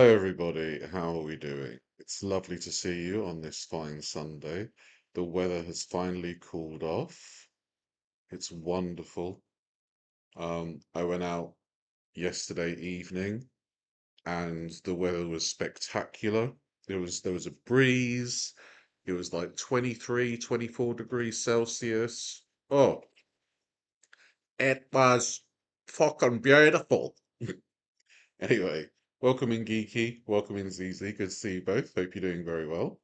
Hello, everybody. How are we doing? It's lovely to see you on this fine Sunday. The weather has finally cooled off. It's wonderful. I went out yesterday evening and the weather was spectacular. There was a breeze. It was like 23, 24 degrees Celsius. Oh, it was fucking beautiful. Anyway, welcome in Geeky, welcome in ZZ. Good to see you both. Hope you're doing very well.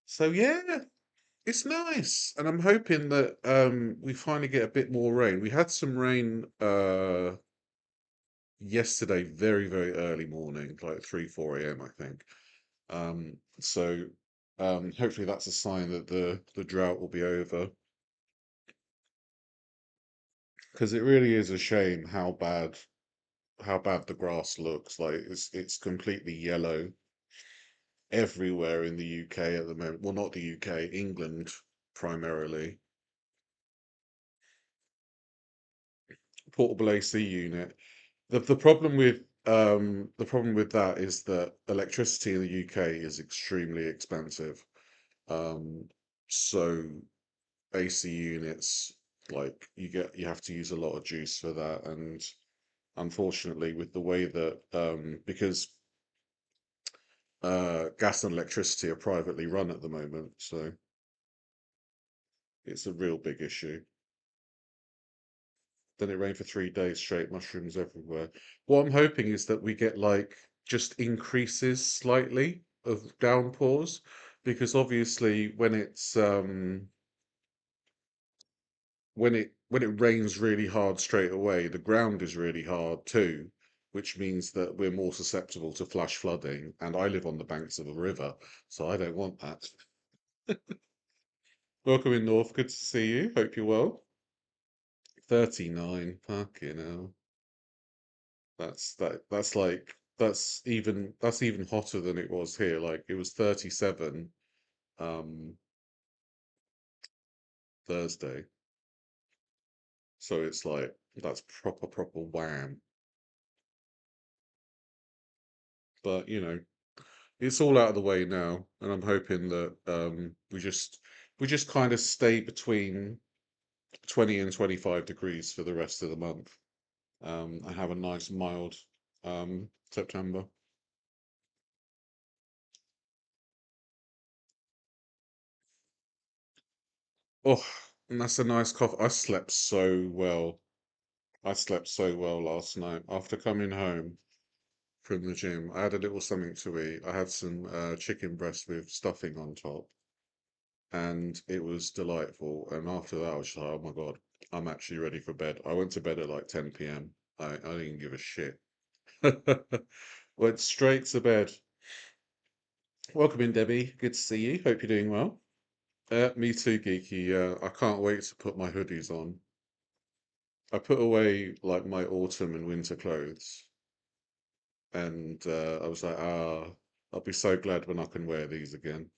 So yeah, it's nice, and I'm hoping that we finally get a bit more rain. We had some rain yesterday, very, very early morning, like 3, 4 a.m. I think. So hopefully that's a sign that the drought will be over, because it really is a shame how bad the grass looks. Like it's completely yellow everywhere in the UK at the moment. Well, not the UK, England primarily. Portable AC unit. The problem with that is that electricity in the UK is extremely expensive. Um, so AC units, like you have to use a lot of juice for that, and unfortunately, with the way that because gas and electricity are privately run at the moment, so it's a real big issue. Then it rained for 3 days straight, mushrooms everywhere. What I'm hoping is that we get like just increases slightly of downpours, because obviously when it rains really hard straight away, the ground is really hard too, which means that we're more susceptible to flash flooding. And I live on the banks of a river, so I don't want that. Welcome in North, good to see you. Hope you're well. 39, fucking hell. That's even hotter than it was here. Like it was 37 um Thursday. So it's like that's proper wham. But it's all out of the way now, and I'm hoping that we just kind of stay between 20 and 25 degrees for the rest of the month. And have a nice mild September. Oh, and that's a nice coffee. I slept so well. I slept so well last night after coming home from the gym. I had a little something to eat. I had some chicken breast with stuffing on top, and it was delightful. And after that, I was just like, oh my God, I'm actually ready for bed. I went to bed at like 10 p.m. I didn't give a shit. Went straight to bed. Welcome in, Debbie. Good to see you. Hope you're doing well. Me too, Geeky. I can't wait to put my hoodies on. I put away like my autumn and winter clothes, and I was like, I'll be so glad when I can wear these again.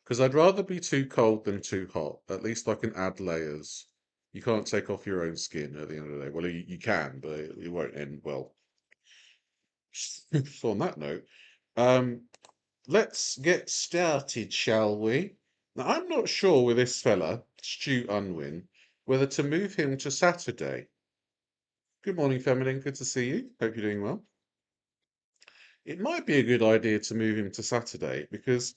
Because I'd rather be too cold than too hot. At least I can add layers. You can't take off your own skin at the end of the day. Well, you can, but it won't end well. So on that note, um, let's get started, shall we? Now, I'm not sure with this fella, Stu Unwin, whether to move him to Saturday. Good morning, Feminine. Good to see you. Hope you're doing well. It might be a good idea to move him to Saturday because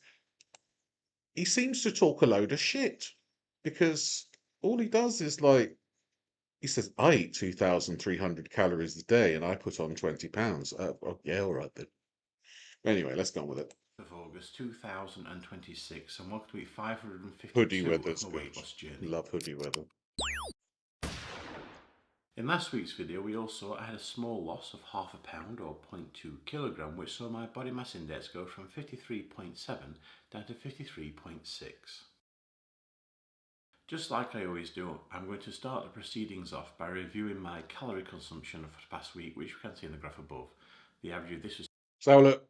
he seems to talk a load of shit. Because all he does is like, he says, I eat 2,300 calories a day and I put on 20 pounds. Oh, yeah, all right then. Anyway, let's go on with it. Of August 2026, and welcome to week Hoodie 552 of weather's my good. weight loss journey. Love hoodie weather. In last week's video, we also had a small loss of half a pound or 0.2 kilogram, which saw my body mass index go from 53.7 down to 53.6. Just like I always do, I'm going to start the proceedings off by reviewing my calorie consumption for the past week, which you can see in the graph above. The average of this was So look,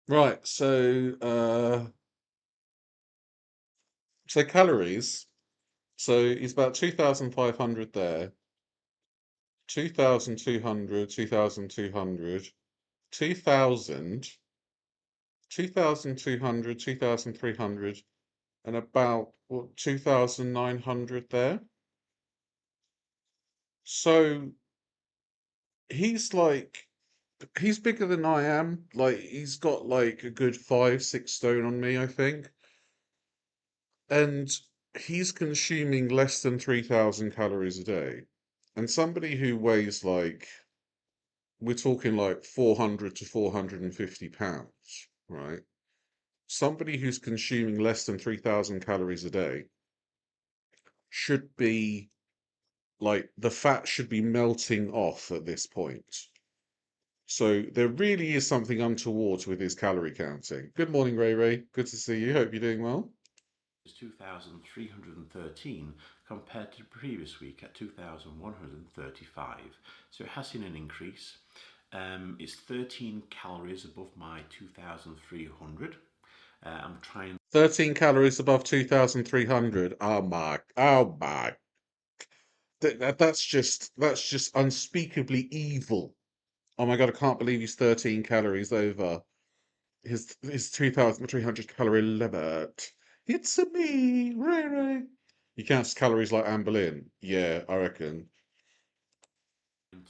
right. So calories. So he's about 2,500 there, 2,200, 2,200. 2000, 2200, 2300, and about what 2900 there. So he's like he's bigger than I am. Like he's got like a good 5, 6 stone on me, I think. And he's consuming less than 3000 calories a day. And somebody who weighs like we're talking like 400 to 450 pounds, right? Somebody who's consuming less than 3000 calories a day should be like the fat should be melting off at this point. So there really is something untoward with his calorie counting. Good morning, Ray Ray. Good to see you. Hope you're doing well. Is 2,313 compared to the previous week at 2,135. So it has seen an increase. It's 13 calories above my 2,300. I'm trying 13 calories above 2300. Oh my. That's just unspeakably evil. Oh my God, I can't believe he's 13 calories over his 2300 calorie limit. It's a me, Ray Ray. You count calories like Anne Boleyn? Yeah, I reckon.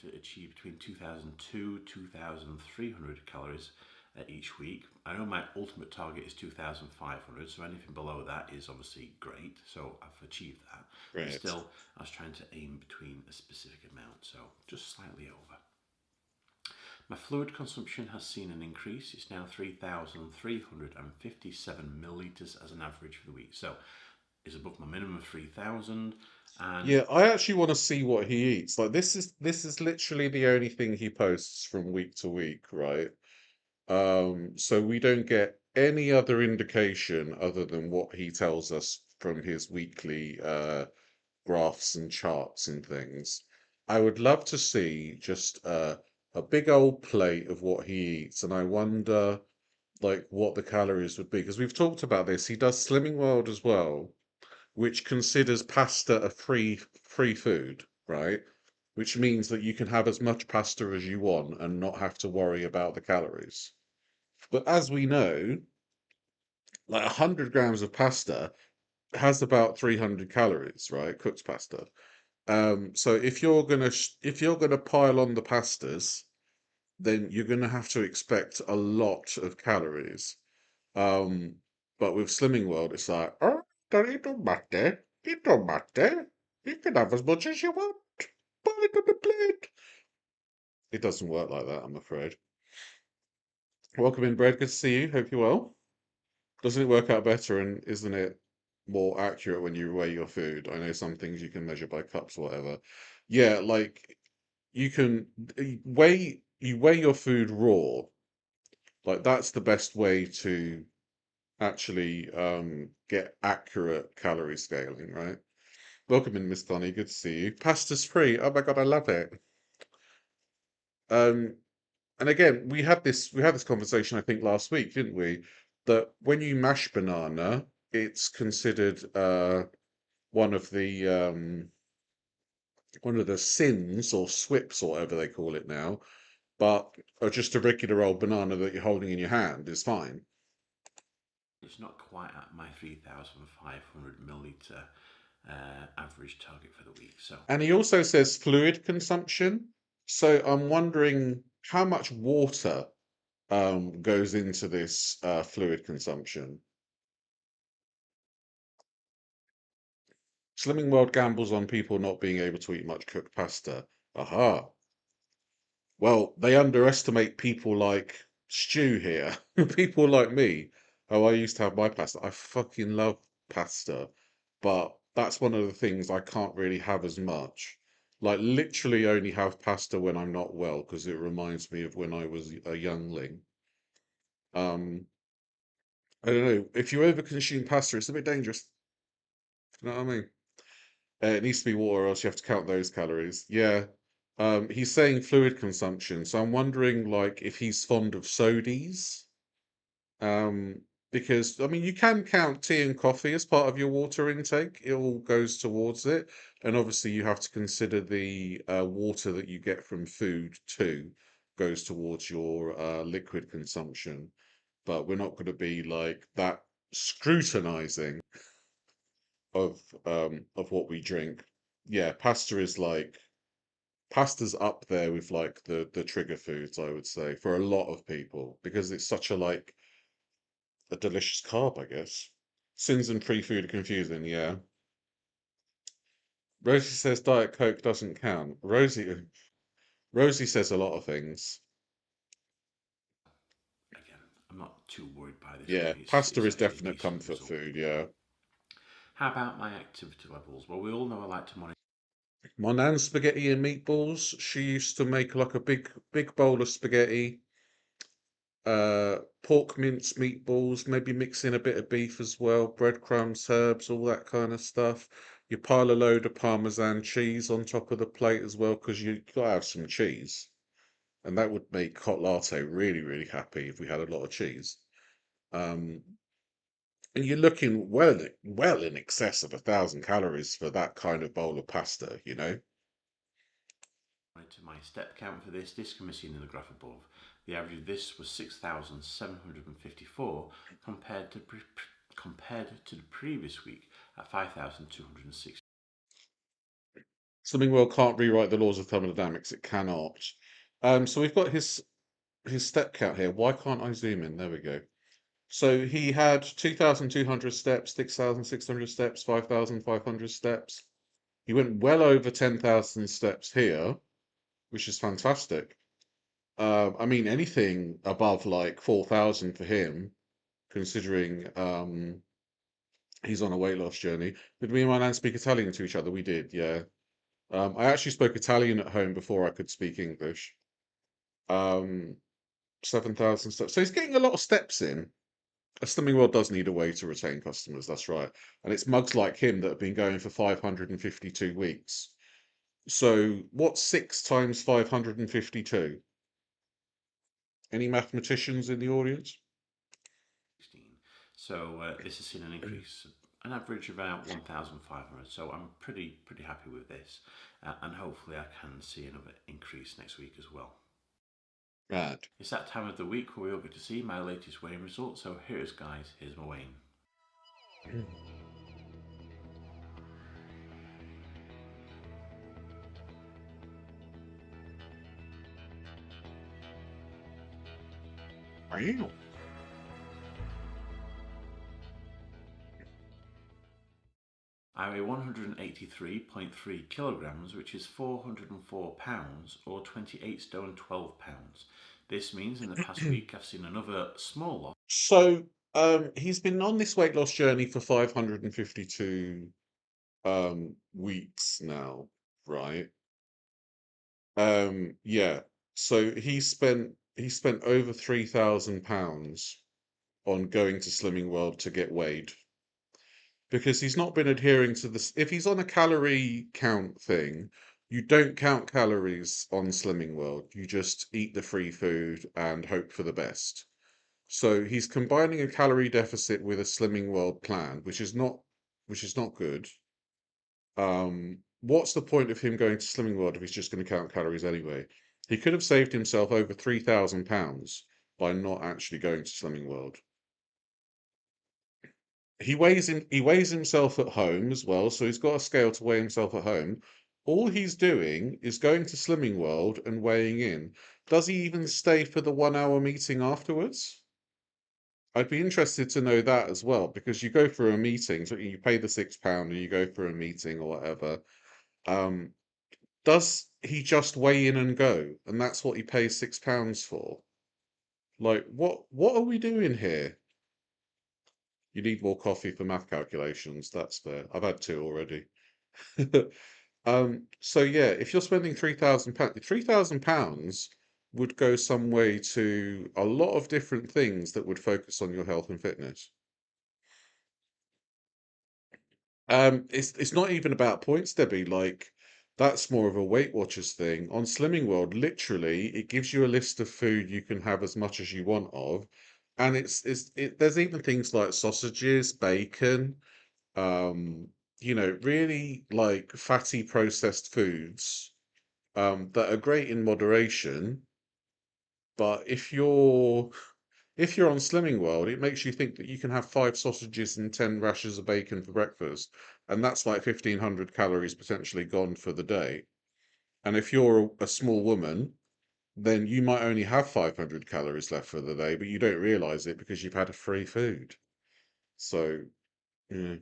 to achieve between 2,002 2,300 calories each week. I know my ultimate target is 2,500, so anything below that is obviously great. So I've achieved that, but Great. still, I was trying to aim between a specific amount, so just slightly over. My fluid consumption has seen an increase. It's now 3,357 millilitres as an average for the week. So it's above my minimum of 3,000. And Yeah, I actually want to see what he eats. Like this is literally the only thing he posts from week to week, right? So we don't get any other indication other than what he tells us from his weekly graphs and charts and things. I would love to see just a big old plate of what he eats, and I wonder like what the calories would be because we've talked about this. He does Slimming World as well, which considers pasta a free food, right? Which means that you can have as much pasta as you want and not have to worry about the calories. But as we know, like 100 grams of pasta has about 300 calories, right? Cooked pasta. So if you're gonna pile on the pastas, then you're gonna have to expect a lot of calories. Um, but with Slimming World, it's like, oh, don't eat tomate, eat tomate. You can have as much as you want. Put it on the plate. It doesn't work like that, I'm afraid. Welcome in, Bread. Good to see you. Hope you're well. Doesn't it work out better and isn't it more accurate when you weigh your food? I know some things you can measure by cups or whatever. Yeah, like you can you weigh your food raw. Like that's the best way to actually get accurate calorie scaling, right? Welcome in, Miss Connie. Good to see you. Pasta's free. Oh my God, I love it. Um, and again, we had this conversation, I think, last week, didn't we? That when you mash banana, it's considered one of the sins or swips or whatever they call it now. But just a regular old banana that you're holding in your hand is fine. it's not quite at my 3,500 milliliter average target for the week. So And he also says fluid consumption. So I'm wondering how much water goes into this fluid consumption. Slimming World gambles on people not being able to eat much cooked pasta. Aha. Well, they underestimate people like Stu here. People like me. Oh, I used to have my pasta. I fucking love pasta. But that's one of the things I can't really have as much. Like literally only have pasta when I'm not well because it reminds me of when I was a youngling. Um, I don't know. If you over consume pasta, it's a bit dangerous. You know what I mean? It needs to be water, or else you have to count those calories. Yeah. He's saying fluid consumption, so I'm wondering, like, if he's fond of sodies. Um, because I mean, you can count tea and coffee as part of your water intake. It all goes towards it, and obviously you have to consider the water that you get from food too. goes towards your liquid consumption, but we're not going to be like that scrutinizing of what we drink. Yeah, pasta's up there with like the trigger foods, I would say, for a lot of people because it's such a like a delicious carb, I guess. Sins and free food are confusing, yeah. Rosie says Diet Coke doesn't count. Rosie says a lot of things. Again, I'm not too worried by this Yeah, one. pasta It's is actually a definite decent comfort result. food, yeah. How about my activity levels? Well, we all know I like to monitor My nan's spaghetti and meatballs. She used to make like a big bowl of spaghetti, pork mince meatballs, maybe mix in a bit of beef as well, breadcrumbs, herbs, all that kind of stuff. You pile a load of Parmesan cheese on top of the plate as well, because you gotta have some cheese. And that would make hot latte really, really happy if we had a lot of cheese. Um, and you're looking well in excess of 1,000 calories for that kind of bowl of pasta, you know? my step count for this. This can be seen in the graph above. The average of this was 6,754 compared to the previous week at 5,260. Slimming World can't rewrite the laws of thermodynamics. It cannot. So we've got his step count here. Why can't I zoom in? There we go. So he had 2,200 steps, 6,600 steps, 5,500 steps. He went well over 10,000 steps here, which is fantastic. I mean, anything above like 4,000 for him, considering he's on a weight loss journey. Did me and my nan speak Italian to each other? We did, yeah. I actually spoke Italian at home before I could speak English. Um, 7,000 steps. So he's getting a lot of steps in. A Slimming World does need a way to retain customers, that's right. And it's mugs like him that have been going for 552 weeks. So what's 6 times 552? Any mathematicians in the audience? So this has seen an increase, an average of about 1,500. So I'm pretty happy with this, and hopefully I can see another increase next week as well. Right. It's that time of the week where we all get to see my latest weighing results. So here it is, guys. Here's my weighing. Wow. I weigh 183.3 kilograms, which is 404 pounds or 28 stone 12 pounds. This means in the past week I've seen another small loss. So he's been on this weight loss journey for 552 weeks now, right? Yeah. So he spent over £3,000 on going to Slimming World to get weighed because he's not been adhering to this. If he's on a calorie count thing, you don't count calories on Slimming World. You just eat the free food and hope for the best. So he's combining a calorie deficit with a Slimming World plan, which is not good. What's the point of him going to Slimming World if he's just going to count calories anyway? He could have saved himself over £3,000 by not actually going to Slimming World. He weighs himself at home as well, so he's got a scale to weigh himself at home. All he's doing is going to Slimming World and weighing in. Does he even stay for the 1 hour meeting afterwards? I'd be interested to know that as well, because you go for a meeting, so you pay the £6 and you go for a meeting or whatever. Um, does he just weigh in and go? And that's what he pays £6 for? Like, what are we doing here? You need more coffee for math calculations. That's fair. I've had two already. So yeah, if you're spending £3,000, £3,000 would go some way to a lot of different things that would focus on your health and fitness. It's not even about points, Debbie. Like that's more of a Weight Watchers thing. On Slimming World, literally, it gives you a list of food you can have as much as you want of, and there's even things like sausages, bacon, um, really like fatty processed foods, that are great in moderation, But if you're on Slimming World, it makes you think that you can have 5 sausages and 10 rashers of bacon for breakfast, and that's like 1,500 calories potentially gone for the day. And if you're a small woman, then you might only have 500 calories left for the day, but you don't realize it because you've had a free food. So, yeah.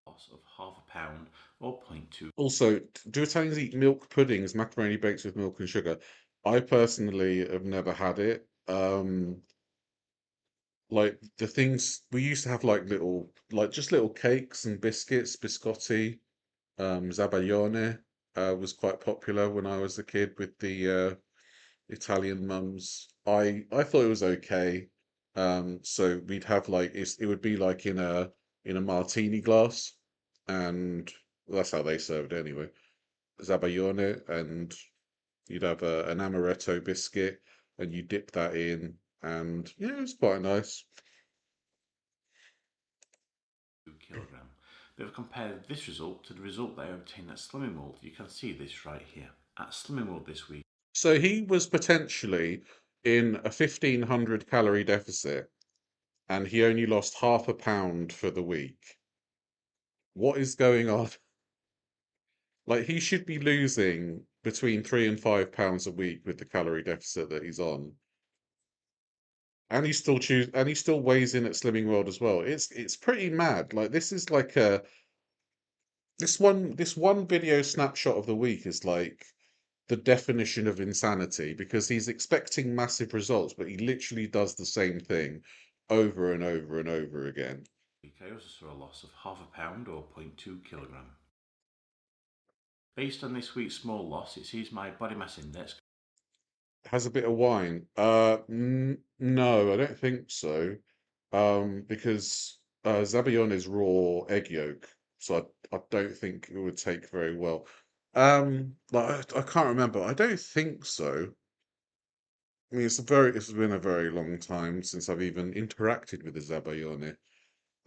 loss of half a pound or 0.2 Also, do Italians eat milk puddings, macaroni baked with milk and sugar? I personally have never had it. Like the things we used to have, like just little cakes and biscuits, biscotti, zabaglione, was quite popular when I was a kid with the Italian mums. I thought it was okay. So we'd have it would be like in a martini glass, and that's how they served it anyway. Zabaglione, and you'd have an amaretto biscuit, and you dip that in, and yeah, it was quite nice. kilogram. We have compared this result to the result that I obtained at Slimming World. You can see this right here. At Slimming World this week, So he was potentially in a 1,500 calorie deficit, and he only lost half a pound for the week. What is going on? Like he should be losing between 3 and 5 pounds a week with the calorie deficit that he's on. And he still weighs in at Slimming World as well. It's pretty mad. Like this is like a this one video snapshot of the week is like the definition of insanity because he's expecting massive results, but he literally does the same thing over and over and over again. I also saw a loss of half a pound or 0.2 kilogram. Based on this week's small loss, it sees my body mass index Has a bit of wine. No, I don't think so. Because Zabayon is raw egg yolk, so I don't think it would take very well. Like I can't remember. I don't think so. I mean, it's been a very long time since I've even interacted with the Zabayone.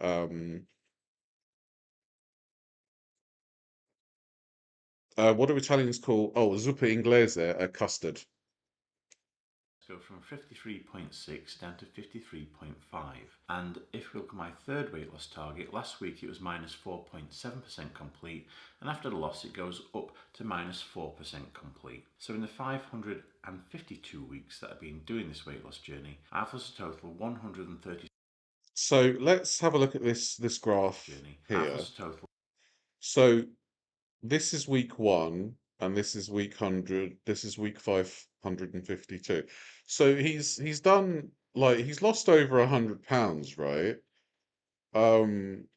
Um, what do Italians call? Oh, zuppa inglese, a custard. go from 53.6 down to 53.5. And if we look at my third weight loss target, last week it was minus 4.7% complete, and after the loss it goes up to minus 4% complete. So in the 552 weeks that I've been doing this weight loss journey, I've lost a total of 130 So let's have a look at this graph journey. I've here. lost a total So this is week one, and this is week 100. This is week 552. So he's done like he's lost over 100 pounds, right? Um,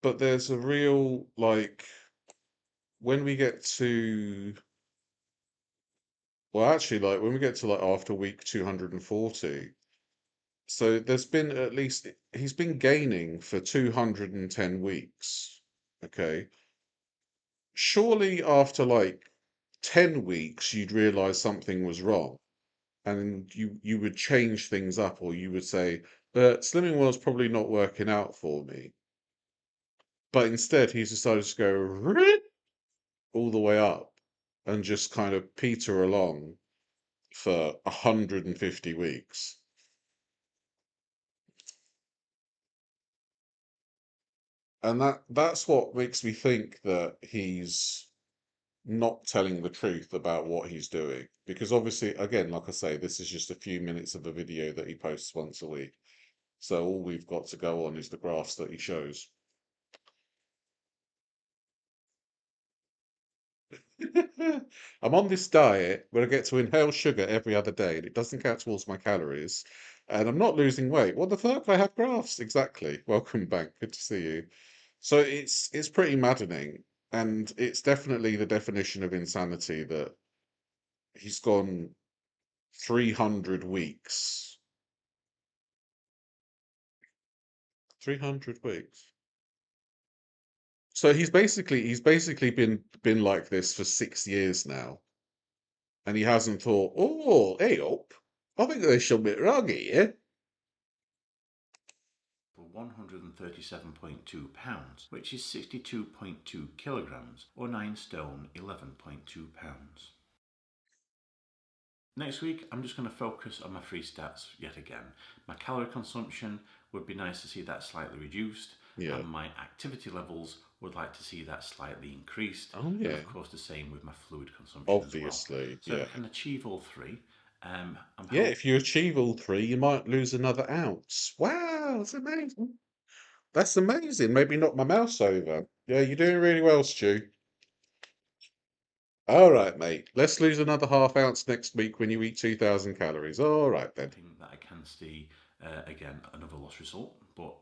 but there's a real like when we get to well, actually, like when we get to like after week 240, so there's been at least he's been gaining for 210 weeks. Okay. Surely after like 10 weeks, you'd realize something was wrong and you would change things up, or you would say, Slimming World's probably not working out for me. But instead, he's decided to go all the way up and just kind of peter along for 150 weeks. And that's what makes me think that he's not telling the truth about what he's doing. Because obviously, again, like I say, this is just a few minutes of a video that he posts once a week. So all we've got to go on is the graphs that he shows. I'm on this diet where I get to inhale sugar every other day and it doesn't count towards my calories. And I'm not losing weight. What the fuck? I have graphs. Exactly. Welcome back. Good to see you. So it's pretty maddening. And it's definitely the definition of insanity that he's gone 300 weeks. 300 weeks. So he's basically been like this for 6 years now. And he hasn't thought, oh, hey up, I think there's something wrong here. for 137.2 pounds, which is 62.2 kilograms or 9 stone 11.2 pounds. Next week, I'm just going to focus on my free stats yet again. My calorie consumption would be nice to see that slightly reduced, Yeah. and my activity levels would like to see that slightly increased, Oh, and yeah. of course the same with my fluid consumption as well. Obviously. So if Yeah. I can achieve all three, I'm Yeah, hope if you achieve all three, you might lose another ounce. Wow, that's amazing. That's amazing. Maybe knock my mouse over. Yeah, you're doing really well, Stu. All right, mate. Let's lose another half ounce next week when you eat 2,000 calories. All right, then. hoping that I can see again another loss result, but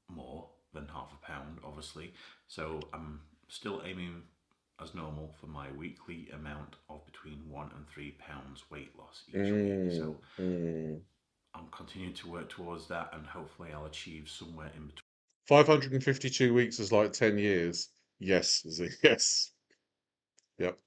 more than half a pound, obviously. So I'm still aiming as normal for my weekly amount of between 1 and 3 pounds weight loss each week. So Mm. I'm continuing to work towards that, and hopefully I'll achieve somewhere in between. 552 weeks is like 10 years. Yes, Z, yes. Yep.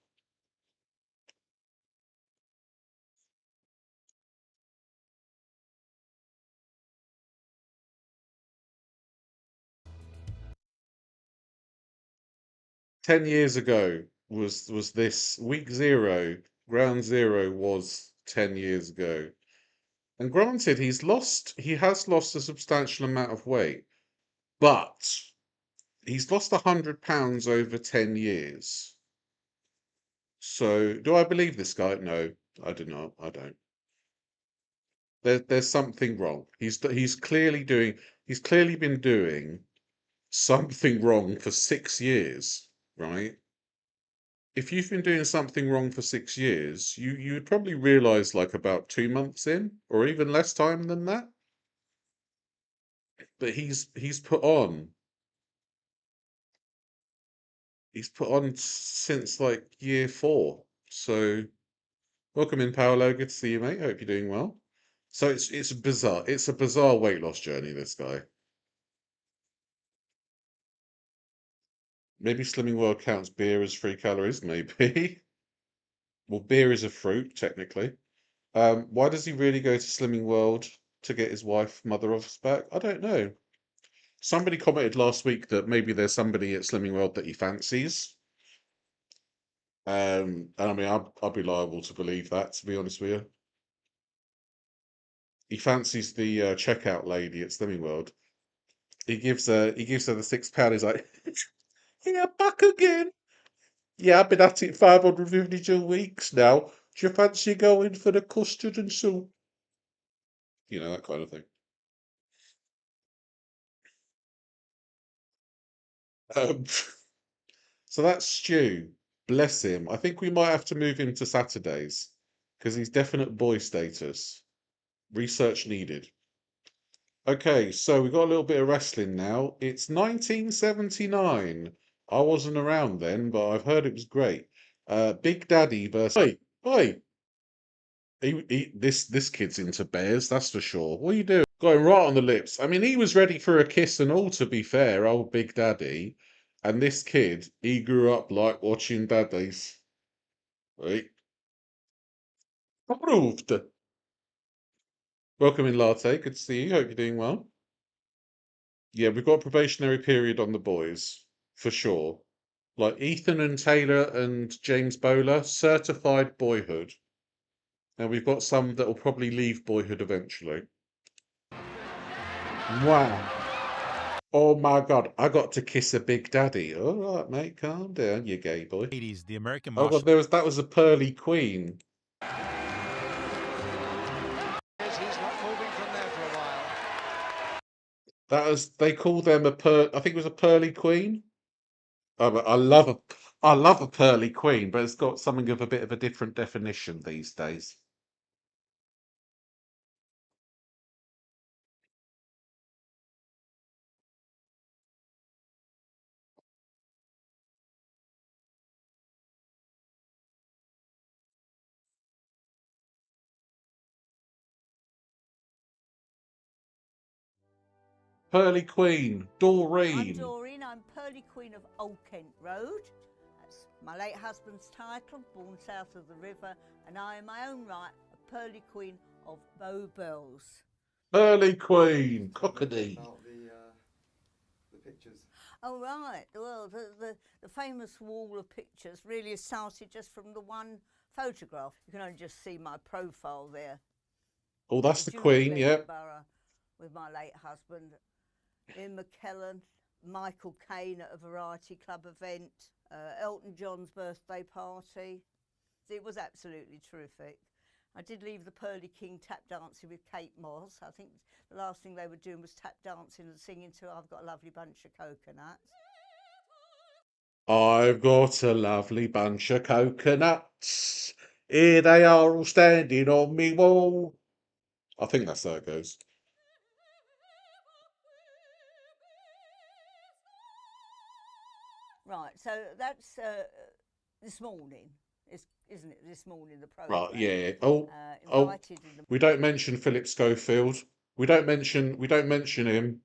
10 years ago was this week zero, ground zero was 10 years ago. And granted, he has lost a substantial amount of weight, but he's lost 100 pounds over 10 years. So, do I believe this guy? No, I do not. I don't. There's something wrong. He's clearly been doing something wrong for 6 years, right? If you've been doing something wrong for 6 years, you would probably realize like about 2 months in, or even less time than that. But he's put on since like year four. So welcome in, Paolo. Good to see you, mate. Hope you're doing well. So it's bizarre. It's a bizarre weight loss journey, this guy. Maybe Slimming World counts beer as free calories, maybe. Well, beer is a fruit, technically. Why does he really go to Slimming World to get his wife, mother of us back? I don't know. Somebody commented last week that maybe there's somebody at Slimming World that he fancies. And I mean, I'll be liable to believe that, to be honest with you. He fancies the checkout lady at Slimming World. He gives her the £6. He's like, yeah, back again. Yeah, I've been at it 552 weeks now. Do you fancy going for the custard and soup? You know, that kind of thing. Um, so that's Stu. Bless him. I think we might have to move him to Saturdays because he's definite boy status. Research needed. Okay, so we've got a little bit of wrestling now. It's 1979. I wasn't around then, but I've heard it was great. Big Daddy versus. Oi, oi! This kid's into bears, that's for sure. What are you doing? Got him right on the lips. I mean, he was ready for a kiss and all, to be fair, old Big Daddy. And this kid, he grew up like watching daddies. Right? Approved. Welcome in, Latte. Good to see you. Hope you're doing well. Yeah, we've got a probationary period on the boys, for sure. Like Ethan and Taylor and James Bowler, certified boyhood. And we've got some that will probably leave boyhood eventually. Wow. Oh my God, I got to kiss a Big Daddy. All right, mate, calm down, you gay boy. 80s, the American Oh God, martial that was a pearly queen. He's not moving from there for a while. They call them I think it was a pearly queen. Oh, but I love a pearly queen, but it's got something of a bit of a different definition these days. Pearly Queen, I'm Doreen. Doreen, I'm Pearly Queen of Old Kent Road. That's my late husband's title, born south of the river, and I, in my own right, a Pearly Queen of Bow Bells. Pearly Queen, Talk a little bit cockadee. about the pictures. Oh, right, well, the famous wall of pictures really started just from the one photograph. You can only just see my profile there. Oh, that's the Duke of Queen, yep. Edinburgh with my late husband, Ian McKellen, Michael Caine at a variety club event, Elton John's birthday party. It was absolutely terrific. I did leave the Pearly King tap dancing with Kate Moss. I think the last thing they were doing was tap dancing and singing to I've Got a Lovely Bunch of Coconuts. I've got a lovely bunch of coconuts. Here they are all standing on me wall. I think that's how it goes. Right, so that's this morning, isn't it? This morning, the programme. Right, yeah. Oh, invited in the we don't mention Philip Schofield. We don't mention him.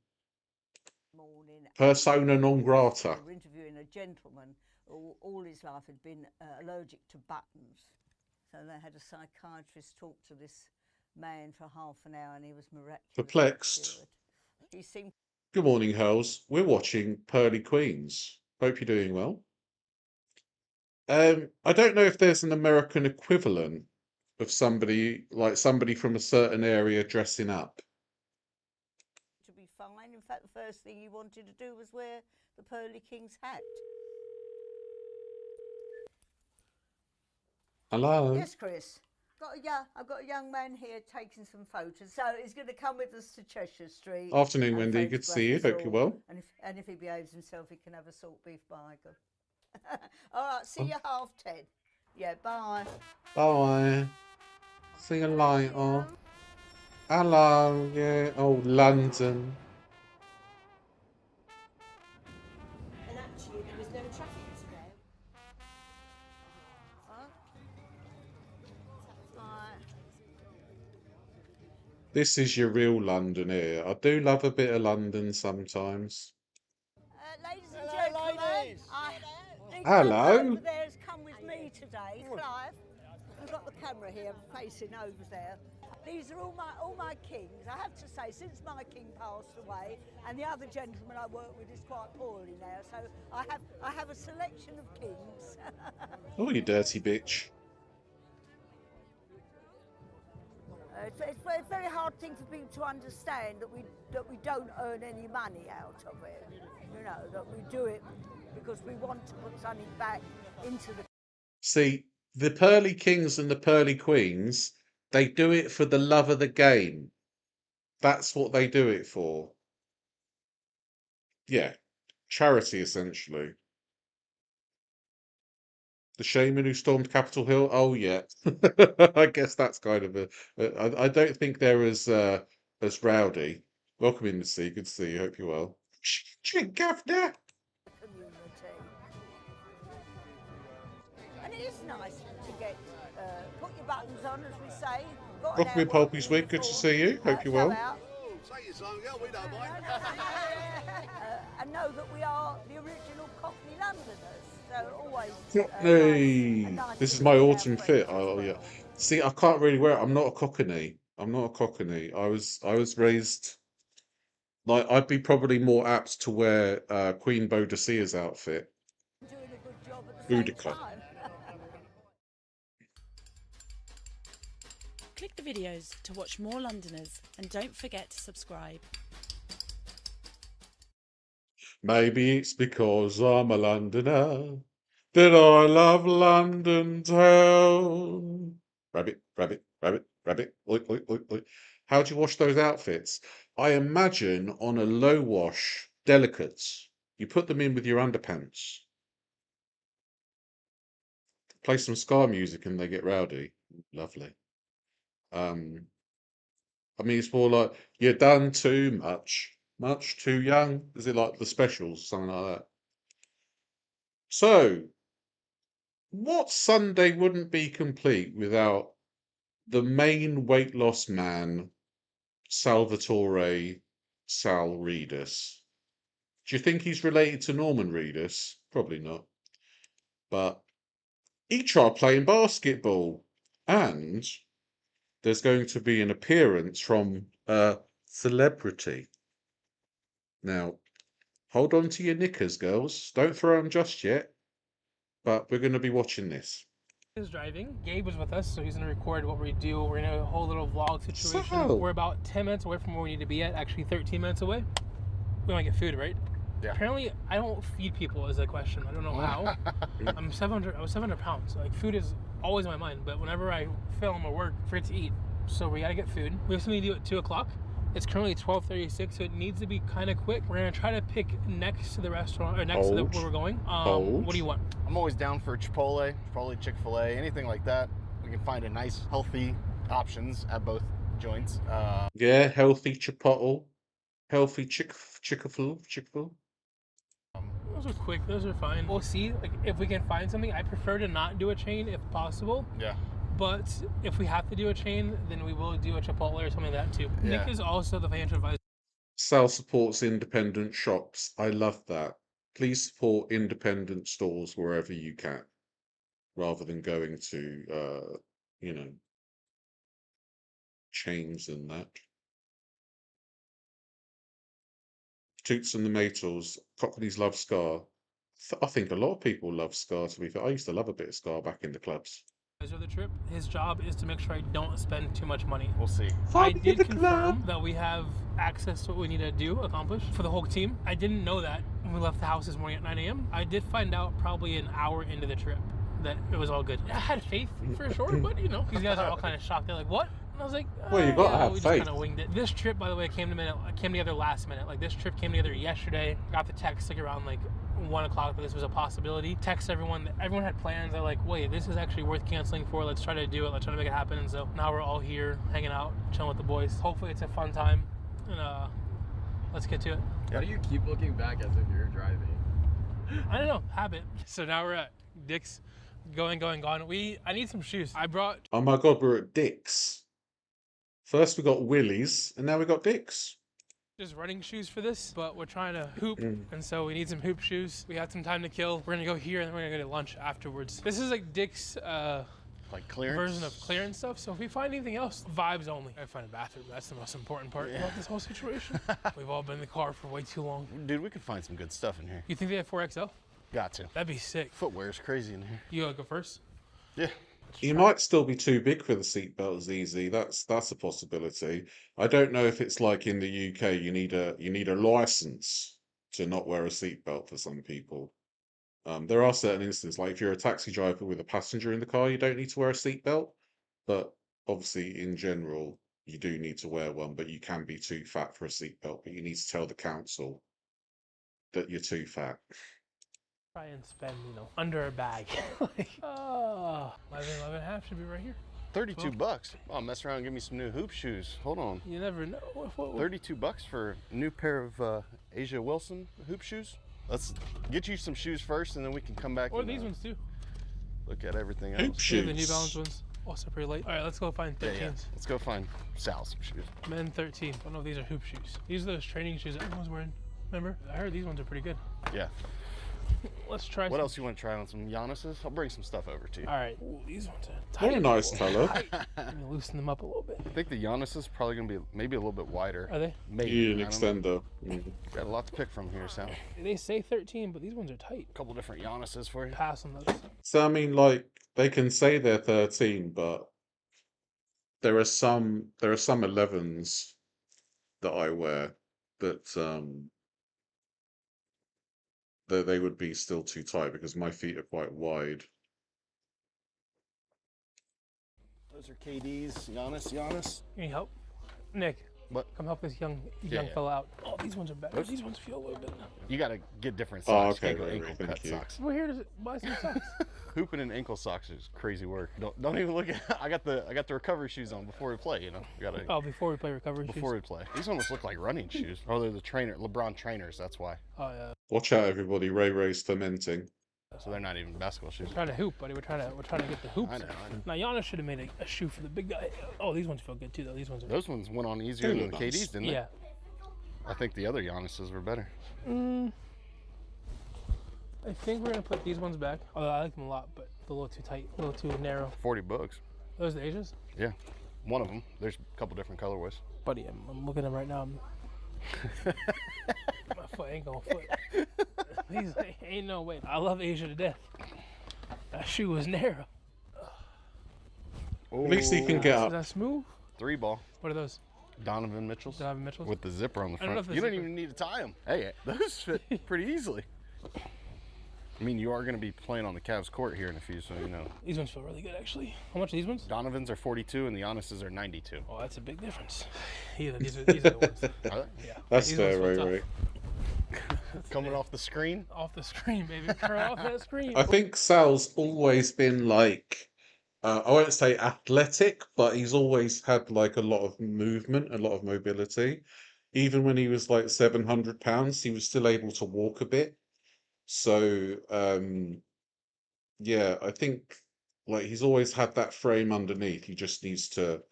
morning. Persona non grata. They were interviewing a gentleman who all his life had been allergic to buttons. So they had a psychiatrist talk to this man for half an hour and he was miraculously Perplexed. cured. He seemed... Good morning, Hurls. We're watching Pearly Queens. Hope you're doing well. I don't know if there's an American equivalent of somebody from a certain area dressing up. to be fine. In fact, the first thing he wanted to do was wear the Pearly King's hat. Hello. Yes, Chris. I've got a young man here taking some photos. So he's going to come with us to Cheshire Street. Afternoon, and Wendy. Good to see you. photograph Hope us you're all. well. And if he behaves himself, he can have a salt beef bacon. All right, see you 10:30. Yeah, bye. Bye. See you later. Hello. Yeah. Oh, London. And actually, there was no traffic today. This is your real London here. I do love a bit of London sometimes. Ladies and gentlemen, Hello. over there has come with me today, Clive. We've got the camera here facing over there. These are all my kings. I have to say, since my king passed away, and the other gentleman I work with is quite poorly now, so I have a selection of kings. Oh, you dirty bitch. It's a very hard thing for people to understand that we don't earn any money out of it. You know, that we do it because we want to put something back into the... See, the Pearly Kings and the Pearly Queens, they do it for the love of the game. That's what they do it for. Yeah, charity essentially. The shaman who stormed Capitol Hill. Oh yeah, I guess that's kind of I don't think they're as rowdy. Welcome in, Missy. Good to see you. Hope you're well. Drink, Governor. community. And it is nice to get, put your buttons on, as we say. Got an Welcome in, hour work Pulpy's Wig. Good to uniform, see you. Hope you're well. go out, Say it, son, girl, we don't mind. and know that we are the original Cockney Londoners. So always Cockney. This is my to see our autumn friends fit. as Oh yeah. well. See, I can't really wear it. I'm not a Cockney. I'm not a Cockney. I was raised like I'd be probably more apt to wear Queen Boadicea's outfit. Doing a good job at the same Boudica. time. Click the videos to watch more Londoners and don't forget to subscribe. Maybe it's because I'm a Londoner that I love London town. Rabbit, rabbit, rabbit, rabbit. Oink, oink, oink, oink. How do you wash those outfits? I imagine on a low wash, delicates. You put them in with your underpants. Play some ska music and they get rowdy. Lovely. I mean, it's more like you're done too much too young. Is it like the specials, something like that? So, what Sunday wouldn't be complete without the main weight loss man, Salvatore Sal Reedus? Do you think he's related to Norman Reedus? Probably not. But he tried playing basketball, and there's going to be an appearance from a celebrity. Now, hold on to your knickers, girls. Don't throw them just yet. But we're going to be watching this. Is driving. Gabe was with us, so he's gonna record what we do. We're gonna a whole little vlog situation. So- We're about 10 minutes away from where we need to be at. Actually, 13 minutes away. We want to get food, right? Yeah. Apparently, I don't feed people is the question. I don't know how. I was 700 pounds. Like, food is always in my mind, but whenever I film or work, I forget to eat. So we gotta get food. We have something to do at 2 o'clock. It's currently 12:36, so it needs to be kind of quick. We're gonna try to pick next to the restaurant, or next to where we're going. What do you want? I'm always down for Chipotle, probably Chick-fil-A, anything like that. We can find a nice, healthy options at both joints. Yeah, healthy Chipotle, healthy Chick-fil. Those are quick. Those are fine. We'll see. Like, if we can find something, I prefer to not do a chain if possible. Yeah. But if we have to do a chain, then we will do a Chipotle or something like that too. Yeah. Nick is also the financial advisor. Sal supports independent shops. I love that. Please support independent stores wherever you can, rather than going to, chains and that. Toots and the Maytals. Cockneys love Scar. I think a lot of people love Scar, to be fair. I used to love a bit of Scar back in the clubs. Of the trip. His job is to make sure I don't spend too much money. We'll see. I did confirm that we have access to what we need to accomplish for the whole team. I didn't know that when we left the house this morning at 9 a.m. I did find out probably an hour into the trip that it was all good. I had faith for sure, but these guys are all kind of shocked. They're like, what? And I was like, well, you gotta have we faith. just kind of winged it. This trip, by the way, came together last minute. Like, this trip came together yesterday. Got the text like around like 1 o'clock that this was a possibility. Text everyone. Everyone had plans. They're like, wait, this is actually worth canceling for. Let's try to do it. Let's try to make it happen. And so now we're all here hanging out, chilling with the boys. Hopefully it's a fun time. And let's get to it. Why do you keep looking back as if you're driving? I don't know. Habit. So now we're at Dick's. Going, gone. I need some shoes. I brought. Oh my God, we're at Dick's. First we got Willie's, and now we got Dick's. Just running shoes for this, but we're trying to hoop, and so we need some hoop shoes. We had some time to kill. We're gonna go here, and then we're gonna go to lunch afterwards. This is like Dick's like clearance version of clearance stuff. So if we find anything else, vibes only. I find a bathroom. That's the most important part about this whole situation. We've all been in the car for way too long. Dude, we could find some good stuff in here. You think they have 4XL? Got to. That'd be sick. Footwear is crazy in here. You wanna go first? Yeah. You might still be too big for the seatbelt, ZZ. That's a possibility. I don't know if it's like in the UK. You need a license to not wear a seatbelt for some people. There are certain instances, like if you're a taxi driver with a passenger in the car, you don't need to wear a seatbelt. But obviously, in general, you do need to wear one. But you can be too fat for a seatbelt. But you need to tell the council that you're too fat. Try and spend, under a bag. Like, 11.5 should be right here. 32 bucks. Oh, mess around and give me some new hoop shoes. Hold on. You never know. What? 32 bucks for a new pair of Asia Wilson hoop shoes. Let's get you some shoes first, and then we can come back. Or and, these ones too. Look at everything Hoop else. shoes. The New Balance ones. Also pretty light. All right, let's go find 13s. Yeah. Let's go find Sal some shoes. Men 13. I don't know if these are hoop shoes. These are those training shoes that everyone's wearing. Remember? I heard these ones are pretty good. Yeah. Let's try. What else you want to try on? Some Giannis's? I'll bring some stuff over to you. All right. Ooh, these ones are tight. What a nice color. Let me loosen them up a little bit. I think the Giannis is probably going to be maybe a little bit wider. Are they? Maybe. An I don't know. extender. Got a lot to pick from here, Sal. They say 13, but these ones are tight. A couple different Giannis's for you. Pass on those. So I mean, like they can say they're 13, but there are some 11s that I wear that they would be still too tight because my feet are quite wide. Those are KD's. Giannis. Any help? Nick. What? Come help this young Yeah. fella out. Oh, these ones are better. Those- These ones feel a little bit. You got to get different Oh, socks. okay, You can't go right, ankle thank cut you. socks. We're here to buy some socks. Hooping in ankle socks is crazy work. Don't even look at. I got the recovery shoes on before we play. You gotta. Oh, before we play recovery Before we play. These almost look like running shoes. Oh, they're the LeBron trainers. That's why. Oh yeah. Watch out, everybody! Ray's fermenting. So they're not even basketball shoes. We're trying to hoop, buddy. We're trying to get the hoops. I know. Now Giannis should have made a shoe for the big guy. Oh, these ones feel good too, though. These ones are. Those ones went on easier They than the look nice. KD's, didn't they? Yeah. I think the other Giannis's were better. I think we're gonna put these ones back. Although I like them a lot, but they're a little too tight, a little too narrow. 40 bucks. Those are the Asians? Yeah. One of them. There's a couple different colorways. Buddy, I'm looking at them right now. My foot ain't gonna foot. These ain't no way. I love Asia to death. That shoe was narrow. At least he can get Is up. that smooth? 3-ball. What are those? Donovan Mitchell's. Donovan Mitchell's? With the zipper on the I don't know front. if the You don't zipper- even need to tie them. Hey, those fit pretty easily. I mean, you are going to be playing on the Cavs court here in a few, so you know. These ones feel really good, actually. How much are these ones? Donovan's are 42 and the Giannis's are 92. Oh, that's a big difference. Yeah, these are the ones. Are they? Yeah. That's These fair, ones feel Ray. Coming off the screen. Off the screen, baby. Turn off that screen. I think Sal's always been like, I won't say athletic, but he's always had like a lot of movement, a lot of mobility. Even when he was like 700 pounds, he was still able to walk a bit. So, yeah, I think like he's always had that frame underneath. He just needs to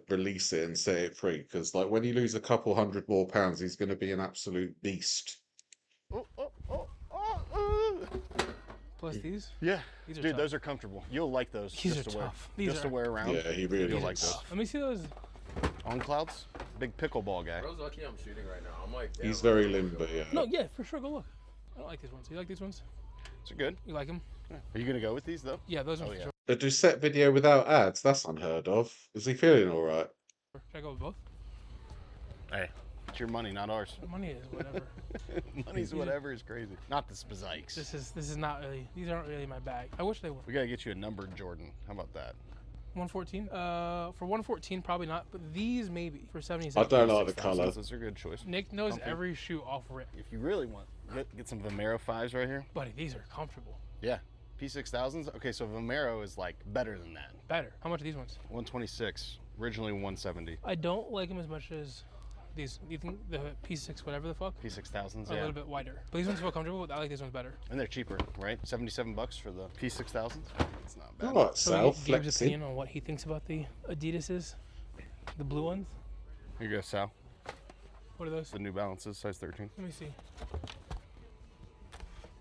release it and set it free. Because like when you lose a couple hundred more pounds, he's going to be an absolute beast. Plus these? Yeah. These are Dude, tough. those are comfortable. You'll like those These just are to wear. tough. These Just to are- wear around. Yeah, he really You'll is. like those. Let me see those. On clouds, big pickleball guy. Bro's lucky I'm shooting right now. I'm like, He's damn, very I'm gonna limber, go. yeah. No, yeah, for sure. Go look. I don't like these ones. You like these ones? These are good. You like them? Yeah. Are you gonna go with these though? Yeah, those ones Oh, for yeah. sure. A Doucette video without ads, that's unheard of. Is he feeling all right? Should I go with both? Hey, it's your money, not ours. Money is whatever. Money's whatever is crazy. Not the spazikes. This is not really. These aren't really my bag. I wish they were. We gotta get you a numbered Jordan. How about that? 114. For 114, probably not. But these maybe for I 77. don't like the 6,000s, colour. Those are a good choice. Nick knows Comfy. every shoe off rip. If you really want, get some Vomero 5s right here. Buddy, these are comfortable. Yeah. P6000s. Okay, so Vomero is like better than that. Better. How much are these ones? 126. Originally 170. I don't like them as much as these. You think the P6, whatever the fuck? P6000s, A yeah. little bit wider. But these ones feel comfortable. I like these ones better. And they're cheaper, right? 77 bucks for the P6000s. It's not bad. All right, So Sal, Gabe's flexing. opinion on what he thinks about the Adidas's, the blue ones. Here you go, Sal. What are those? The New Balances, size 13. Let me see.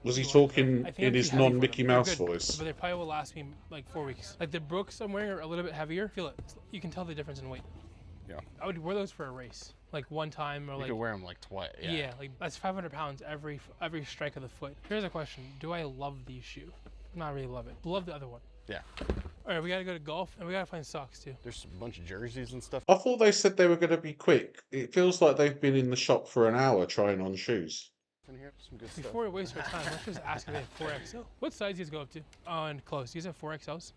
Was he I talking think in I'm his too heavy for non-Mickey them. They're Mouse good, voice? But they probably will last me like 4 weeks. Like the Brooks I'm wearing are a little bit heavier. Feel it. You can tell the difference in weight. Yeah. I would wear those for a race, like one time or You like. could wear them like twice. Yeah. Like that's 500 pounds every strike of the foot. Here's a question: do I love these shoes? Not really love it. Love the other one. Yeah. All right, we gotta go to golf and we gotta find socks too. There's a bunch of jerseys and stuff. I thought they said they were going to be quick. It feels like they've been in the shop for an hour trying on shoes. In here, some good stuff. Before we waste our time, let's just ask if they have 4XL. What size do you guys go up to? On clothes, do you guys have 4XLs?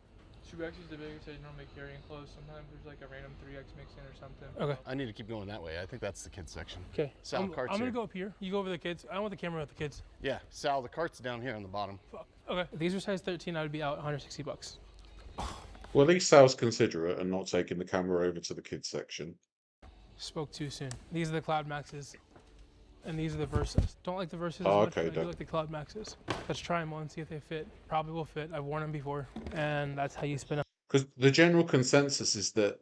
2X is the biggest I normally carry in clothes. Sometimes there's like a random 3X mixed in or something. Okay. I need to keep going that way. I think that's the kids section. Okay. Sal, I'm cart's gonna here. go up here. You go over the kids. I don't want the camera with the kids. Yeah, Sal, the cart's down here on the bottom. Fuck. Okay. If these are size 13, I would be out 160 bucks. Well, at least Sal's considerate and not taking the camera over to the kids section. Spoke too soon. These are the Cloud Maxes. And these are the Versas. Don't like the Versas Oh, as much, okay, but I do dope. like the Cloud Maxes. Let's try them on, see if they fit. Probably will fit. I've worn them before. And that's how you spin up. Because the general consensus is that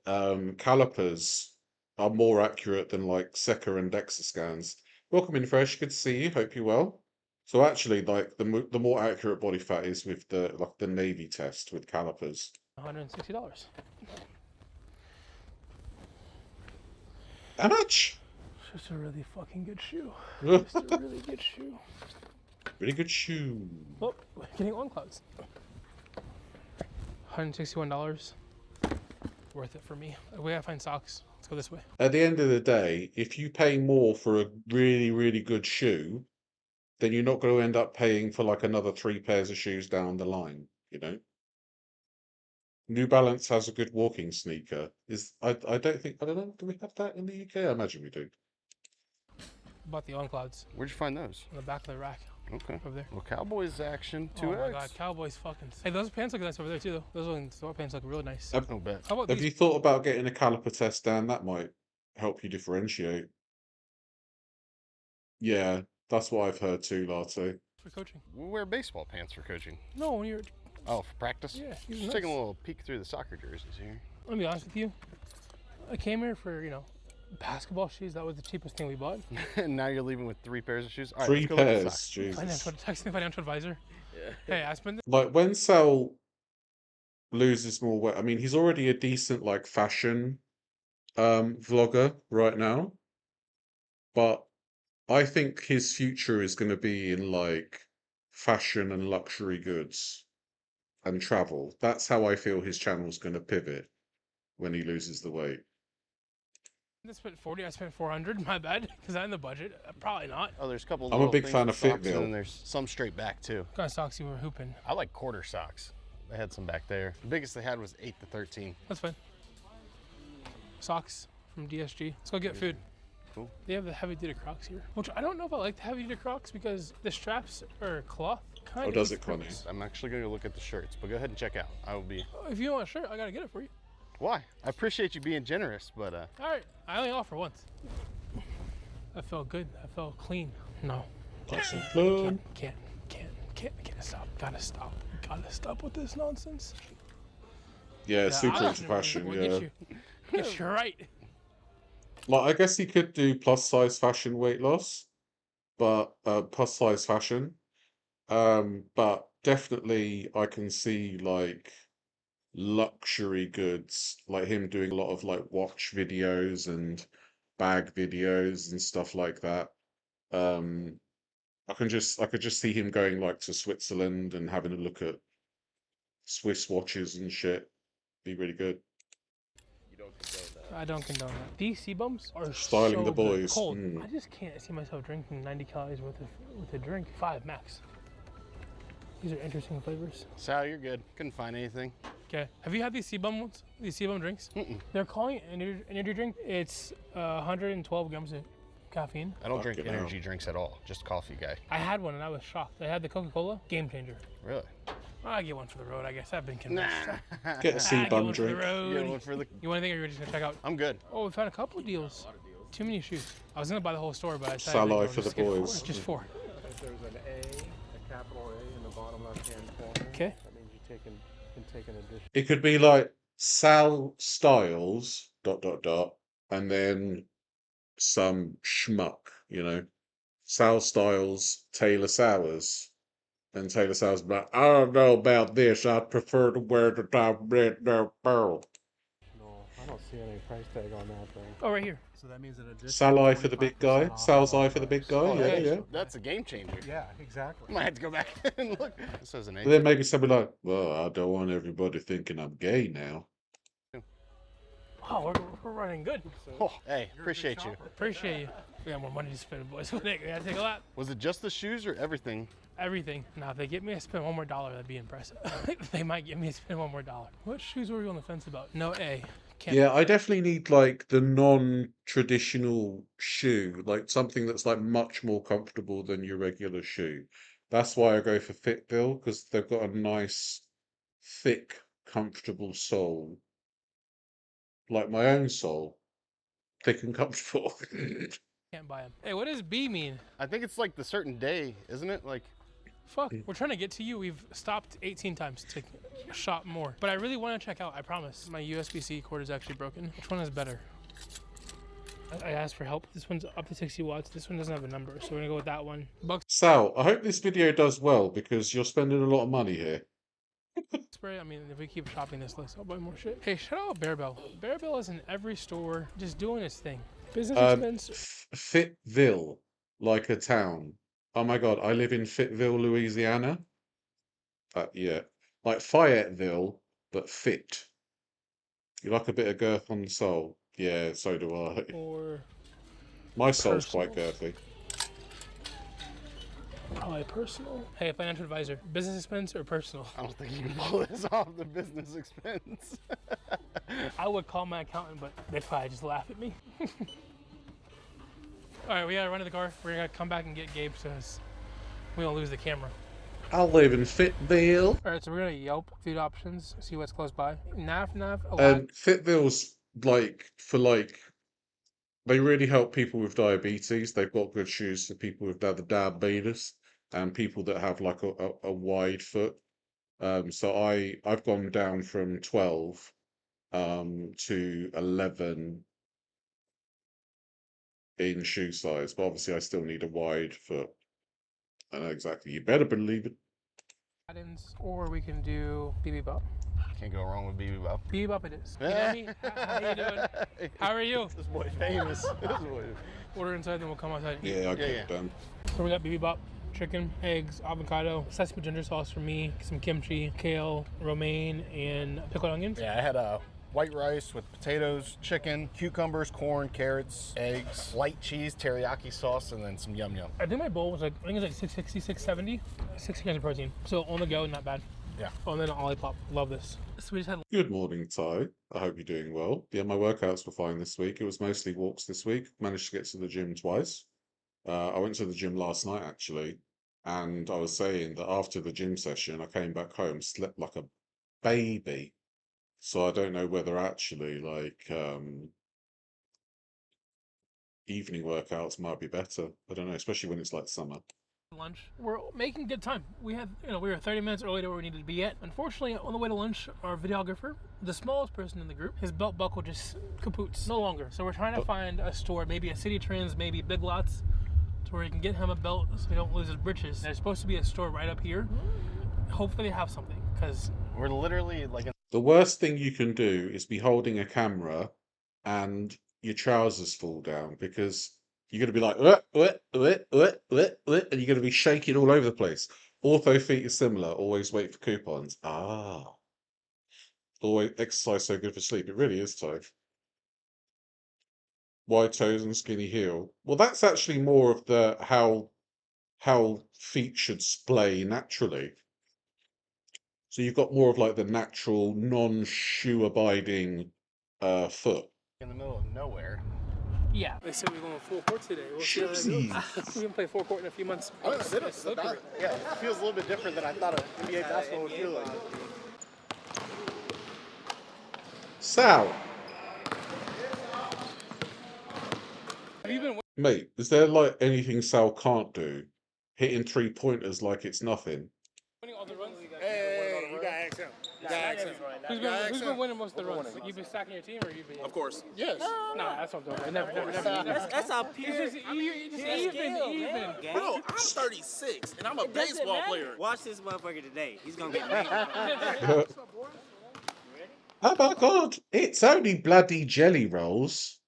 calipers are more accurate than like Seca and DEXA scans. Welcome in, Fresh. Good to see you. Hope you're well. So actually, like the more accurate body fat is with the Navy test with calipers. $160. How much? It's just a really fucking good shoe. Just a really good shoe. Really good shoe. Oh, getting on clouds. $161. Worth it for me. We gotta find socks. Let's go this way. At the end of the day, if you pay more for a really, really good shoe, then you're not going to end up paying for like another 3 pairs of shoes down the line, you know? New Balance has a good walking sneaker. I don't know, do we have that in the UK? I imagine we do. Bought the on clouds Where'd you find those? on the back of the rack Okay. over there. Well, Cowboys action, 2X. Oh my god, Cowboys fucking. Hey, those pants look nice over there too, though. Those sweatpants look really nice. Have, No bet. How about have these? you thought about getting a caliper test, Dan? That might help you differentiate. Yeah, that's what I've heard too, Latte. For coaching? We'll wear baseball pants for coaching. No, when you're. Oh, for practice? Yeah, these are Just taking a nice. little peek through the soccer jerseys here. Let me be honest with you. I came here for, basketball shoes. That was the cheapest thing we bought. And now you're leaving with 3 pairs of shoes? All right, 3 let's go look at the pairs, socks. Jesus. Texting financial advisor. Hey, I spent. Like when Sal loses more weight, I mean, he's already a decent like fashion vlogger right now, but I think his future is going to be in like fashion and luxury goods. and travel. That's how I feel his channel's going to pivot when he loses the weight. I spent 40, I spent 400, my bad, because I'm in the budget. Probably not. Oh, there's a couple I'm a little big things fan with of socks, Fitville. and then there's some straight back too. What kind of socks you were hooping? I like quarter socks. They had some back there. The biggest they had was 8 to 13. That's fine. Socks from DSG. Let's go get food. Cool. They have the heavy duty Crocs here, which I don't know if I like the heavy duty Crocs because the straps are cloth. Oh, does it, Connie? I'm actually going to look at the shirts, but go ahead and check out. I will be. If you want a shirt, I gotta get it for you. Why? I appreciate you being generous, but All right, I only offer once. I felt good. I felt clean. No. Can't stop. Gotta stop with this nonsense. Yeah, super I'll into fashion, we'll yeah. Get you right. Like, I guess he could do plus size fashion weight loss, but plus size fashion. But definitely I can see like luxury goods, like him doing a lot of like watch videos and bag videos and stuff like that. I could just see him going like to Switzerland and having a look at Swiss watches and shit. Be really good. I don't condone that. These C-bums are Styling so the good. boys. Cold. Mm. I just can't see myself drinking 90 calories with a drink. 5 max. These are interesting flavors. Sal, you're good. Couldn't find anything. Okay. Have you had these C-bum ones? These C-bum drinks? They're calling it an energy drink. It's 112 grams of caffeine. I don't drink energy drinks at all. Just coffee guy. I had one and I was shocked. I had the Coca-Cola. Game changer. Really? I'll get one for the road, I guess. I've been convinced. Get a C-bum drink. Get one for the... You want anything or you're just going to check out? I'm good. Oh, we found a couple of deals. Too many shoes. I was going to buy the whole store, but I decided Sally to for the just get boys. Just 4. If there's an A, a capital A in the bottom left-hand corner, Okay. that means you can take an addition. It could be like Sal Styles ... and then some schmuck, you know. Sal Styles, Taylor Sowers. And Taylor Sowers be like, I don't know about this. I'd prefer to wear the top red pearl. No, I don't see any price tag on that thing. Oh, right here. So that means an additional Sal eye for the big guy. 25% off Sal's all eye for the big guy. Oh, Yeah, hey, yeah. That's a game changer. Yeah, exactly. I might have to go back and look. This says an A. But then maybe somebody like, well, I don't want everybody thinking I'm gay now. Oh, we're running good. Oh, hey, appreciate you. Appreciate you. We got more money to spend, boys. We gotta take a lap. Was it just the shoes or everything? Everything. Now, if they get me to spend one more dollar, that'd be impressive. They might get me to spend one more dollar. What shoes were you on the fence about? No A. Can't Yeah, I definitely need like the non-traditional shoe, like something that's like much more comfortable than your regular shoe. That's why I go for Fitville, because they've got a nice, thick, comfortable sole. Like my own sole. Thick and comfortable. Can't buy them. Hey, what does B mean? I think it's like the certain day, isn't it? Like, Fuck, we're trying to get to you. We've stopped 18 times to shop more. But I really want to check out, I promise. My USB-C cord is actually broken. Which one is better? I asked for help. This one's up to 60 watts. This one doesn't have a number, so we're gonna go with that one. Sal, I hope this video does well because you're spending a lot of money here. Spray. I mean, if we keep shopping this list, I'll buy more shit. Hey, shout out Bearbell. Bearbell is in every store, just doing its thing. Business expense. Fitville, like a town. Oh my God, I live in Fitville, Louisiana. Yeah, like Fayetteville, but fit. You like a bit of girth on the sole? Yeah, so do I. Or My sole's quite girthy. probably personal. Hey, financial advisor. Business expense or personal? I don't think you can pull this off the business expense. I would call my accountant, but they'd probably just laugh at me. All right, we gotta run to the car. We're gonna come back and get Gabe so we don't lose the camera. I live in Fitville. All right, so we're gonna Yelp food options, see what's close by. Nav, Fitville's like for like, they really help people with diabetes. They've got good shoes for people with diabetes and people that have like a wide foot. So I've gone down from 12 to 11 in shoe size, but obviously I still need a wide foot. I know exactly. You better believe it. Or we can do BB Bop. Can't go wrong with BB Bop. BB Bop it is. You know me? How you doing? How are you? This boy's famous. This boy. Order inside, then we'll come outside. Yeah, I get it done. So we got BB Bop. chicken, eggs, avocado, sesame ginger sauce for me, some kimchi, kale, romaine, and pickled onions. Yeah, I had white rice with potatoes, chicken, cucumbers, corn, carrots, eggs, light cheese, teriyaki sauce, and then some yum yum. I think my bowl was like, I think it was like 660, 670, 60 grams of protein. So on the go, not bad. Yeah. Oh, and then an Olipop. Love this. So we just had. Good morning, Ty. I hope you're doing well. Yeah, my workouts were fine this week. It was mostly walks this week. Managed to get to the gym twice. I went to the gym last night, actually, and I was saying that after the gym session, I came back home, slept like a baby. So I don't know whether actually, like, evening workouts might be better. I don't know, especially when it's like summer. Lunch. We're making good time. We were 30 minutes early to where we needed to be at. Unfortunately, on the way to lunch, our videographer, the smallest person in the group, his belt buckle just kapoots. No longer. So we're trying to find a store, maybe a City Trends, maybe Big Lots, to where he can get him a belt so he don't lose his britches. There's supposed to be a store right up here. Hopefully they have something, because we're literally like the worst thing you can do is be holding a camera and your trousers fall down, because you're going to be like, and you're going to be shaking all over the place. Ortho feet are similar. Always wait for coupons. Always exercise so good for sleep. It really is, Ty. Wide toes and skinny heel. Well, that's actually more of the how feet should splay naturally. So you've got more of like the natural, non-shoe abiding foot. in the middle of nowhere. yeah. They said we're going full court today. We'll see how that goes. We haven't played full court in a few months. Yeah, it feels a little bit different than I thought NBA basketball would feel like. Sal, Have you been mate, is there like anything Sal can't do? Hitting 3-pointers like it's nothing. winning all the runs? Hey, you gotta ask him. You gotta ask him. Who's been winning most of the runs? Like, you've been stacking your team, or you've been? Of course. Yes. Nah, that's what I'm talking about. Never. That's our pure. It's just even. Bro, I'm 36 and I'm a baseball player. Watch this motherfucker today. He's gonna get made. Oh my God, it's only bloody Jelly Rolls.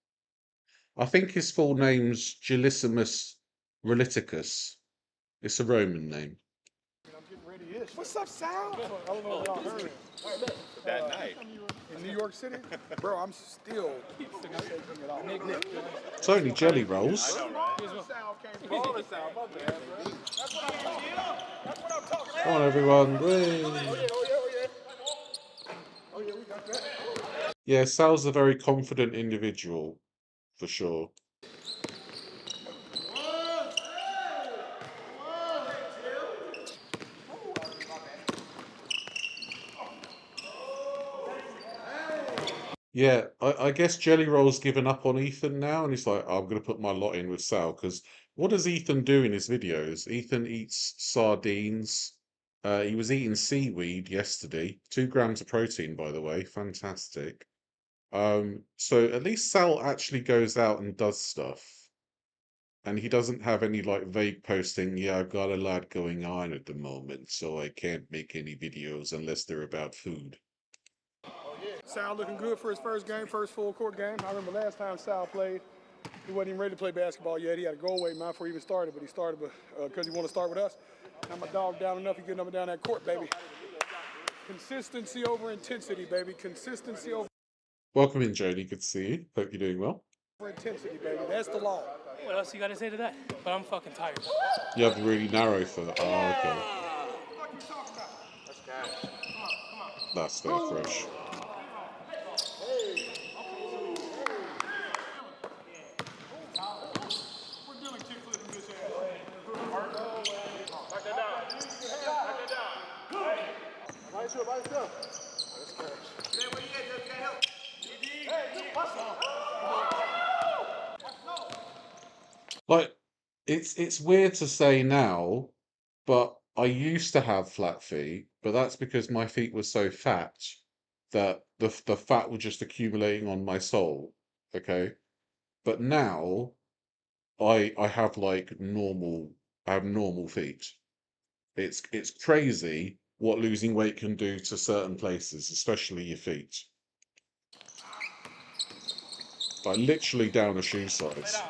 I think his full name's Gellissimus Reliticus. It's a Roman name. What's up, Sal? I don't know if y'all heard it. That night. In New York City? Bro, I'm still shaking it off. It's only Jelly Rolls. Sal came from all the Sal. My bad, bro. That's what I'm talking about. Come on, everyone. Whee! Oh, yeah, we got that. Yeah, Sal's a very confident individual, for sure. Yeah, I guess Jelly Roll's given up on Ethan now, and he's like, oh, I'm going to put my lot in with Sal, because what does Ethan do in his videos? Ethan eats sardines. He was eating seaweed yesterday. 2 grams of protein, by the way. Fantastic. So at least Sal actually goes out and does stuff. And he doesn't have any like vague posting, yeah, I've got a lot going on at the moment, so I can't make any videos unless they're about food. Sal looking good for his first game, first full court game. I remember last time Sal played, he wasn't even ready to play basketball yet. He had a goal weight mind before he even started, but he started because he wanted to start with us. Now my dog down enough, he getting up and down that court, baby. Consistency over intensity, baby. Consistency over Welcome in, Jody. Good to see you. Hope you're doing well. intensity, baby. That's the law. What else you got to say to that? But I'm fucking tired. You have a really narrow foot. Oh, okay. That's very fresh. Like, it's weird to say now, but I used to have flat feet, but that's because my feet were so fat that the fat was just accumulating on my sole. Okay, but now I have like normal. I have normal feet. It's crazy what losing weight can do to certain places, especially your feet. Like literally down a shoe size.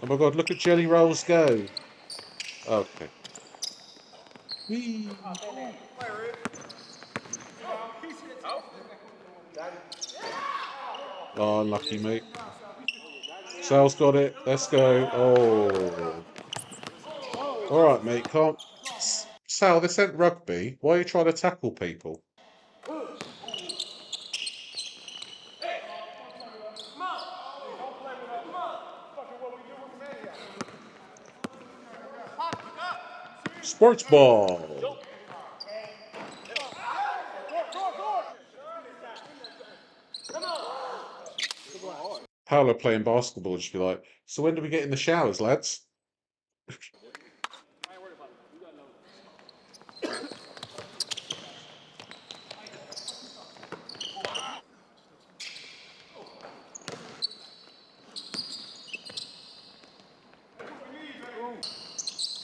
Oh my god, look at Jelly Rolls go. Okay. Whee. Oh, unlucky, mate. Sal's got it. Let's go. Oh. All right, mate. Can't. Sal, this ain't rugby. Why are you trying to tackle people? Sports ball. Paolo playing basketball, just be like, so when do we get in the showers, lads?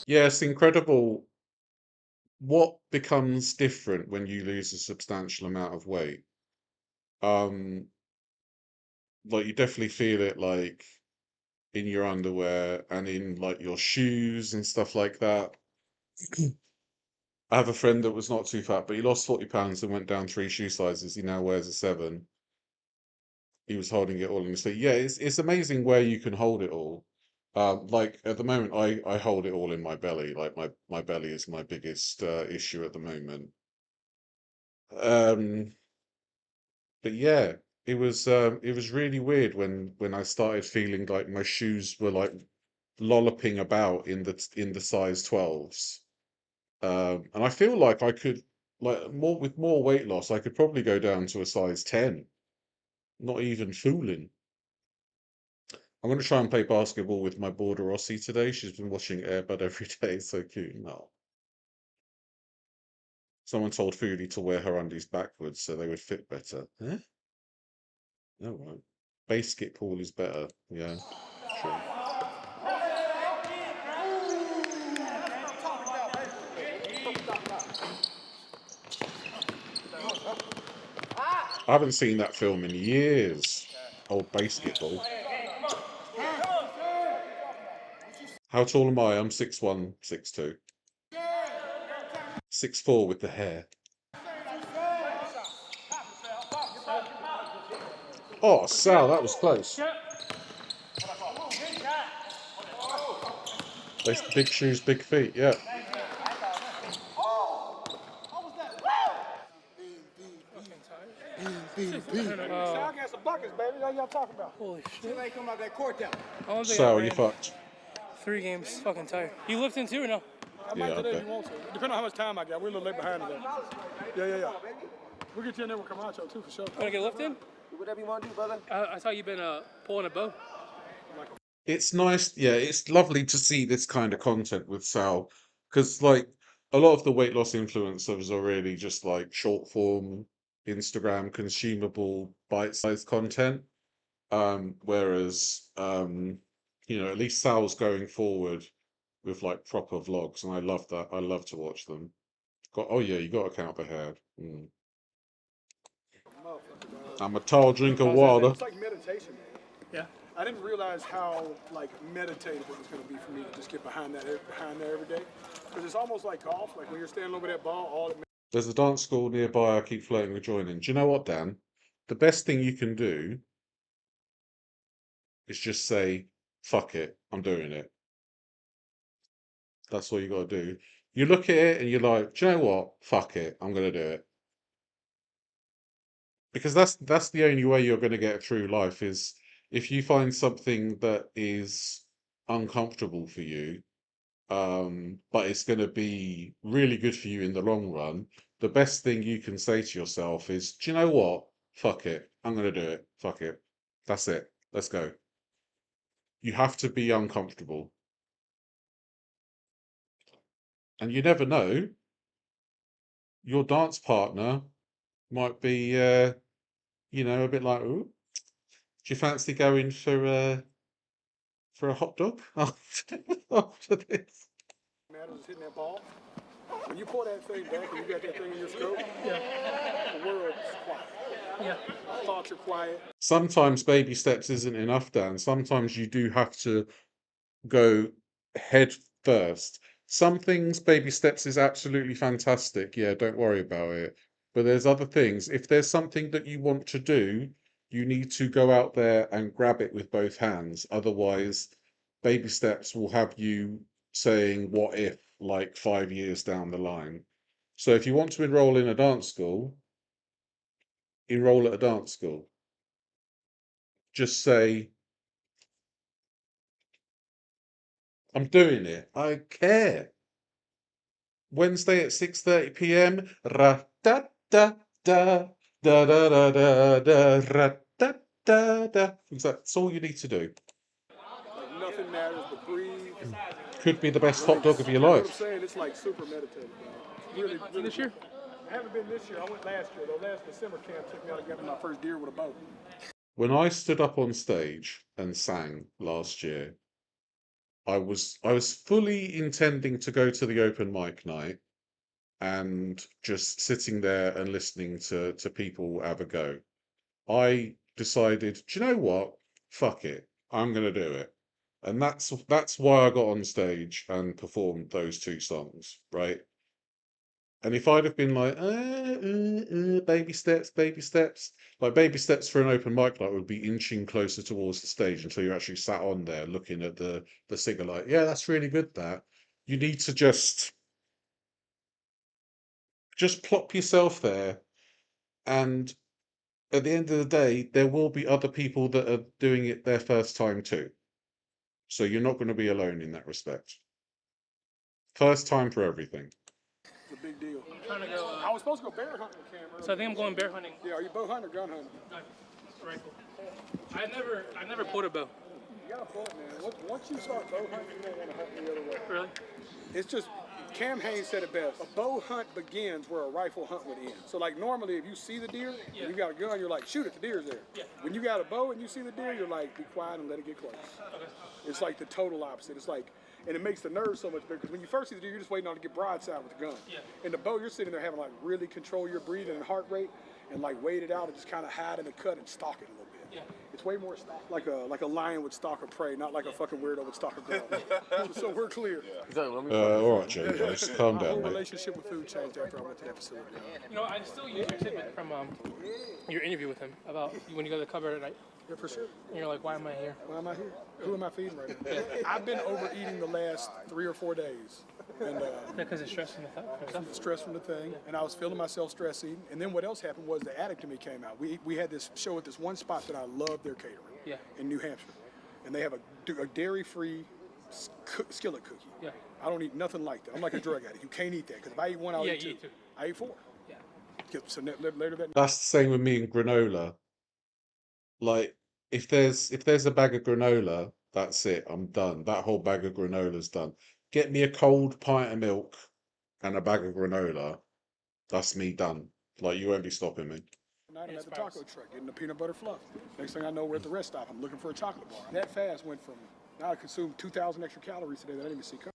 Yeah, it's incredible what becomes different when you lose a substantial amount of weight. Um, like you definitely feel it like in your underwear and in like your shoes and stuff like that. I have a friend that was not too fat, but he lost 40 pounds and went down 3 shoe sizes. He now wears a 7. He was holding it all in his feet. Yeah, it's amazing where you can hold it all. Like at the moment, I hold it all in my belly. Like my belly is my biggest issue at the moment. Um, but yeah, it was really weird when I started feeling like my shoes were like lolloping about in the size 12s. And I feel like I could like more with more weight loss, I could probably go down to a size 10. Not even fooling. I'm going to try and play basketball with my border Aussie today. She's been watching Air Bud every day. So cute. No. Someone told Foodie to wear her undies backwards so they would fit better. Huh? No, right. Basketball is better. Yeah, true. I haven't seen that film in years. Old basketball. How tall am I? I'm 6'1", 6'2". 6'4" with the hair. Oh, Sal, that was close. Big shoes, big feet, yeah. Sal got some buckets, baby. What y'all talking about? Holy shit. They come out that court down. I don't think I Sal, you ran fucked. 3 games. Fucking tired. You lifting too or no? I might today if you want to. Depending on how much time I got. We're a little late behind today. Yeah. We'll get you in there with Camacho too, for sure. Want to get lifted? Do whatever you want to do, brother. I thought you've been pulling a bow. It's nice, yeah, it's lovely to see this kind of content with Sal, because like a lot of the weight loss influencers are really just like short form, Instagram consumable, bite-sized content. Whereas you know, at least Sal's going forward with like proper vlogs, and I love that. I love to watch them. Oh yeah, you got to count the hair. I'm a tall drink of water. It's like meditation. Yeah. I didn't realize how like meditative it was going to be for me to just get behind there every day, because it's almost like golf. Like when you're standing over that ball, all it. There's a dance school nearby. I keep flirting with joining. Do you know what, Dan? The best thing you can do is just say, "Fuck it, I'm doing it." That's all you got to do. You look at it and you're like, "Do you know what? Fuck it, I'm gonna do it." Because that's the only way you're going to get through life is if you find something that is uncomfortable for you, but it's going to be really good for you in the long run. The best thing you can say to yourself is, "Do you know what? Fuck it, I'm going to do it. Fuck it. That's it. Let's go." You have to be uncomfortable, and you never know. Your dance partner might be, you know, a bit like, "Ooh, do you fancy going for a hot dog after this?" Matters is hitting that ball. When you pull that thing back and you got that thing in your scope, the world is quiet. Yeah. Thoughts are quiet. Sometimes baby steps isn't enough, Dan. Sometimes you do have to go head first. Some things, baby steps is absolutely fantastic. Yeah, don't worry about it. But there's other things. If there's something that you want to do, you need to go out there and grab it with both hands. Otherwise, baby steps will have you saying what if like 5 years down the line. So if you want to enroll in a dance school, enroll at a dance school. Just say, I'm doing it. I care. Wednesday at 6:30 p.m. Ra da da da da da da da da ra da da da. That's all you need to do. Like nothing matters but breathe. Could be the best hot Release. dog of your You know what I'm life. saying? It's like super meditative. Bro. Really, really This year? I haven't been this year. I went last year. Though last December camp took me out and got me my first deer with a bow. When I stood up on stage and sang last year, I was fully intending to go to the open mic night and just sitting there and listening to people have a go. I decided, do you know what? Fuck it. I'm gonna do it. And that's why I got on stage and performed those two songs, right? And if I'd have been like, baby steps, like baby steps for an open mic night would be inching closer towards the stage until you actually sat on there looking at the singer like, yeah, that's really good. That you need to just plop yourself there, and at the end of the day, there will be other people that are doing it their first time too. So you're not going to be alone in that respect. First time for everything. It's a big deal. I'm trying to go. I was supposed to go bear hunting with Cam earlier. So I think I'm going bear hunting. Yeah, are you bow hunting or gun hunting? Rifle. I never pulled a bow. You gotta pull it, man. Once you start bow hunting, you don't want to hunt any other way. Really? It's just, Cam Haynes said it best. A bow hunt begins where a rifle hunt would end. So like normally if you see the deer and you got a gun, you're like, shoot it, the deer's there. Yeah. When you got a bow and you see the deer, you're like, be quiet and let it get close. Okay. It's like the total opposite. It's like, and it makes the nerves so much bigger because when you first see the deer, you're just waiting on it to get broadside with the gun. Yeah. In the bow, you're sitting there having like really control your breathing and heart rate and like wait it out and just kind of hide in the cut and stalk it a little bit. Yeah. It's way more like a lion would stalk a prey, not like a fucking weirdo would stalk a girl. So we're clear. All right, Jay, just calm My whole down, mate. relationship with food changed after I went to that facility. You know, I still use your tidbit from your interview with him about when you go to the cupboard at night. Yeah, for sure. And you're like, why am I here? Why am I here? Who am I feeding right now? I've been overeating the last 3 or 4 days. And Because it's stress from the stuff. stress from the thing, and I was feeling myself stress eating. And then what else happened was the addict in me came out. We had this show at this one spot that I love their catering in New Hampshire. And they have a dairy-free skillet cookie. Yeah. I don't eat nothing like that. I'm like a drug addict. You can't eat that, because if I eat one, I'll eat two. I eat 4. Yeah. So later that That's the same with me and granola. Like, if there's a bag of granola, that's it. I'm done. That whole bag of granola's done. Get me a cold pint of milk and a bag of granola. That's me done. Like, you won't be stopping me. night I'm at the taco truck getting the peanut butter fluff. Next thing I know, we're at the rest stop. I'm looking for a chocolate bar. That fast went from, now I consume 2,000 extra calories today that I didn't even see coming.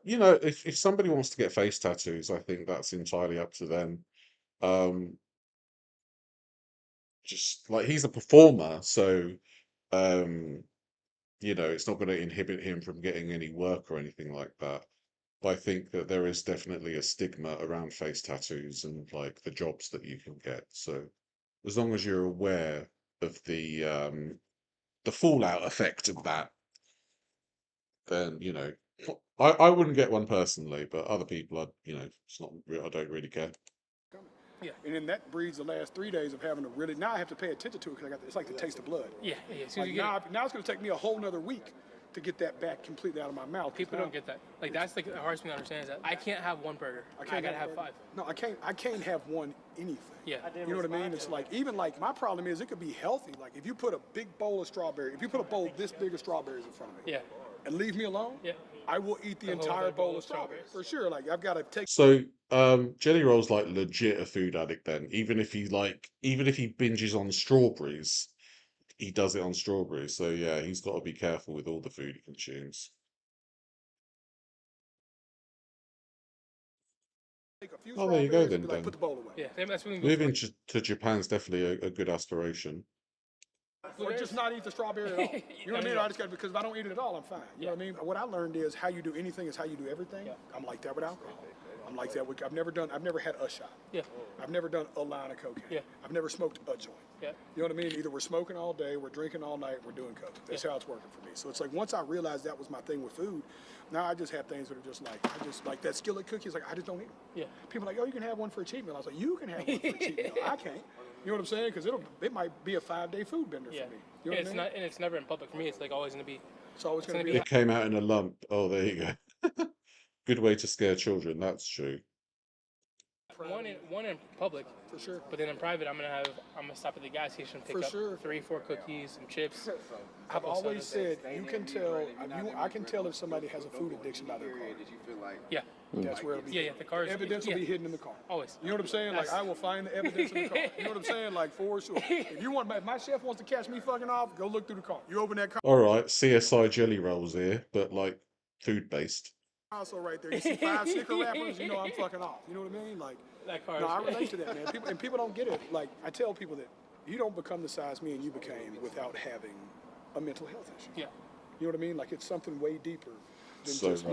You know, if somebody wants to get face tattoos, I think that's entirely up to them. Just like he's a performer, so you know, it's not going to inhibit him from getting any work or anything like that. But I think that there is definitely a stigma around face tattoos and like the jobs that you can get. So as long as you're aware of the fallout effect of that, then you know, I wouldn't get one personally, but other people, you know, it's not. I don't really care. Yeah. And then that breeds the last 3 days of having to really, now I have to pay attention to it because it's like the taste of blood. Yeah, yeah. Like now it's going to take me a whole nother week to get that back completely out of my mouth. People don't get that. Like that's like the hardest thing to understand is that I can't have one burger. I gotta have 5. No, I can't have one anything. Yeah. You know what I mean? It's like, even like my problem is it could be healthy. Like if you put a big bowl of strawberries, if you put a bowl this big of strawberries in front of me. Yeah. And leave me alone. Yeah. I will eat the entire bowl of strawberries for sure. Like I've got to take. So Jelly Roll's like legit a food addict then. Even if he binges on strawberries, he does it on strawberries. So yeah, he's got to be careful with all the food he consumes. Oh, there you go then, Put the bowl away. Yeah, that's really Moving to Japan's definitely a good aspiration. or just not eat the strawberry at all. You know what I mean? I just got because if I don't eat it at all, I'm fine. You know what I mean? What I learned is how you do anything is how you do everything. I'm like that with alcohol. I'm like that with. I've never had a shot. Yeah. I've never done a line of cocaine. Yeah. I've never smoked a joint. Yeah. You know what I mean? Either we're smoking all day, we're drinking all night, we're doing coke. That's how it's working for me. So it's like once I realized that was my thing with food, now I just have things that are just like like that skillet cookie is like I just don't eat them. Yeah. People are like, oh, you can have one for a cheat meal. I was like, you can have one for a cheat meal. I can't. You know what I'm saying? Because it might be a 5-day food bender for me. You know what I mean? And it's never in public for me. It's like always going to be. It's always going to be. It came out in a lump. Oh, there you go. Good way to scare children. That's true. One in public for sure, but then in private I'm gonna stop at the gas station, pick up 3-4 cookies, some chips. I've always said you can tell. I can tell if somebody has a food addiction by their car. Yeah. That's where it'll be. Yeah, the cars. Evidence will be hidden in the car. Always. You know what I'm saying? Like I will find the evidence in the car. You know what I'm saying? Like for sure. If my chef wants to catch me fucking off, go look through the car. You open that car. All right, CSI jelly rolls here, but like food based. Also right there, you see 5 Snicker wrappers, you know I'm fucking off. You know what I mean? Like that car. No, I relate to that, man. People don't get it. Like I tell people that you don't become the size me and you became without having a mental health issue. Yeah. You know what I mean? Like it's something way deeper than So just,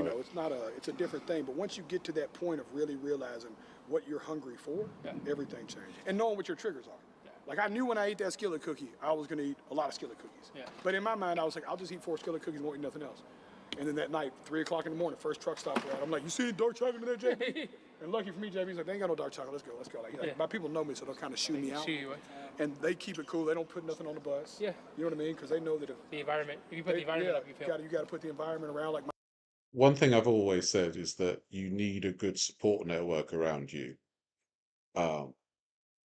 it's a different thing. But once you get to that point of really realizing what you're hungry for, everything changes. And knowing what your triggers are. Yeah. Like I knew when I ate that skillet cookie, I was gonna eat a lot of skillet cookies. Yeah. But in my mind, I was like, I'll just eat 4 skillet cookies and won't eat nothing else. And then that night, 3 o'clock in the morning, first truck stop around. I'm like, you see any dark chocolate in there, JB? And lucky for me, JB's like, they ain't got no dark chocolate. Let's go. Like, my people know me, so they'll kind of shoo me out. And they keep it cool. They don't put nothing on the bus. Yeah. You know what I mean? Because they know that if the environment, if you put the environment up, you fail. You got to put the environment around. Like one thing I've always said is that you need a good support network around you.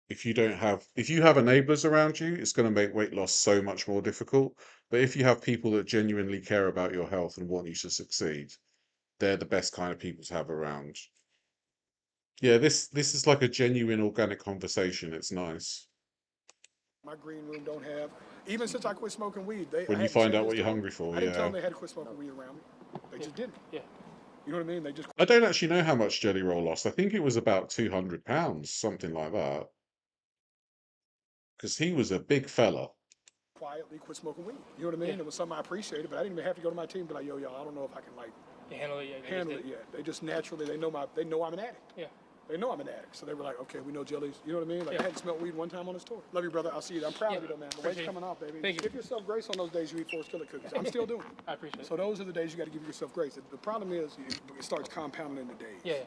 If you have enablers around you, it's going to make weight loss so much more difficult. But if you have people that genuinely care about your health and want you to succeed, they're the best kind of people to have around. Yeah, this is like a genuine organic conversation. It's nice. My green room don't have, even since I quit smoking weed. When you find out what you're hungry for, I didn't tell them they had to quit smoking weed around me. They just didn't. Yeah. You know what I mean? They just. I don't actually know how much Jelly Roll lost. I think it was about 200 pounds, something like that. Because he was a big fella. Quietly quit smoking weed. You know what I mean? It was something I appreciated, but I didn't even have to go to my team and be like, yo, I don't know if I can like handle it yet. Handle it yet. They just naturally they know I'm an addict. Yeah. They know I'm an addict. So they were like, okay, we know Jelly's, you know what I mean? Like I hadn't smelled weed one time on his tour. Love you, brother. I'll see you. I'm proud of you though, man. The weight's coming off, baby. Thank you. Give yourself grace on those days you eat 4 skillet cookies. I'm still doing it. I appreciate it. So those are the days you got to give yourself grace. The problem is it starts compounding in the days. Yeah.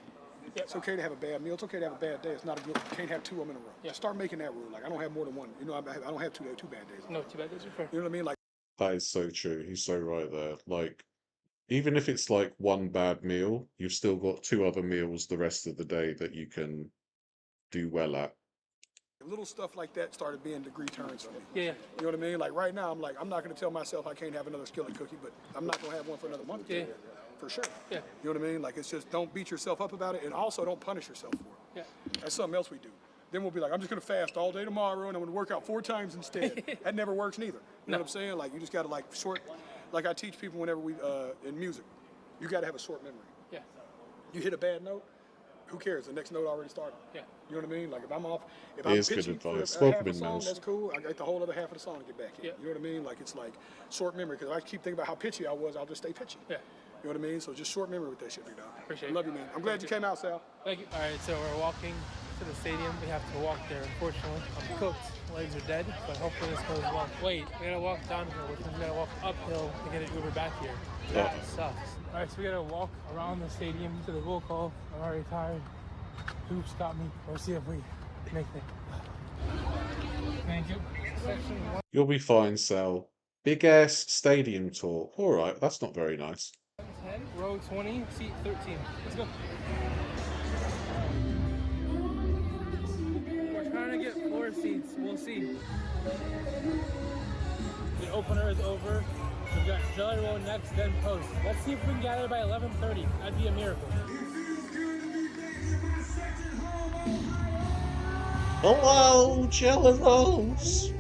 It's okay to have a bad meal. It's okay to have a bad day. It's not a good. You can't have 2 of them in a row. Yeah. Start making that rule. Like I don't have more than one. You know, I don't have two bad days. No, 2 bad days are fair. You know what I mean? Like that is so true. He's so right there. Like even if it's like 1 bad meal, you've still got 2 other meals the rest of the day that you can do well at. Little stuff like that started being degree turns for me. Yeah. You know what I mean? Like right now, I'm not going to tell myself I can't have another skillet cookie, but I'm not going to have one for another month. Yeah. For sure. Yeah. You know what I mean? Like it's just don't beat yourself up about it, and also don't punish yourself for it. Yeah. That's something else we do. Then we'll be like, I'm just going to fast all day tomorrow, and I'm going to work out 4 times instead. That never works neither. You know what I'm saying? Like you just got to like short. Like I teach people whenever we in music, you got to have a short memory. Yeah. You hit a bad note. Who cares? The next note already started. Yeah. You know what I mean? Like if I'm off, if I'm pitching for half a song, that's cool. I get the whole other half of the song to get back in. Yeah. You know what I mean? Like it's like short memory because if I keep thinking about how pitchy I was, I'll just stay pitchy. Yeah. You know what I mean? So just short memory with that shit, big dog. Appreciate it. Love you, man. I'm glad you came out, Sal. Thank you. All right, so we're walking to the stadium. We have to walk there, unfortunately. I'm cooked. Legs are dead, but hopefully this goes well. Wait, we gotta walk downhill, which means we gotta walk uphill to get an Uber back here. That sucks. All right, so we gotta walk around the stadium to the roll call. I'm already tired. Hoops got me. We'll see if we make it. Thank you. You'll be fine, Sal. Big ass stadium tour. All right, that's not very nice. 10, row 20, seat 13. Let's go. We're trying to get floor seats. We'll see. The opener is over. We've got Jelly Roll next, then post. Let's see if we can get there by 11:30. That'd be a miracle. Hello, Jelly Rolls.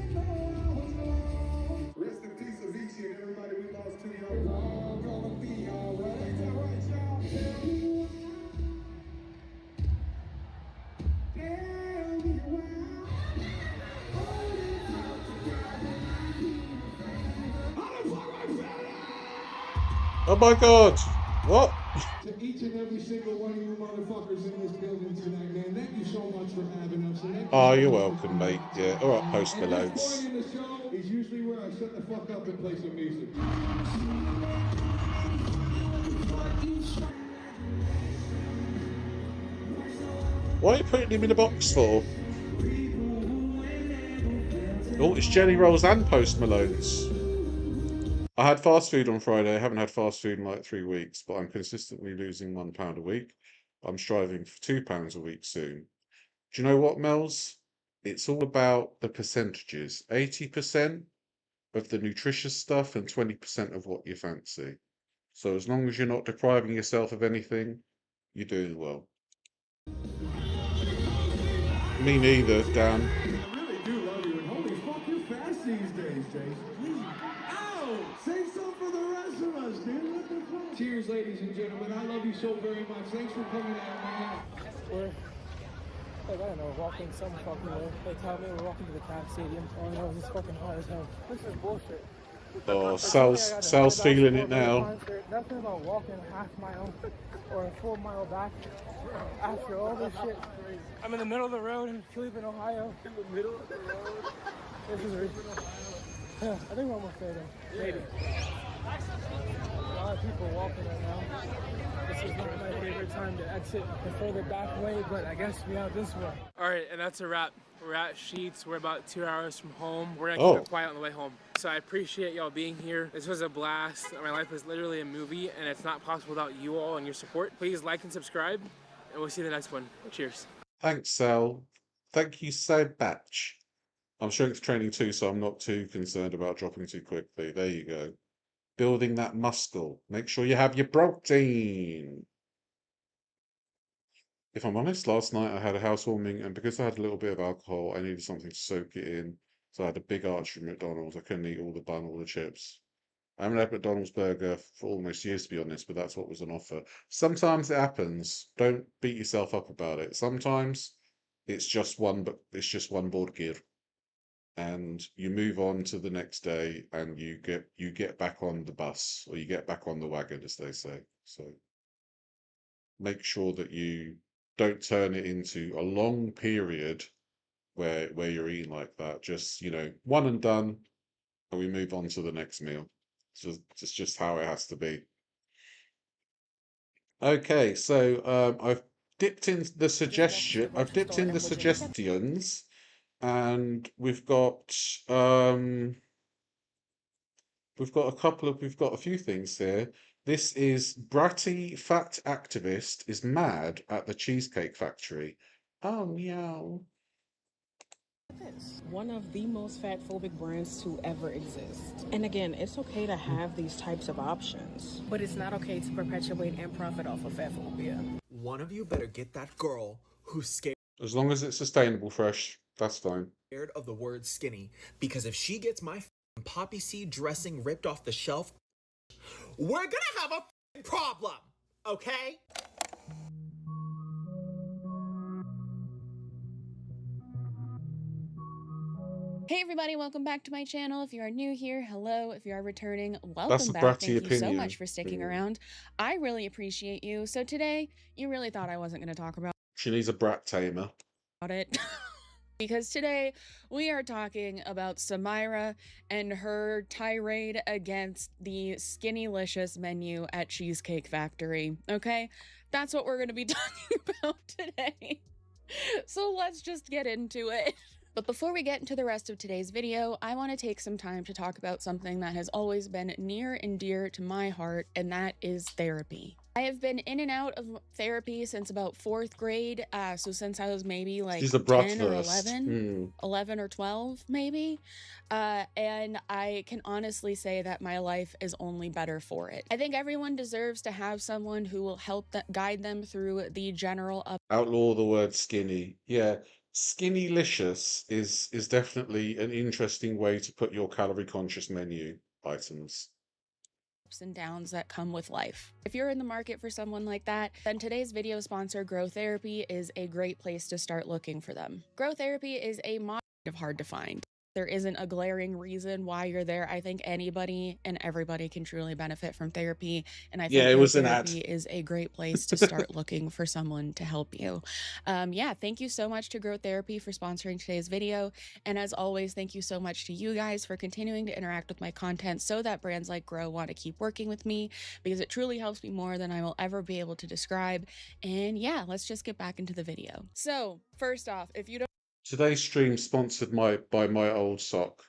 Rest in peace, Avicii, and everybody we lost to. Y'all all gonna be all right. Ain't that right, y'all? Tell me why. Oh my god! What? To each and every single one of you motherfuckers in this building tonight, man, thank you so much for having us. And thank you Oh, so you're much for welcome, coming mate. out Yeah, tonight. alright, Post At this point Malones. in the show is usually where I shut the fuck up and play some music. Why are you putting him in a box for? Oh, it's Jelly Rolls and Post Malones. I had fast food on Friday. I haven't had fast food in like 3 weeks, but I'm consistently losing £1 a week. I'm striving for £2 a week soon. Do you know what, Mels? It's all about the percentages. 80% of the nutritious stuff and 20% of what you fancy. So as long as you're not depriving yourself of anything, you're doing well. Me neither, Dan. I really do love you, and holy fuck, you're fast these days, Jason. Ow! Save some for the rest of us, dude. What the fuck? Cheers, ladies and gentlemen. I love you so very much. Thanks for coming out, man. We're, like, I don't know, walking some fucking way. They tell me we're walking to the Cavs Stadium. All I know is it's fucking hot as hell. This is bullshit. Oh, They told me I got to Sal's fly feeling basketball it to the now. concert. Nothing about walking a half mile or a full mile back after all this shit. I'm in the middle of the road in Cleveland, Ohio. In the middle of the road? This is ridiculous. Yeah, I think we're almost there though. Maybe. A lot of people walking right now. This is not my favorite time to exit the further back way, but I guess we have this way. All right, and that's a wrap. We're at Sheets. We're about 2 hours from home. We're gonna keep it quiet on the way home. So I appreciate y'all being here. This was a blast. My life is literally a movie, and it's not possible without you all and your support. Please like and subscribe, and we'll see you in the next one. Cheers. Thanks, Sal. Thank you so much. I'm strength training too, so I'm not too concerned about dropping too quickly. There you go. Building that muscle. Make sure you have your protein. If I'm honest, last night I had a housewarming, and because I had a little bit of alcohol, I needed something to soak it in. So I had a big arch from McDonald's. I couldn't eat all the bun, all the chips. I haven't had McDonald's burger for almost years, to be honest, but that's what was on offer. Sometimes it happens. Don't beat yourself up about it. Sometimes it's just one board gear, and you move on to the next day, and you get back on the bus, or you get back on the wagon, as they say. So make sure that you don't turn it into a long period where you're eating like that. Just, one and done, and we move on to the next meal. It's just how it has to be. Okay, so I've dipped in the suggestions, and we've got a few things here. This is Bratty Fat Activist is mad at the Cheesecake Factory. Oh, meow. One of the most fat-phobic brands to ever exist. And again, it's okay to have these types of options, but it's not okay to perpetuate and profit off of fat phobia. One of you better get that girl who's scared. As long as it's sustainable, fresh, that's fine. Scared of the word skinny, because if she gets my poppy seed dressing ripped off the shelf, we're gonna have a problem, okay? Hey everybody, welcome back to my channel. If you are new here, hello. If you are returning, welcome That's a back. bratty Thank you so opinion. much for sticking around. I really appreciate you. So today, you really thought I wasn't going to talk about She needs a brat tamer. it. Because today, we are talking about Samira and her tirade against the Skinnylicious menu at Cheesecake Factory. Okay? That's what we're going to be talking about today. So let's just get into it. But before we get into the rest of today's video, I want to take some time to talk about something that has always been near and dear to my heart, and that is therapy. I have been in and out of therapy since about 4th grade, so since I was maybe like She's a 10 or bratwurst. 11 or 12 maybe, and I can honestly say that my life is only better for it. I think everyone deserves to have someone who will help guide them through the general Outlaw the word skinny. Yeah. Skinnylicious is definitely an interesting way to put your calorie conscious menu items. ups and downs that come with life. If you're in the market for someone like that, then today's video sponsor, Grow Therapy, is a great place to start looking for them. Grow Therapy is a mod of hard to find. there isn't a glaring reason why you're there. I think anybody and everybody can truly benefit from therapy. And I Yeah, think it Growth was an ad. Therapy is a great place to start looking for someone to help you. Yeah, thank you so much to Growth Therapy for sponsoring today's video. And as always, thank you so much to you guys for continuing to interact with my content so that brands like Grow want to keep working with me, because it truly helps me more than I will ever be able to describe. And yeah, let's just get back into the video. So first off, if you don't Today's stream sponsored by my old sock.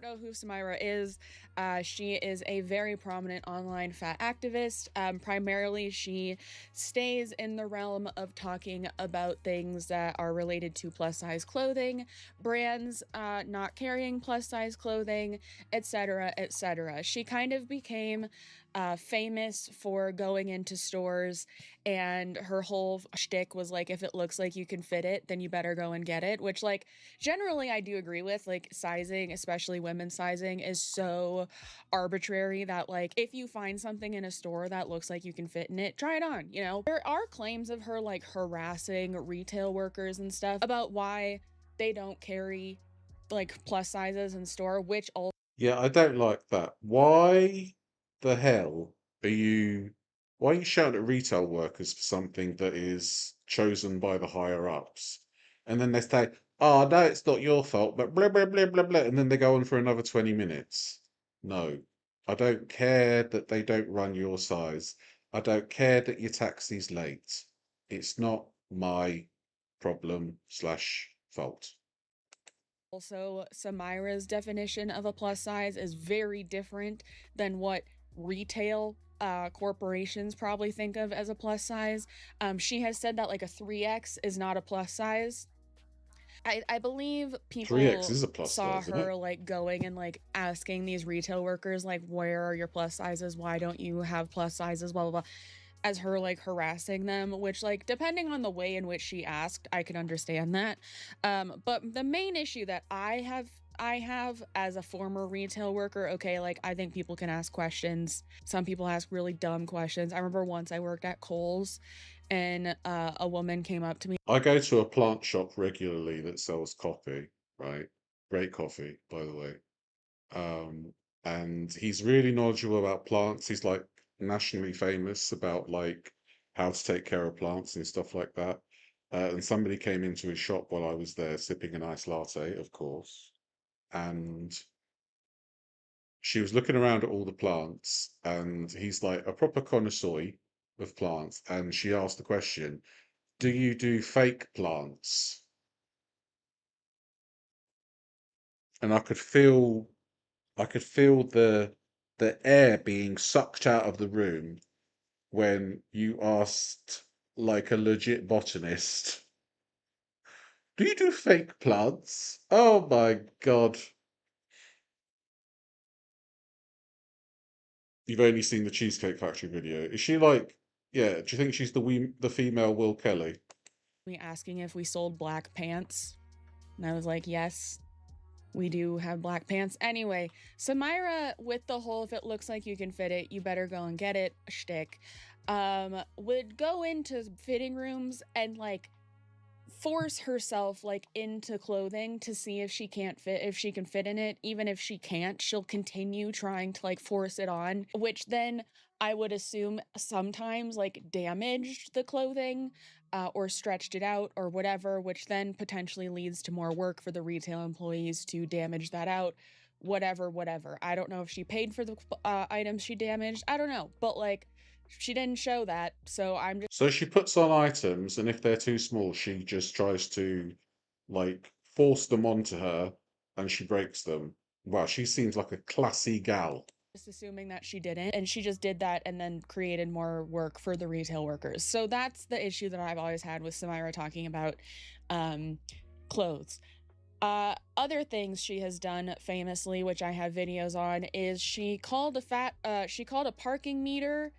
know who Samira is, she is a very prominent online fat activist. Primarily, she stays in the realm of talking about things that are related to plus size clothing, brands not carrying plus size clothing, etc., etc. She kind of became famous for going into stores, and her whole shtick was like, if it looks like you can fit it, then you better go and get it, which, like, generally I do agree with. Like, sizing, especially women's sizing, is so arbitrary that, like, if you find something in a store that looks like you can fit in it, try it on, you know? There are claims of her, like, harassing retail workers and stuff about why they don't carry, like, plus sizes in store, which also Yeah, I don't like that. Why the hell why are you shouting at retail workers for something that is chosen by the higher ups? And then they say, oh, no, it's not your fault, but blah, blah, blah, blah, blah. And then they go on for another 20 minutes. No, I don't care that they don't run your size. I don't care that your taxi's late. It's not my problem / fault. Also, Samira's definition of a plus size is very different than what retail corporations probably think of as a plus size. She has said that, like, a 3X is not a plus size. I believe 3X people is a plus saw size, isn't her it? like going and like asking these retail workers, like, where are your plus sizes? Why don't you have plus sizes? Blah, blah, blah. As her like harassing them, which, like, depending on the way in which she asked, I can understand that. But the main issue that I have as a former retail worker, okay, like, I think people can ask questions. Some people ask really dumb questions. I remember once I worked at Kohl's and a woman came up to me. I go to a plant shop regularly that sells coffee, right? Great coffee, by the way. And he's really knowledgeable about plants. He's like nationally famous about like how to take care of plants and stuff like that. And somebody came into his shop while I was there sipping an iced latte, of course. And she was looking around at all the plants, and he's like a proper connoisseur of plants. And she asked the question, do you do fake plants? And I could feel the air being sucked out of the room when you asked like a legit botanist, do you do fake plants? Oh my God. You've only seen the Cheesecake Factory video. Is she like, yeah, do you think she's the female Will Kelly? Me asking if we sold black pants. And I was like, yes, we do have black pants. Anyway, Samira, with the whole, if it looks like you can fit it, you better go and get it shtick, would go into fitting rooms and like force herself like into clothing to see if she can fit in it. Even if she can't, she'll continue trying to like force it on, which then I would assume sometimes like damaged the clothing or stretched it out or whatever, which then potentially leads to more work for the retail employees to damage that out. Whatever. I don't know if she paid for the items she damaged. I don't know, but like, she didn't show that, so I'm just. So she puts on items, and if they're too small, she just tries to like force them onto her, and she breaks them. Wow, she seems like a classy gal. Just assuming that she didn't, and she just did that and then created more work for the retail workers. So that's the issue that I've always had with Samira talking about clothes. Other things she has done famously, which I have videos on, is she called a parking meter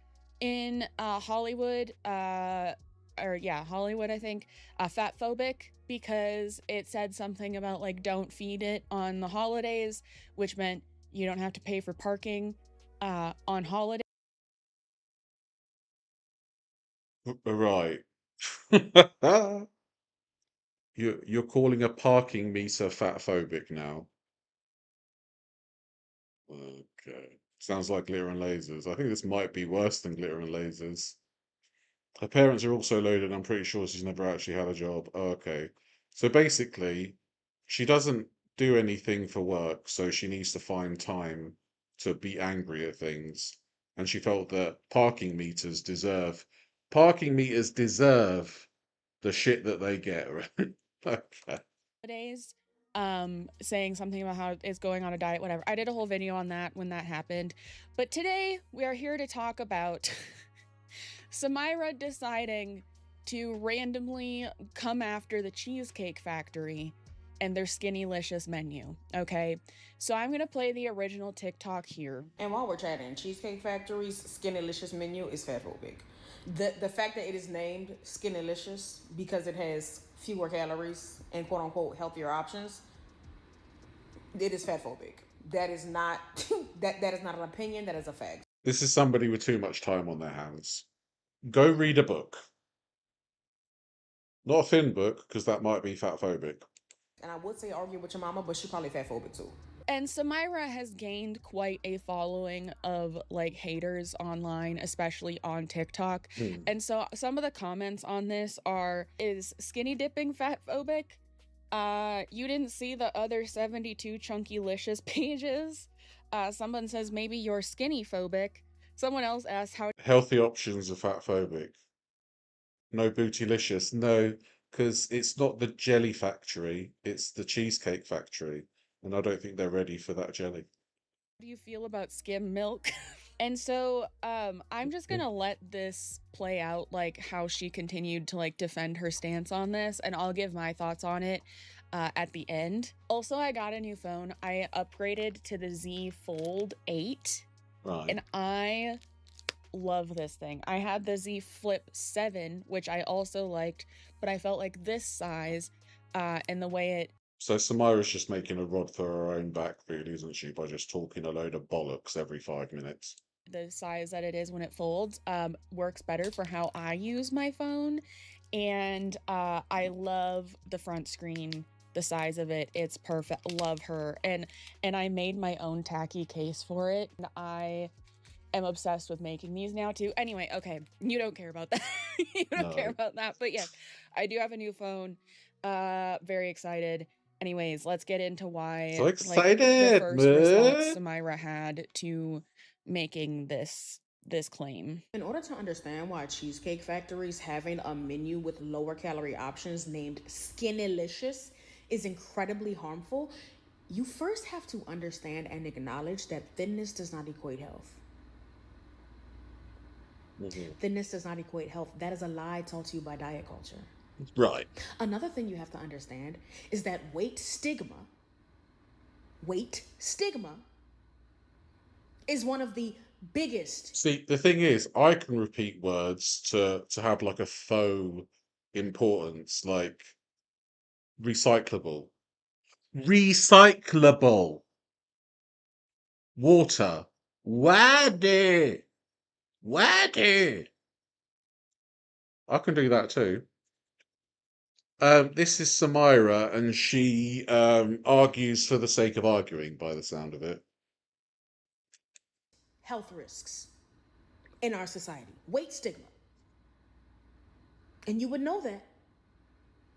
in Hollywood, Hollywood, I think, fat phobic, because it said something about like, don't feed it on the holidays, which meant you don't have to pay for parking on holiday. Right. You're calling a parking meter fatphobic now. Okay. Sounds like glitter and lasers. I think this might be worse than glitter and lasers. Her parents are also loaded. I'm pretty sure she's never actually had a job. Oh, okay. So basically, she doesn't do anything for work, so she needs to find time to be angry at things. And she felt that parking meters deserve the shit that they get. Right? Okay. Days, saying something about how it's going on a diet, whatever. I did a whole video on that when that happened. But today we are here to talk about Samira deciding to randomly come after the Cheesecake Factory and their Skinnylicious menu. Okay, so I'm gonna play the original TikTok here. And while we're chatting, Cheesecake Factory's Skinnylicious menu is fatphobic. The fact that it is named Skinnylicious because it has fewer calories and quote unquote healthier options, it is fatphobic. That is not that is not an opinion, that is a fact. This is somebody with too much time on their hands. Go read a book. Not a thin book, because that might be fatphobic. And I would say argue with your mama, but she probably fatphobic too. And Samira has gained quite a following of like haters online, especially on TikTok. And so some of the comments on this are, is skinny dipping fatphobic? You didn't see the other 72 Chunkylicious pages? Someone says maybe you're skinny phobic. Someone else asks how Healthy options are fatphobic. No bootylicious. No, because it's not the jelly factory, it's the cheesecake factory. And I don't think they're ready for that jelly. do you feel about skim milk? And so I'm just gonna let this play out, like how she continued to like defend her stance on this, and I'll give my thoughts on it at the end. Also, I got a new phone. I upgraded to the Z Fold 8. Right. And I love this thing. I had the Z Flip 7, which I also liked, but I felt like this size and the way it So Samira's just making a rod for her own back, really, isn't she? By just talking a load of bollocks every 5 minutes. the size that it is when it folds works better for how I use my phone. And I love the front screen, the size of it. It's perfect. Love her. And I made my own tacky case for it. And I am obsessed with making these now too. Anyway, okay, you don't care about that. You don't care about that. But yes, I do have a new phone. Very excited. Anyways, let's get into why So like the excited, first response man. Samira had to making this claim. In order to understand why Cheesecake Factory's having a menu with lower calorie options named Skinnylicious is incredibly harmful, you first have to understand and acknowledge that thinness does not equate health. Thinness does not equate health. That is a lie taught to you by diet culture. Right. Another thing you have to understand is that weight stigma is one of the biggest. See, the thing is, I can repeat words to have like a faux importance, like recyclable. Recyclable. Water. Water. Water. I can do that too. This is Samira, and she argues for the sake of arguing, by the sound of it. Health risks in our society. Weight stigma. And you would know that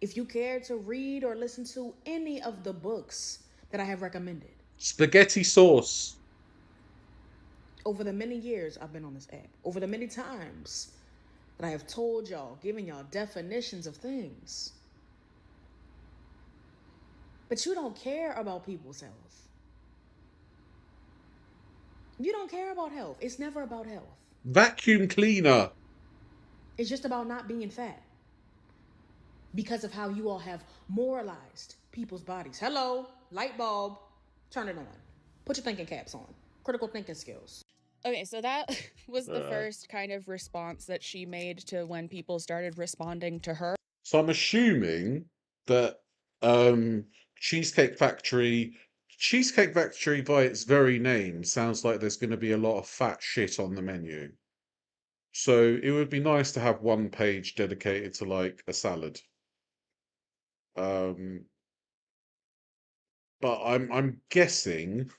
if you cared to read or listen to any of the books that I have recommended. Spaghetti sauce. Over the many years I've been on this app, over the many times that I have told y'all, given y'all definitions of things. But you don't care about people's health. You don't care about health. It's never about health. Vacuum cleaner. It's just about not being fat. Because of how you all have moralized people's bodies. Hello, light bulb, turn it on. Put your thinking caps on. Critical thinking skills. Okay, so that was the first kind of response that she made to when people started responding to her. So I'm assuming that Cheesecake Factory by its very name sounds like there's going to be a lot of fat shit on the menu. So it would be nice to have one page dedicated to like a salad. Um, but I'm guessing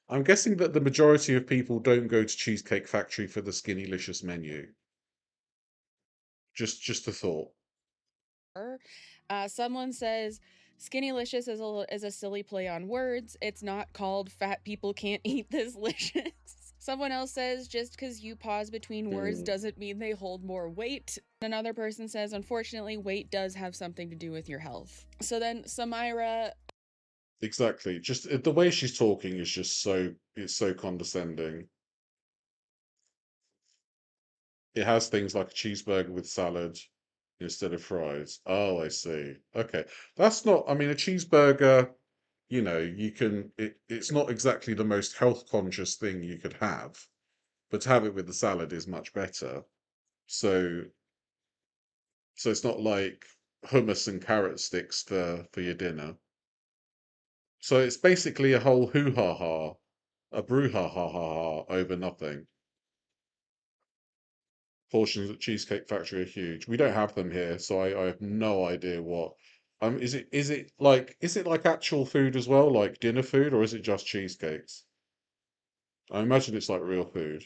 that the majority of people don't go to Cheesecake Factory for the Skinnylicious menu. Just a thought. Someone says Skinnylicious is a silly play on words. It's not called Fat People Can't Eat This Licious. Someone else says just because you pause between words doesn't mean they hold more weight. Another person says, unfortunately, weight does have something to do with your health. So then Samira. Exactly. Just the way she's talking is just it's so condescending. It has things like a cheeseburger with salad instead of fries. Oh, I see. Okay. That's not, I mean, a cheeseburger, it's not exactly the most health conscious thing you could have, but to have it with the salad is much better. So it's not like hummus and carrot sticks for your dinner. So it's basically a whole hoo-ha-ha, a brouhaha-ha-ha over nothing. Portions at Cheesecake Factory are huge. We don't have them here, so I have no idea what. Is it like actual food as well, like dinner food, or is it just cheesecakes? I imagine it's like real food.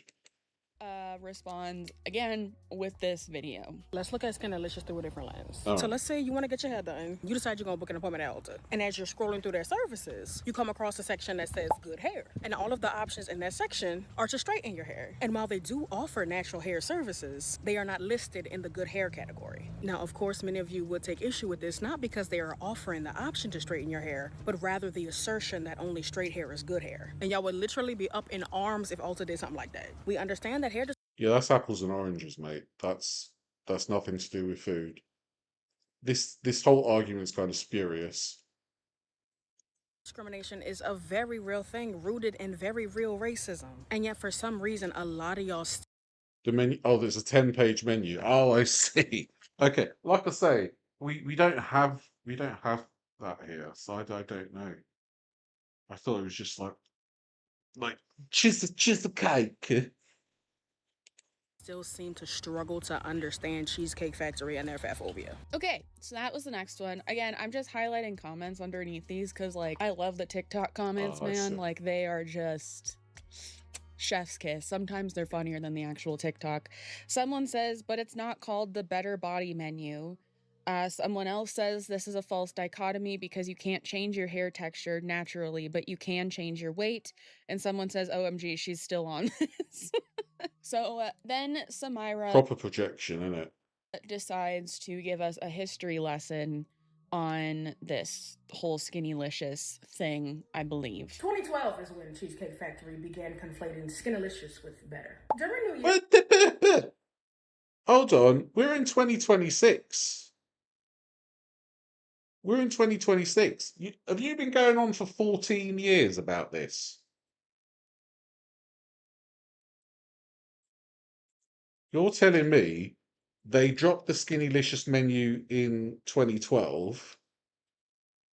Responds again with this video. Let's look at Skinnylicious through a different lens. Oh. So let's say you want to get your hair done. You decide you're going to book an appointment at Ulta. And as you're scrolling through their services, you come across a section that says good hair. And all of the options in that section are to straighten your hair. And while they do offer natural hair services, they are not listed in the good hair category. Now, of course, many of you would take issue with this, not because they are offering the option to straighten your hair, but rather the assertion that only straight hair is good hair. And y'all would literally be up in arms if Ulta did something like that. We understand that hair Yeah, that's apples and oranges, mate. That's nothing to do with food. This whole argument is kind of spurious. discrimination is a very real thing rooted in very real racism. And yet, for some reason, a lot of y'all. The menu. Oh, there's a 10-page menu. Oh, I see. Okay, like I say, we don't have that here, so I don't know. I thought it was just like choose the cake. Still seem to struggle to understand Cheesecake Factory and their fat phobia. Okay, so that was the next one. Again, I'm just highlighting comments underneath these because, like, I love the TikTok comments, man. Like, they are just chef's kiss. Sometimes they're funnier than the actual TikTok. Someone says, but it's not called the Better Body menu. Someone else says this is a false dichotomy because you can't change your hair texture naturally, but you can change your weight. And someone says, OMG, she's still on this. So then Samira Proper projection, innit? decides to give us a history lesson on this whole Skinnylicious thing, I believe. 2012 is when Cheesecake Factory began conflating Skinnylicious with better. During New Year. Hold on, we're in 2026. We're in 2026. Have you been going on for 14 years about this? You're telling me they dropped the Skinnylicious menu in 2012,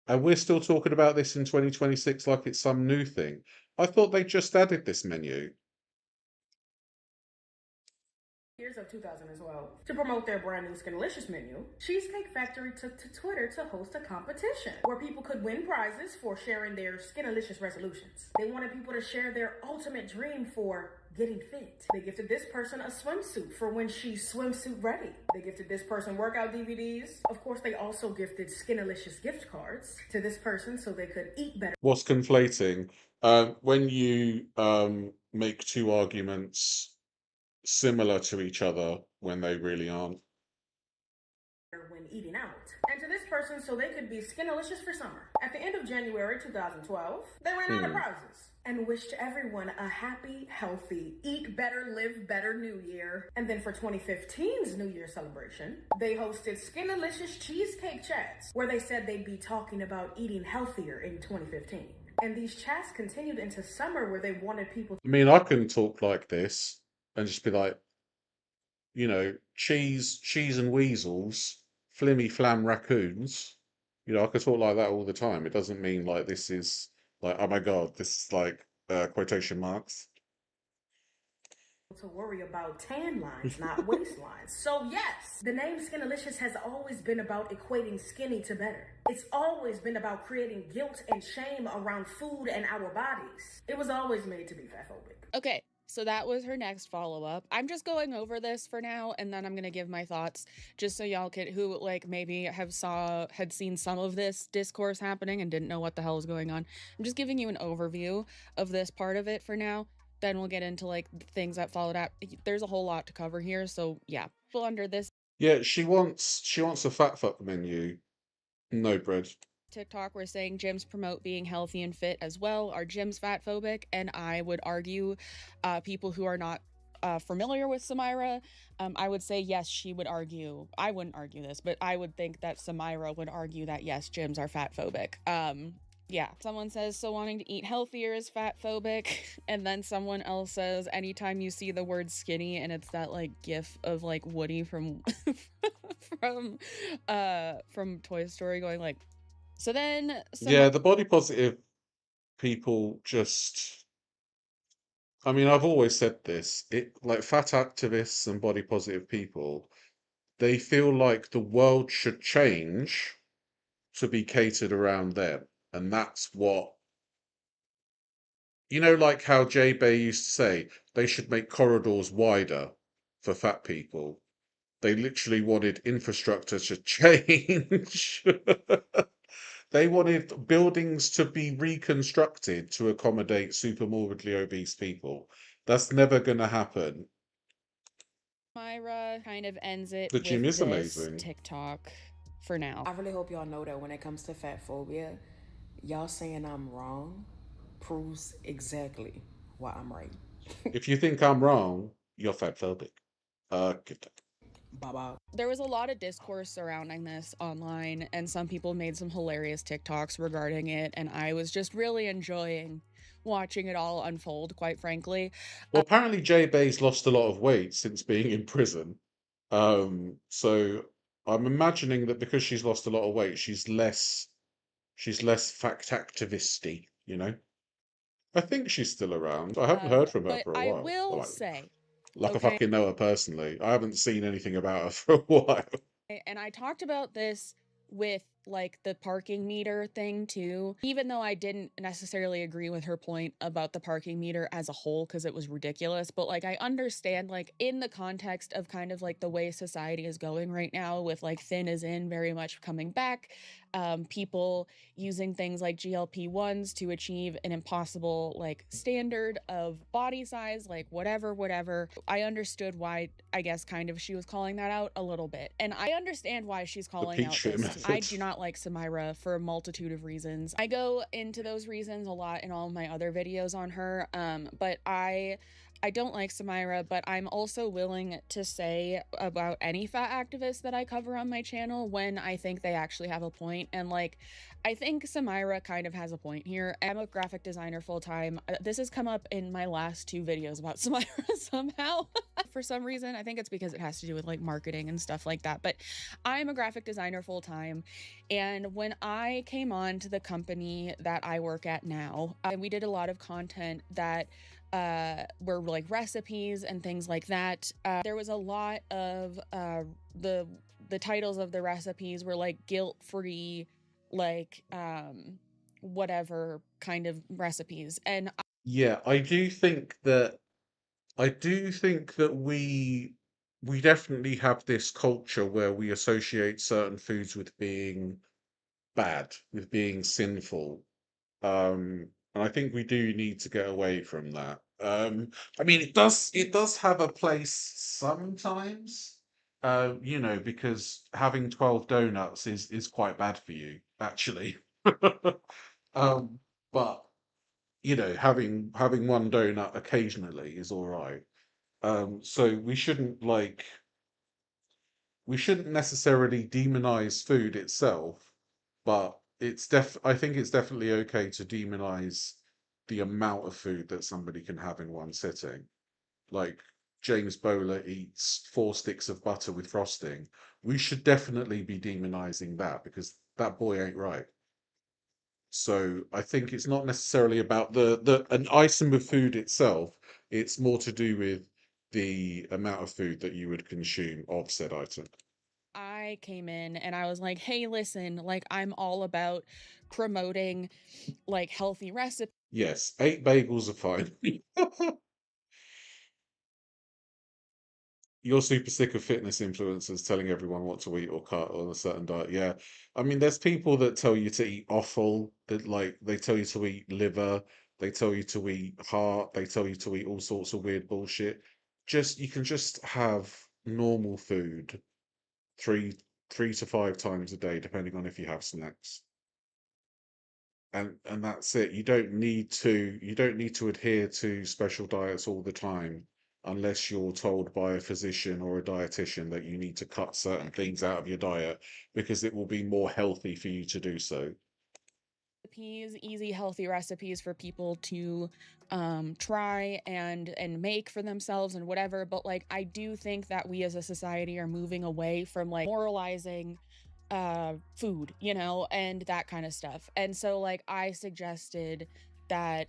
and we're still talking about this in 2026 like it's some new thing. I thought they just added this menu. Years of 2012. To promote their brand new Skinnylicious menu, Cheesecake Factory took to Twitter to host a competition where people could win prizes for sharing their Skinnylicious resolutions. They wanted people to share their ultimate dream for getting fit. They gifted this person a swimsuit for when she's swimsuit ready. They gifted this person workout DVDs. Of course, they also gifted Skinnylicious gift cards to this person so they could eat better. What's conflating? When you make two arguments similar to each other when they really aren't. When eating out. And to this person so they could be Skinnylicious for summer. At the end of January 2012, they ran out of prizes and wished everyone a happy, healthy, eat better, live better New Year. And then for 2015's New Year celebration, they hosted Skinnylicious Cheesecake Chats, where they said they'd be talking about eating healthier in 2015. And these chats continued into summer where they wanted people. I mean, I can talk like this and just be like, cheese and weasels, flimmy flam raccoons. I could talk like that all the time. It doesn't mean like this is like, oh my God, this is like quotation marks. to worry about tan lines, not waistlines. So yes, the name Skinnylicious has always been about equating skinny to better. It's always been about creating guilt and shame around food and our bodies. It was always made to be fatphobic. Okay, so that was her next follow-up. I'm just going over this for now, and then I'm gonna give my thoughts, just so y'all could, who like maybe had seen some of this discourse happening and didn't know what the hell was going on. I'm just giving you an overview of this part of it for now. Then we'll get into like things that followed up. There's a whole lot to cover here, so yeah. Well, under this Yeah, she wants a fat fuck menu, no bread. TikTok, we're saying gyms promote being healthy and fit as well. Are gyms fat phobic? And I would argue, people who are not familiar with Samira, I would say yes, she would argue. I wouldn't argue this, but I would think that Samira would argue that yes, gyms are fat phobic. Yeah, someone says, so wanting to eat healthier is fat phobic. And then someone else says, anytime you see the word skinny and it's that like gif of like Woody from from Toy Story going like, so then Yeah, the body positive people just, I mean, I've always said this, like fat activists and body positive people, they feel like the world should change to be catered around them. And that's what, like how Jay Bay used to say, they should make corridors wider for fat people. They literally wanted infrastructure to change. They wanted buildings to be reconstructed to accommodate super morbidly obese people. That's never going to happen. Myra kind of ends it The gym with is this amazing. TikTok for now. I really hope y'all know that when it comes to fat phobia, y'all saying I'm wrong proves exactly why I'm right. If you think I'm wrong, you're fat phobic. Good day. Bye-bye. There was a lot of discourse surrounding this online, and some people made some hilarious TikToks regarding it, and I was just really enjoying watching it all unfold, quite frankly. Well, apparently Jay Bay's lost a lot of weight since being in prison. So I'm imagining that because she's lost a lot of weight, she's less fact activisty, I think she's still around. I haven't heard from her But for a I while. will say, Like I okay, fucking know her personally. I haven't seen anything about her for a while. and I talked about this with like the parking meter thing too, even though I didn't necessarily agree with her point about the parking meter as a whole because it was ridiculous, but like I understand like in the context of kind of like the way society is going right now with like thin is in very much coming back, people using things like GLP-1s to achieve an impossible like standard of body size, like whatever. I understood why, I guess kind of she was calling that out a little bit, and I understand why she's calling out this too. I do not like Samira for a multitude of reasons. I go into those reasons a lot in all of my other videos on her, but I don't like Samira, but I'm also willing to say about any fat activist that I cover on my channel when I think they actually have a point. And like, I think Samira kind of has a point here. I'm a graphic designer full-time. This has come up in my last 2 videos about Samira somehow. For some reason, I think it's because it has to do with like marketing and stuff like that. But I'm a graphic designer full-time. And when I came on to the company that I work at now, we did a lot of content that were like recipes and things like that. There was a lot of the titles of the recipes were like guilt-free, like whatever kind of recipes. And Yeah, I do think that we definitely have this culture where we associate certain foods with being bad, with being sinful. And I think we do need to get away from that. I mean, it does have a place sometimes, because having 12 donuts is quite bad for you, actually. But having one donut occasionally is all right. So we shouldn't necessarily demonize food itself, but I think it's definitely okay to demonize the amount of food that somebody can have in one sitting. Like James Bowler eats 4 sticks of butter with frosting. We should definitely be demonizing that because that boy ain't right. So I think it's not necessarily about an item of food itself. It's more to do with the amount of food that you would consume of said item. I came in and I was like, hey, listen, like I'm all about promoting like healthy recipes. Yes, 8 bagels are fine. You're super sick of fitness influencers telling everyone what to eat or cut on a certain diet. Yeah. I mean, there's people that tell you to eat offal, that like they tell you to eat liver, they tell you to eat heart, they tell you to eat all sorts of weird bullshit. Just you can just have normal food three three to 5 times a day, depending on if you have snacks. And that's it. You don't need to adhere to special diets all the time unless you're told by a physician or a dietitian that you need to cut certain things out of your diet because it will be more healthy for you to do so. Easy, healthy recipes for people to try and make for themselves and whatever. But like, I do think that we as a society are moving away from like moralizing food, you know, and that kind of stuff. And so like I suggested that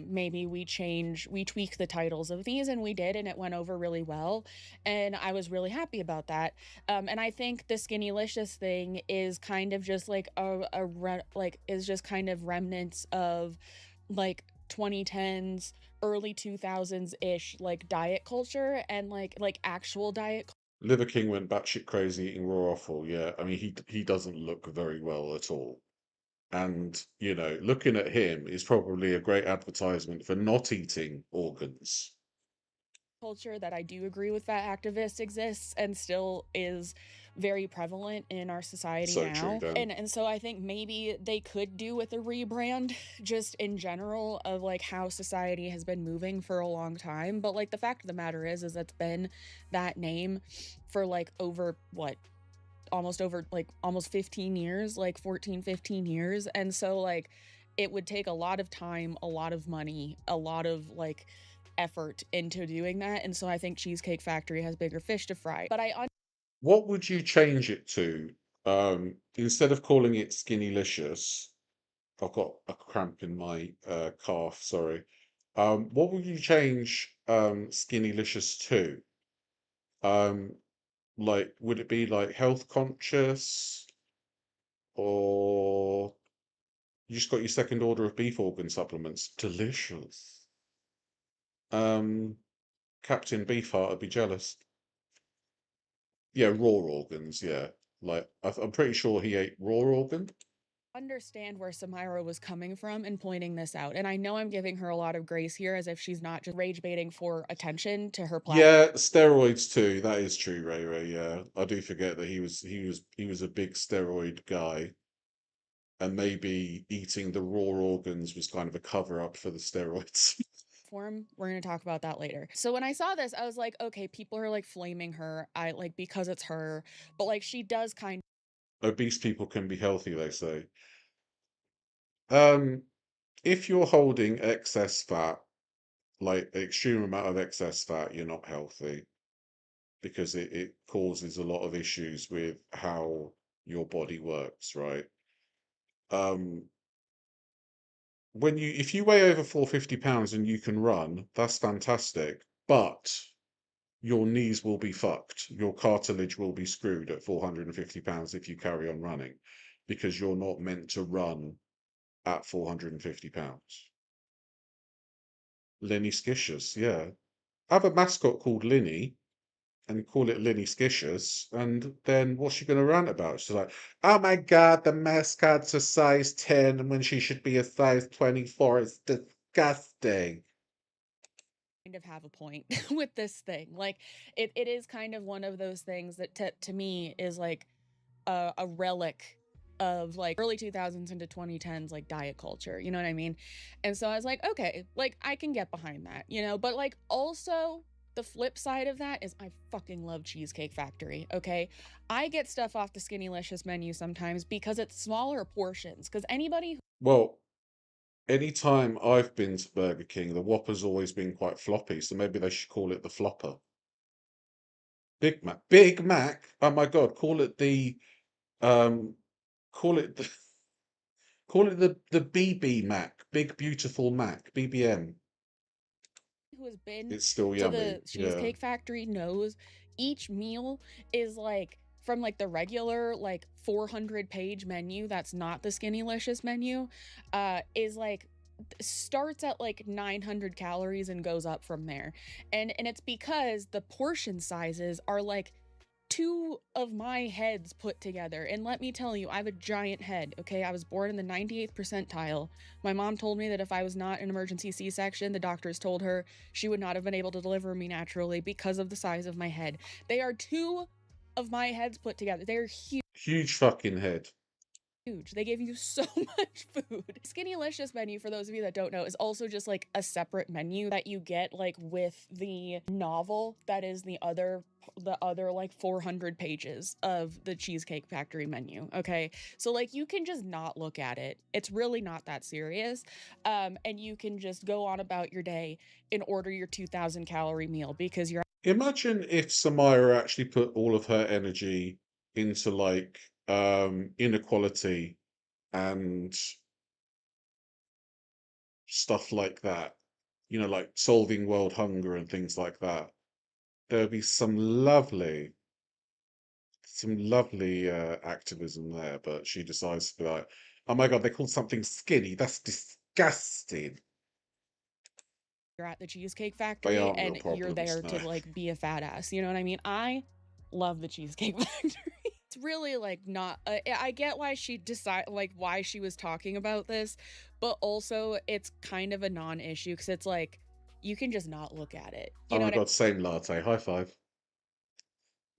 maybe we tweak the titles of these, and we did, and it went over really well, and I was really happy about that. And I think the Skinnylicious thing is kind of just like is just kind of remnants of like 2010s, early 2000s ish like diet culture, and like actual diet. Liver King went batshit crazy eating raw offal. Yeah, I mean he doesn't look very well at all. And looking at him is probably a great advertisement for not eating organs. Culture that I do agree with fat activists exists and still is very prevalent in our society So true, now. Dan. And so I think maybe they could do with a rebrand just in general of like how society has been moving for a long time. But like the fact of the matter is it's been that name for like over what, almost 15 years, like 14 15 years. And so like it would take a lot of time, a lot of money, a lot of like effort into doing that. And so I think Cheesecake Factory has bigger fish to fry. But What would you change it to? Instead of calling it Skinnylicious, I've got a cramp in my calf, sorry. What would you change Skinnylicious to? Um, like, would it be like health conscious, or you just got your second order of beef organ supplements? Delicious. Um, Captain Beefheart would be jealous. Yeah, raw organs, yeah. Like, I'm pretty sure he ate raw organ. understand where Samira was coming from in pointing this out. And I know I'm giving her a lot of grace here as if she's not just rage baiting for attention to her platform. Yeah, steroids too. That is true, Ray Ray. Yeah, I do forget that he was a big steroid guy, and maybe eating the raw organs was kind of a cover up for the steroids. We're going to talk about that later. So when I saw this, I was like, okay, people are like flaming her. I like because it's her, but like she does kind Obese people can be healthy, they say. Um, if you're holding excess fat, like extreme amount of excess fat, you're not healthy because it causes a lot of issues with how your body works, right? Um, if you weigh over 450 pounds and you can run, that's fantastic. But your knees will be fucked. Your cartilage will be screwed at 450 pounds if you carry on running, because you're not meant to run at 450 pounds. Linny Skishers, yeah. Have a mascot called Linny and call it Linny Skishers, and then what's she going to rant about? She's like, oh my god, the mascot's a size 10 when she should be a size 24. It's disgusting. of have a point with this thing. Like it is kind of one of those things that to me is like a relic of like early 2000s into 2010s like diet culture, you know what I mean? And so I was like, okay, like I can get behind that, you know, but like also the flip side of that is I fucking love Cheesecake Factory, okay? I get stuff off the Skinnylicious menu sometimes because it's smaller portions, because anybody Well, anytime I've been to Burger King, the Whopper's always been quite floppy, so maybe they should call it the Flopper. Big Mac. Big Mac? Oh my God, um call it the call it the BB Mac, Big Beautiful Mac, BBM. Who has been It's still to yummy. the Yeah. Cheesecake Factory knows each meal is like from like the regular like 400-page menu that's not the Skinnylicious menu is like starts at like 900 calories and goes up from there. And it's because the portion sizes are like 2 of my heads put together. And let me tell you, I have a giant head, okay? I was born in the 98th percentile. My mom told me that if I was not an emergency C-section, the doctors told her she would not have been able to deliver me naturally because of the size of my head. They are 2 of my heads put together. They're huge. Huge fucking head. They give you so much food. Skinnylicious menu, for those of you that don't know, is also just like a separate menu that you get like with the novel that is the other like 400 pages of the Cheesecake Factory menu. Okay, so like you can just not look at it. It's really not that serious, and you can just go on about your day and order your 2,000 calorie meal because you're. Imagine if Samira actually put all of her energy into like inequality and stuff like that. You know, like solving world hunger and things like that. There would be some lovely activism there, but she decides to be like, oh my god, they called something skinny. That's disgusting. You're at the Cheesecake They Factory aren't real and you're problems, there no. to like be a fat ass. You know what I mean? I love the Cheesecake Factory. It's really like not. I get why she why she was talking about this, but also it's kind of a non-issue because it's like you can just not look at it. You Oh know my what god, same latte. High five.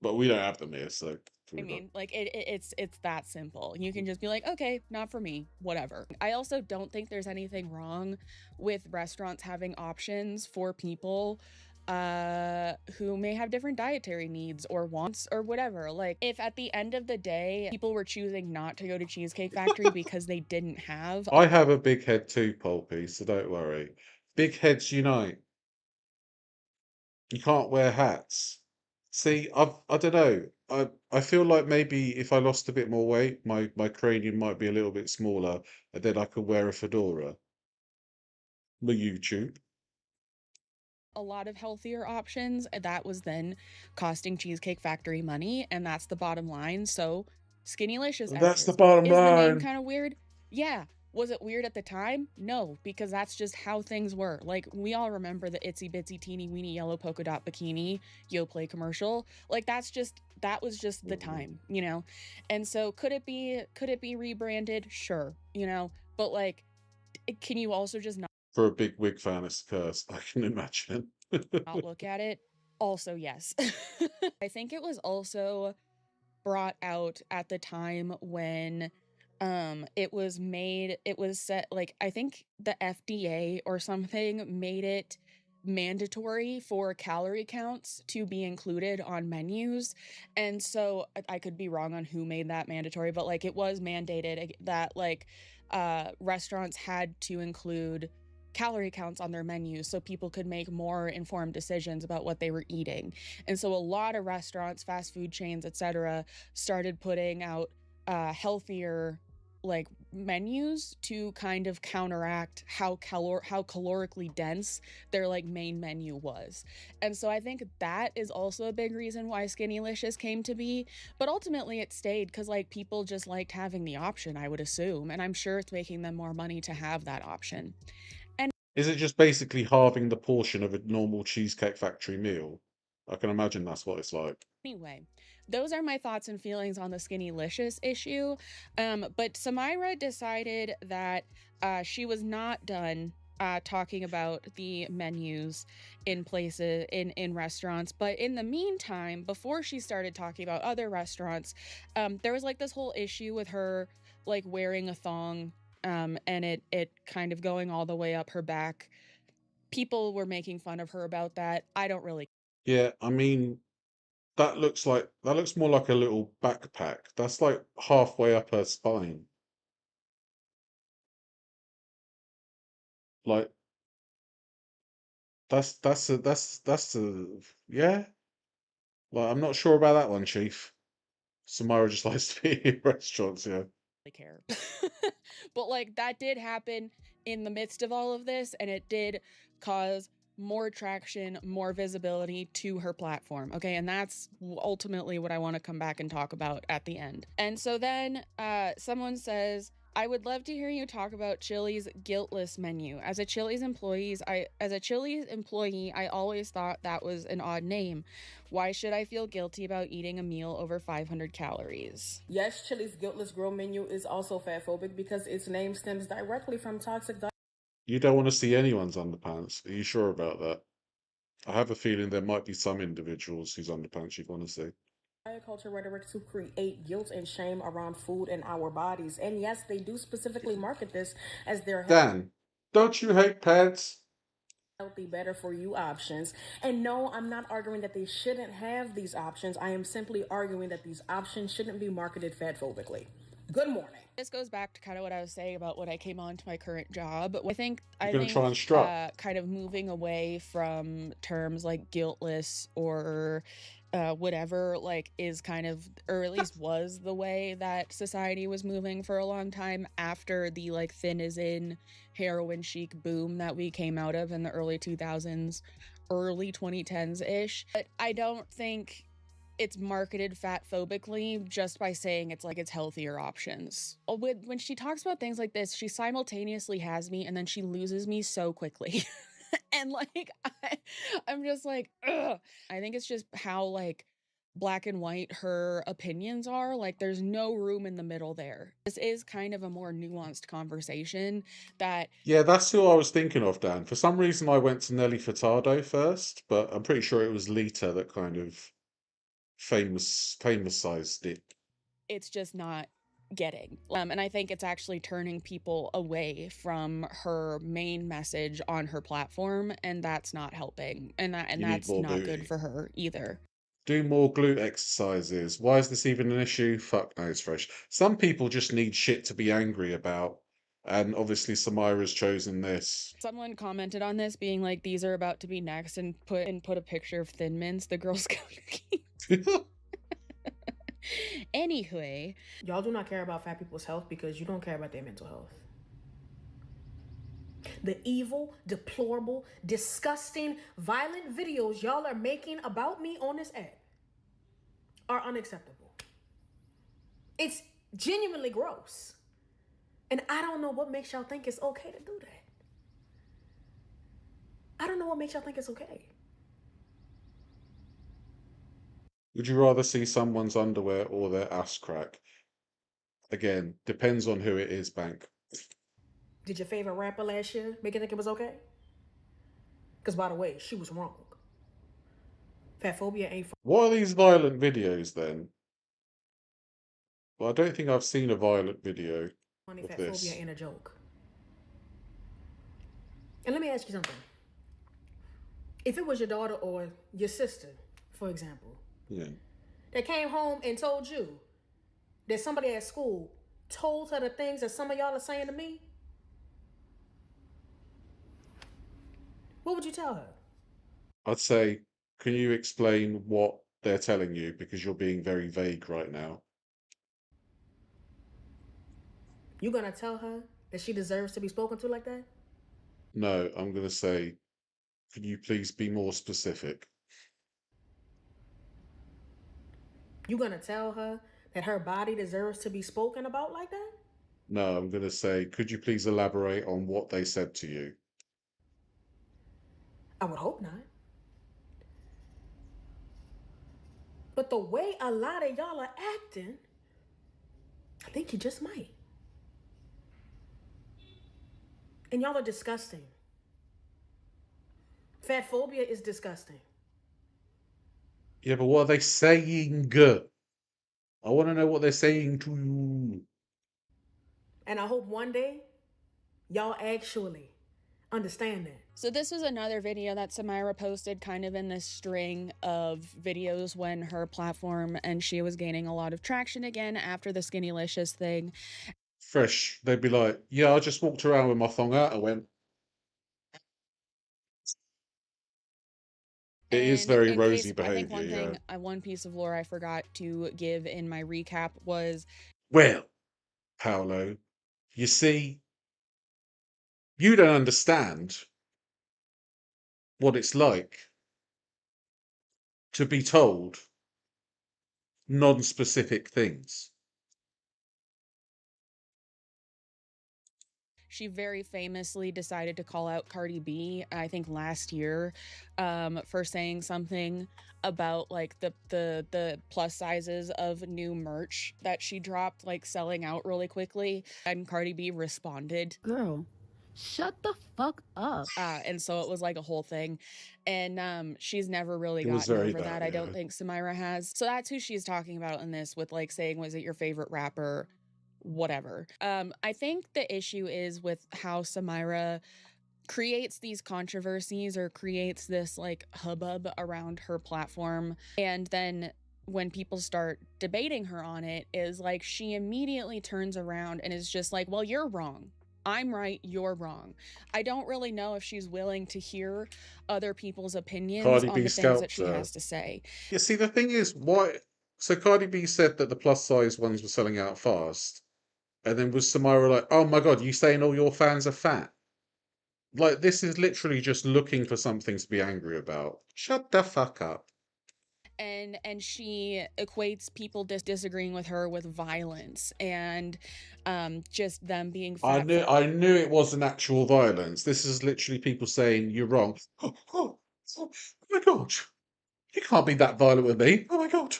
But we don't have them here, so I mean? Like it's that simple. You can just be like, okay, not for me, whatever. I also don't think there's anything wrong with restaurants having options for people who may have different dietary needs or wants or whatever. Like if at the end of the day people were choosing not to go to Cheesecake Factory because they didn't have. I have a big head too, Pulpy, so don't worry. Big heads unite. You can't wear hats. See, I don't know. I feel like maybe if I lost a bit more weight, my cranium might be a little bit smaller, and then I could wear a fedora. My YouTube. A lot of healthier options that was then costing Cheesecake Factory money, and that's the bottom line. So Skinnylicious That's the enters. bottom Is the name line. kind of weird? Yeah. Was it weird at the time? No, because that's just how things were. Like we all remember the itsy bitsy teeny weeny yellow polka dot bikini Yoplait commercial. Like that was just the time, you know. And so could it be rebranded? Sure, you know. But like, can you also just not? For a big wig fan, it's a curse. I can imagine. Not look at it? Also, yes. I think it was also brought out at the time when it was set like I think the FDA or something made it mandatory for calorie counts to be included on menus. And so I could be wrong on who made that mandatory, but like it was mandated that like restaurants had to include calorie counts on their menus so people could make more informed decisions about what they were eating. And so a lot of restaurants, fast food chains, etc., started putting out healthier like menus to kind of counteract how calorically dense their like main menu was. And so I think that is also a big reason why Skinnylicious came to be, but ultimately it stayed because like people just liked having the option, I would assume, and I'm sure it's making them more money to have that option. Is it just basically halving the portion of a normal Cheesecake Factory meal? I can imagine that's what it's like. Anyway, those are my thoughts and feelings on the Skinnylicious issue. But Samira decided that she was not done talking about the menus in places in restaurants. But in the meantime, before she started talking about other restaurants, there was like this whole issue with her like wearing a thong, and it kind of going all the way up her back. People were making fun of her about that. I don't really. Yeah, I mean, that looks more like a little backpack. That's like halfway up her spine. Like that's a yeah. Like I'm not sure about that one, Chief. Samara just likes to be in restaurants, yeah. Care. But like that did happen in the midst of all of this, and it did cause more traction, more visibility to her platform. Okay, and that's ultimately what I want to come back and talk about at the end. And so then someone says, I would love to hear you talk about Chili's guiltless menu. As a Chili's employee, I always thought that was an odd name. Why should I feel guilty about eating a meal over 500 calories? Yes, Chili's guiltless grill menu is also fatphobic because its name stems directly from toxic You don't want to see anyone's underpants. Are you sure about that? I have a feeling there might be some individuals whose underpants you'd want to see. diet culture rhetoric to create guilt and shame around food and our bodies. And yes, they do specifically market this as their Dan, don't you hate pants? healthy, better for you options. And no, I'm not arguing that they shouldn't have these options. I am simply arguing that these options shouldn't be marketed fatphobically. Good morning. This goes back to kind of what I was saying about when I came on to my current job. I think try and strut. kind of moving away from terms like guiltless or whatever, like, is kind of, or at least was the way that society was moving for a long time after the like thin as in heroin chic boom that we came out of in the early 2000s, early 2010s ish. But I don't think it's marketed fat phobically just by saying it's like it's healthier options. When she talks about things like this, she simultaneously has me and then she loses me so quickly. And like I'm just like, ugh. I think it's just how like black and white her opinions are. Like there's no room in the middle there. This is kind of a more nuanced conversation that Yeah, that's who I was thinking of, Dan. For some reason, I went to Nelly Furtado first, but I'm pretty sure it was Lita that kind of famous-sized it. it's just not getting. And I think it's actually turning people away from her main message on her platform, and that's not helping. And that's not booty. good for her either. Do more glute exercises. Why is this even an issue? Fuck knows, Fresh. Some people just need shit to be angry about. And obviously Samira's chosen this. Someone commented on this being like, these are about to be next, and put a picture of Thin Mints, the Girl Scout cookies. Anyway, y'all do not care about fat people's health because you don't care about their mental health. The evil, deplorable, disgusting, violent videos y'all are making about me on this app are unacceptable. It's genuinely gross. And I don't know what makes y'all think it's okay to do that. I don't know what makes y'all think it's okay. Would you rather see someone's underwear or their ass crack? Again, depends on who it is, Bank. Did your favorite rapper last year make you think it was okay? Because by the way, she was wrong. Fatphobia ain't. What are these violent videos then? Well, I don't think I've seen a violent video Funny, of fatphobia this. ain't a joke. And let me ask you something. If it was your daughter or your sister, for example, that came home and told you that somebody at school told her the things that some of y'all are saying to me, what would you tell her? I'd say, can you explain what they're telling you? Because you're being very vague right now. You gonna tell her that she deserves to be spoken to like that? No, I'm going to say, can you please be more specific? You gonna tell her that her body deserves to be spoken about like that? No, I'm going to say, could you please elaborate on what they said to you? I would hope not. But the way a lot of y'all are acting, I think you just might. And y'all are disgusting. Fatphobia is disgusting. Yeah, but what are they saying? I want to know what they're saying to you. And I hope one day y'all actually understand that. So this was another video that Samira posted kind of in this string of videos when her platform and she was gaining a lot of traction again after the Skinnylicious thing. Fresh, they'd be like, yeah, I just walked around with my thong out and went. It is very rosy behavior, yeah. One piece of lore I forgot to give in my recap was, well, Paolo, you see, you don't understand. what it's like to be told non-specific things. She very famously decided to call out Cardi B, I think last year, for saying something about like the plus sizes of new merch that she dropped, like selling out really quickly. And Cardi B responded, "Girl, shut the fuck up." And so it was like a whole thing. And she's never really It was gotten very over bad, that. I don't yeah. think Samira has. So that's who she's talking about in this, with like saying, was it your favorite rapper? Whatever. I think the issue is with how Samira creates these controversies or creates this like hubbub around her platform, and then when people start debating her on it, is like she immediately turns around and is just like, well, you're wrong, I'm right, you're wrong. I don't really know if she's willing to hear other people's opinions Cardi on B the things that scalped she her. has to say. Yeah, see, the thing is, why? So Cardi B said that the plus size ones were selling out fast, and then was Samira like, "Oh my God, you saying all your fans are fat?" Like, this is literally just looking for something to be angry about. Shut the fuck up. And she equates people disagreeing with her with violence, and just them being fat. I knew it wasn't actual violence. This is literally people saying you're wrong. Oh my God, you can't be that violent with me. Oh my God.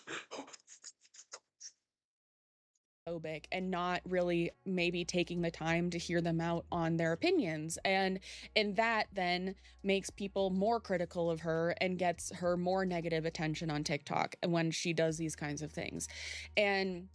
And not really maybe taking the time to hear them out on their opinions, and that then makes people more critical of her and gets her more negative attention on TikTok when she does these kinds of things. And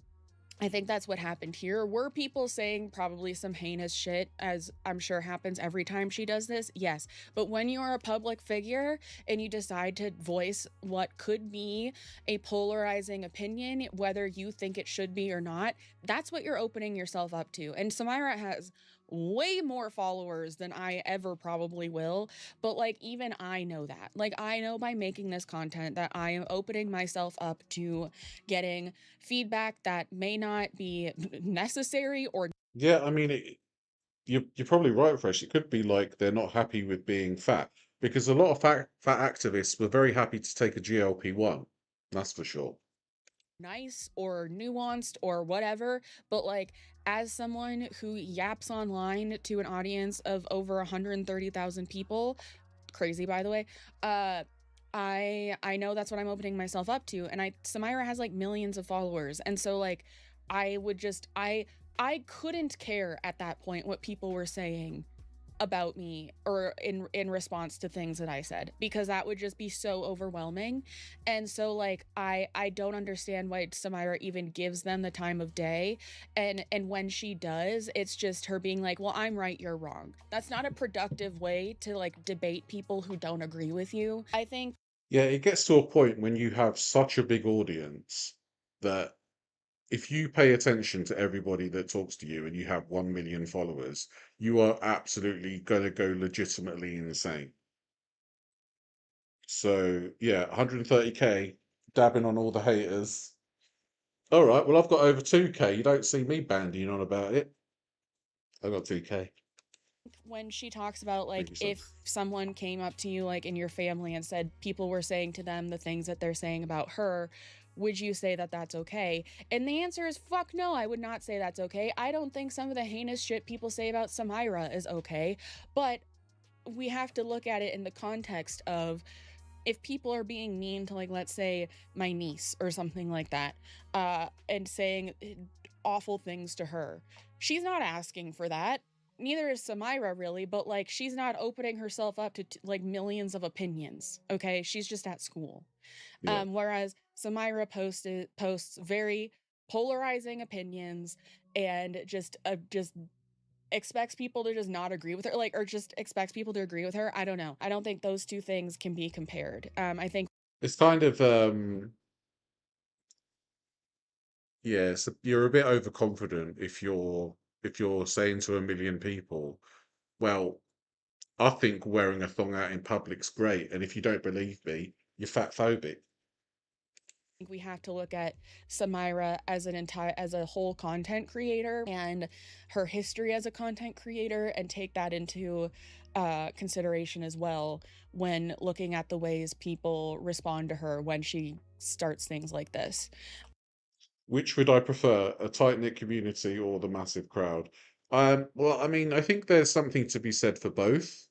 I think that's what happened here. Were people saying probably some heinous shit, as I'm sure happens every time she does this? Yes. But when you're a public figure and you decide to voice what could be a polarizing opinion, whether you think it should be or not, that's what you're opening yourself up to. And Samira has way more followers than I ever probably will, but like even I know that. Like I know by making this content that I am opening myself up to getting feedback that may not be necessary or Yeah, I mean, you're probably right, Fresh. It could be like they're not happy with being fat, because a lot of fat activists were very happy to take a GLP-1. That's for sure. nice or nuanced or whatever, but like as someone who yaps online to an audience of over 130,000 people, crazy by the way, I know that's what I'm opening myself up to. And Samira has like millions of followers, and so like I would just I couldn't care at that point what people were saying about me or in response to things that I said, because that would just be so overwhelming. And so like I don't understand why Samira even gives them the time of day, and when she does, it's just her being like, well, I'm right, you're wrong. That's not a productive way to like debate people who don't agree with you. I think Yeah, it gets to a point when you have such a big audience that if you pay attention to everybody that talks to you and you have 1 million followers, you are absolutely going to go legitimately insane. So, yeah, 130K, dabbing on all the haters. All right, well, I've got over 2K. You don't see me bandying on about it. I got 2K. when she talks about like Maybe some. if someone came up to you like in your family and said people were saying to them the things that they're saying about her, would you say that that's okay? And the answer is fuck no, I would not say that's okay. I don't think some of the heinous shit people say about Samira is okay, but we have to look at it in the context of if people are being mean to, like, let's say my niece or something like that, and saying awful things to her, she's not asking for that. Neither is Samira really, but like she's not opening herself up to like millions of opinions. Okay, she's just at school. Yeah. Whereas Samira posts very polarizing opinions and just expects people to just not agree with her, like, or just expects people to agree with her. I don't know. I don't think those two things can be compared. I think It's kind of, yeah, so you're a bit overconfident if you're saying to 1 million people, well, I think wearing a thong out in public's great, and if you don't believe me, you're fat phobic. we have to look at Samira as as a whole content creator and her history as a content creator and take that into consideration as well when looking at the ways people respond to her when she starts things like this. Which would I prefer, a tight-knit community or the massive crowd? Well, I mean, I think there's something to be said for both.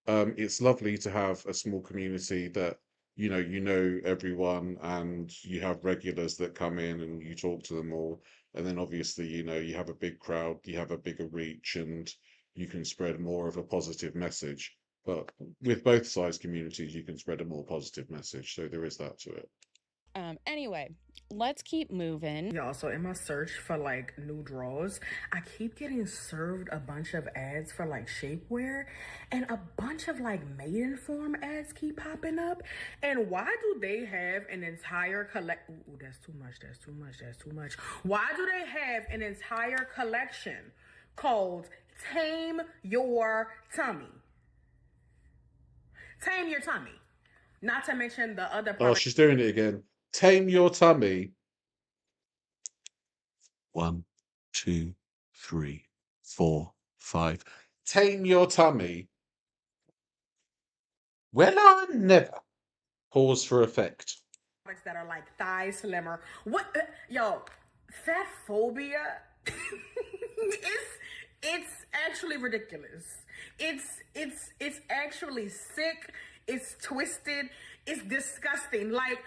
It's lovely to have a small community that, you know everyone and you have regulars that come in and you talk to them all. And then obviously, you have a big crowd, you have a bigger reach, and you can spread more of a positive message. But with both size communities, you can spread a more positive message. So there is that to it. Anyway, let's keep moving. Y'all, so in my search for like new draws, I keep getting served a bunch of ads for like shapewear, and a bunch of like maiden form ads keep popping up. And why do they have an entire Ooh, that's too much, that's too much, that's too much. Why do they have an entire collection called Tame Your Tummy? Tame Your Tummy. Not to mention the other Oh, she's doing it again. Tame your tummy. 1, 2, 3, 4, 5. Tame your tummy. Well, I never. Pause for effect. products that are like thigh slimmer. What, yo, fat phobia it's actually ridiculous. It's actually sick. It's twisted. It's disgusting. Like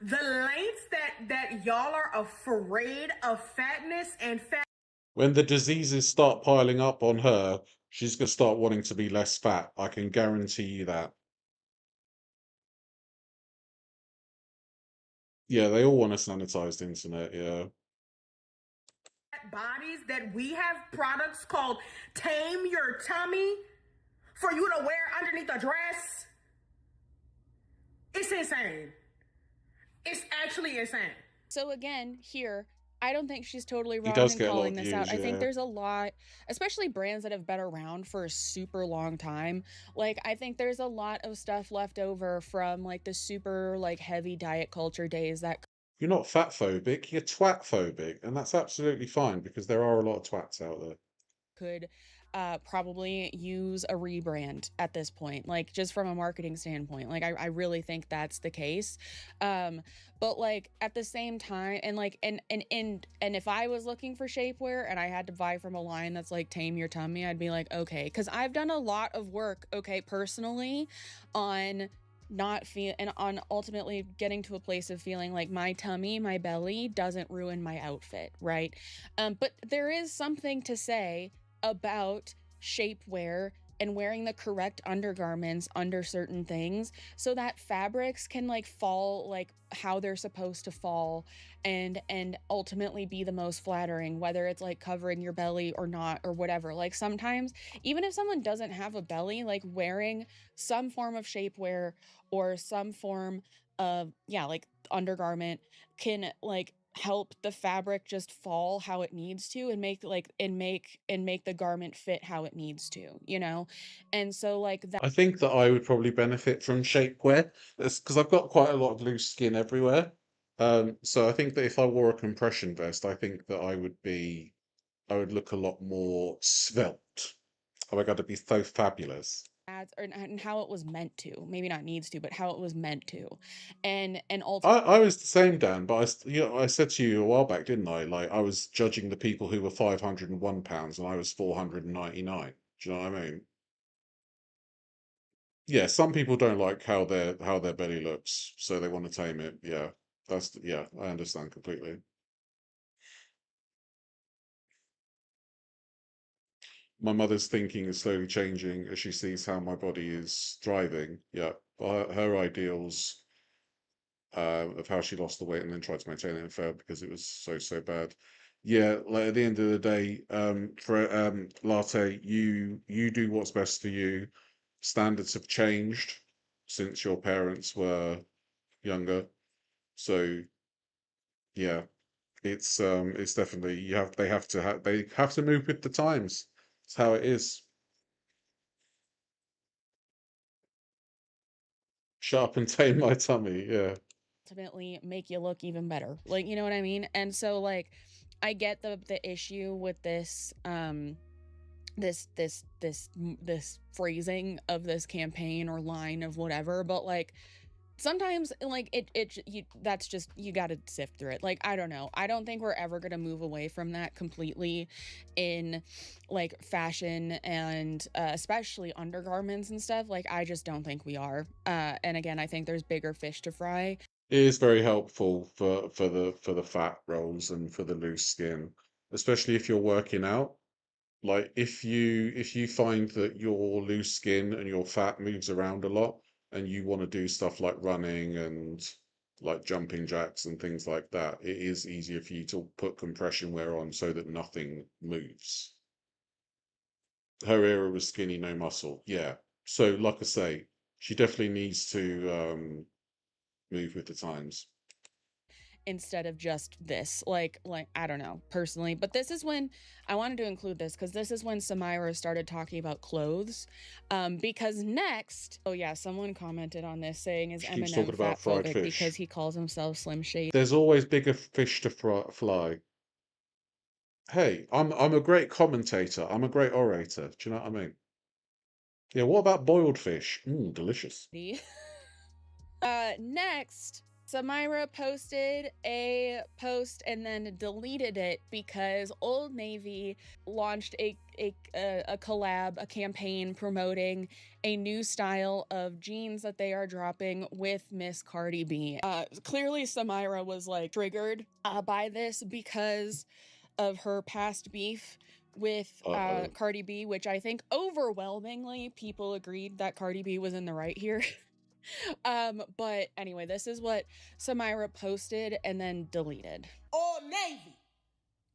the lengths that y'all are afraid of fatness and fat. When the diseases start piling up on her, she's going to start wanting to be less fat. I can guarantee you that. Yeah, they all want a sanitized internet, yeah. Bodies that we have products called Tame Your Tummy for you to wear underneath a dress. It's insane. It's actually insane. So again, here, I don't think she's totally He wrong does in get a lot calling of this out. views, I think yeah. there's a lot, especially brands that have been around for a super long time. Like, I think there's a lot of stuff left over from like the super like heavy diet culture days that You're not fat phobic, you're twat phobic, and that's absolutely fine because there are a lot of twats out there. could probably use a rebrand at this point, like just from a marketing standpoint. Like I really think that's the case. But like at the same time, and like and if I was looking for shapewear and I had to buy from a line that's like Tame Your Tummy, I'd be like, okay, because I've done a lot of work, okay, personally, on not feel and on ultimately getting to a place of feeling like my tummy, my belly doesn't ruin my outfit, right? But there is something to say about shapewear and wearing the correct undergarments under certain things so that fabrics can like fall like how they're supposed to fall and ultimately be the most flattering, whether it's like covering your belly or not or whatever. Like sometimes even if someone doesn't have a belly, like wearing some form of shapewear or some form of like undergarment can like help the fabric just fall how it needs to and make the garment fit how it needs to, you know? And so like that I think that I would probably benefit from shapewear because I've got quite a lot of loose skin everywhere. So I think that if I wore a compression vest, I think that I would look a lot more svelte. Oh my God, it'd be so fabulous. ads and how it was meant to, maybe not needs to, but how it was meant to. And I was the same, Dan, but I said to you a while back, didn't I? Like I was judging the people who were 501 pounds and I was 499. Do you know what I mean? Yeah, some people don't like how their belly looks, so they want to tame it. Yeah, I understand completely. My mother's thinking is slowly changing as she sees how my body is thriving. Yeah, her ideals of how she lost the weight and then tried to maintain it and failed because it was so bad. Yeah, like at the end of the day, for Latte, you do what's best for you. Standards have changed since your parents were younger, so yeah, it's definitely they have to move with the times. It's how it is. Shut up and tame my tummy. Yeah. ultimately make you look even better, like, you know what I mean? And so like I get the issue with this this phrasing of this campaign or line of whatever, but like sometimes like that's just, you gotta sift through it. Like, I don't know, I don't think we're ever gonna move away from that completely in like fashion and especially undergarments and stuff. Like, I just don't think we are, and again, I think there's bigger fish to fry. It is very helpful for the fat rolls and for the loose skin, especially if you're working out. Like if you find that your loose skin and your fat moves around a lot and you want to do stuff like running and like jumping jacks and things like that, it is easier for you to put compression wear on so that nothing moves. Her era was skinny, no muscle. Yeah. So like I say, she definitely needs to move with the times. Instead of just this, like I don't know personally, but this is when I wanted to include this, because this is when Samira started talking about clothes, because next, oh yeah, someone commented on this saying, is She keeps Eminem talking about fried fatphobic because fish. he calls himself Slim Shady? There's always bigger fish to fly. Hey, I'm a great commentator. I'm a great orator. Do you know what I mean? Yeah, what about boiled fish? Delicious. Next, Samira posted a post and then deleted it because Old Navy launched a collab, a campaign promoting a new style of jeans that they are dropping with Miss Cardi B. Clearly, Samira was like triggered by this because of her past beef with Cardi B, which I think overwhelmingly people agreed that Cardi B was in the right here. But anyway, this is what Samira posted and then deleted. Old Navy.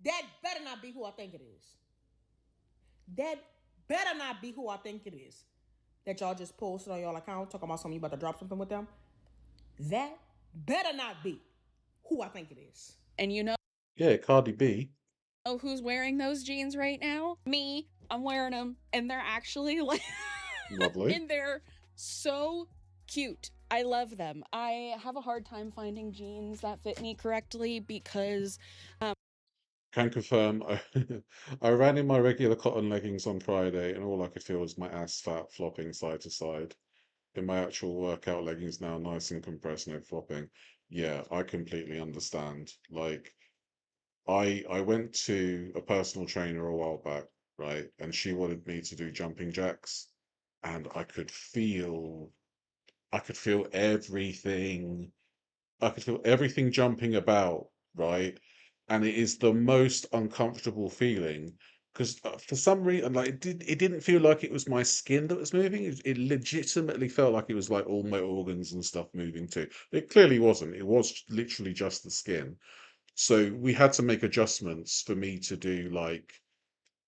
That better not be who I think it is. That better not be who I think it is. That y'all just posted on y'all account talking about something, you about to drop something with them. That better not be who I think it is. And you know, yeah, Cardi B. Oh, who's wearing those jeans right now? Me. I'm wearing them, and they're actually like lovely. And they're so cute. I love them. I have a hard time finding jeans that fit me correctly because Can confirm. I ran in my regular cotton leggings on Friday, and all I could feel was my ass fat flopping side to side. In my actual workout leggings now, nice and compressed, no flopping. Yeah, I completely understand. Like, I went to a personal trainer a while back, right? And she wanted me to do jumping jacks, and I could feel everything. I could feel everything jumping about, right? And it is the most uncomfortable feeling because for some reason, like it didn't feel like it was my skin that was moving. It legitimately felt like it was like all my organs and stuff moving too. It clearly wasn't. It was literally just the skin. So we had to make adjustments for me to do like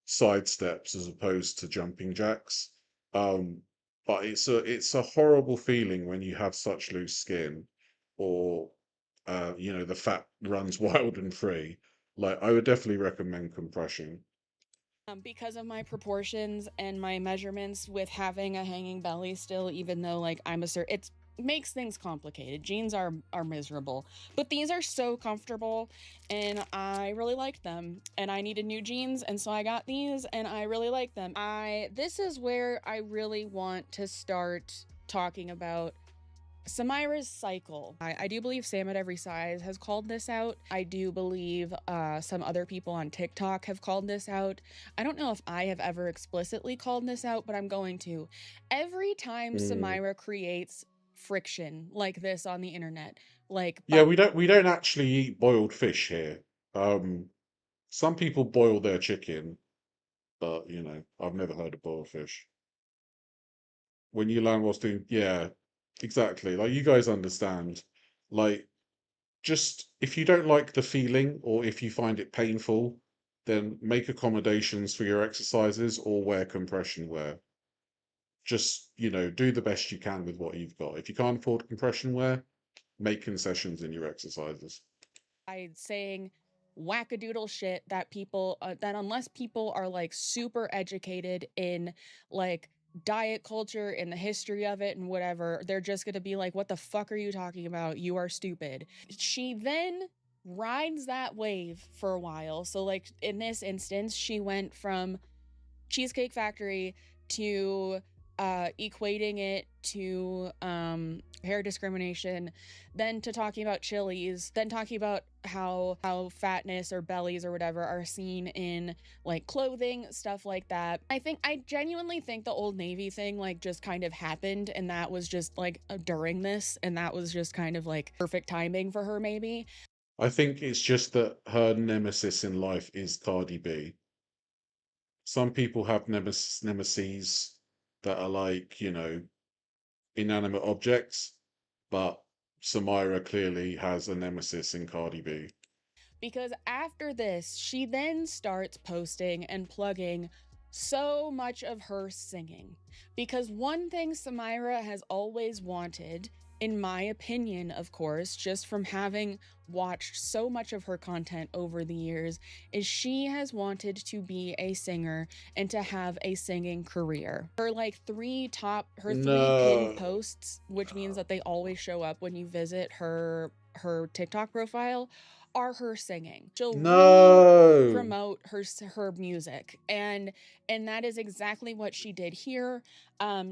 side steps as opposed to jumping jacks. Um, but it's a horrible feeling when you have such loose skin, or you know, the fat runs wild and free. Like I would definitely recommend compression. because of my proportions and my measurements with having a hanging belly still, even though like I'm a certain, it makes things complicated. Jeans are miserable, but these are so comfortable and I really liked them, and I needed new jeans, and so I got these and I really like them. This is where I really want to start talking about Samira's cycle. I do believe Sam at Every Size has called this out. I do believe some other people on TikTok have called this out. I don't know if I have ever explicitly called this out, but I'm going to. Every time Samira creates friction like this on the internet, like Yeah, we don't actually eat boiled fish here. Some people boil their chicken, but you know, I've never heard of boiled fish. When you learn what's doing, yeah, exactly. Like you guys understand. Like just if you don't like the feeling or if you find it painful, then make accommodations for your exercises or wear compression wear. Just, you know, do the best you can with what you've got. If you can't afford compression wear, make concessions in your exercises. saying wackadoodle shit that people that unless people are like super educated in like diet culture and the history of it and whatever, they're just gonna be like, what the fuck are you talking about? You are stupid. She then rides that wave for a while. So like in this instance, she went from Cheesecake Factory to equating it to hair discrimination, then to talking about Chili's, then talking about how fatness or bellies or whatever are seen in like clothing, stuff like that. I genuinely think the Old Navy thing like just kind of happened, and that was just like during this, and that was just kind of like perfect timing for her maybe. I think it's just that her nemesis in life is Cardi B. Some people have nemesis that are like, inanimate objects, but Samira clearly has a nemesis in Cardi B. Because after this, she then starts posting and plugging so much of her singing. Because one thing Samira has always wanted, in my opinion, of course, just from having watched so much of her content over the years, is she has wanted to be a singer and to have a singing career. Her three pinned No. posts, which means that they always show up when you visit her TikTok profile, are her singing. She'll No. promote her music, and that is exactly what she did here.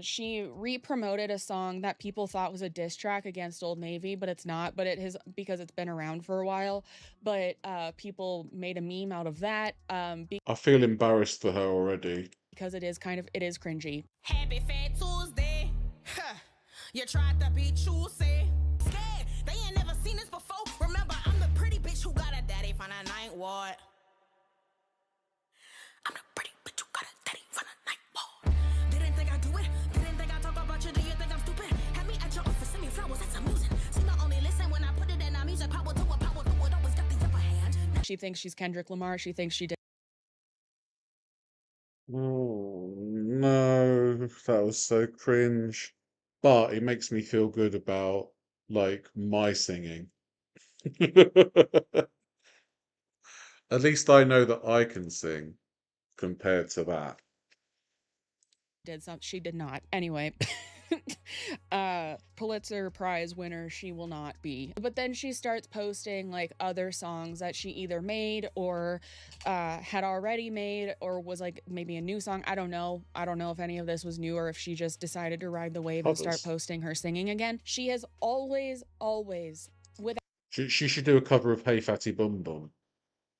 She re-promoted a song that people thought was a diss track against Old Navy, but it's not. But it is, because it's been around for a while. But people made a meme out of that. I feel embarrassed for her already. Because it is cringy. Happy Fat Tuesday. Huh. You tried to be choosy. Scared. They ain't never seen this before. Remember, I'm the pretty bitch who got a daddy from the ninth ward. I'm the pretty bitch who got a daddy from the ninth ward. Didn't think I do it. Didn't think I talk about you. Do you think I'm stupid? Have me at your office, send me flowers. That's amusing. See, not only listen when I put it in our music. Power to a power to it. Always got the upper hand. She thinks she's Kendrick Lamar. She thinks she did. Oh, no, that was so cringe. But it makes me feel good about, like, my singing. At least I know that I can sing compared to that. She did not. Anyway. Pulitzer Prize winner she will not be. But then she starts posting like other songs that she either made or had already made, or was like maybe a new song. I don't know if any of this was new or if she just decided to ride the wave and start posting her singing again. She has always with She should do a cover of Hey Fatty Bum Bum.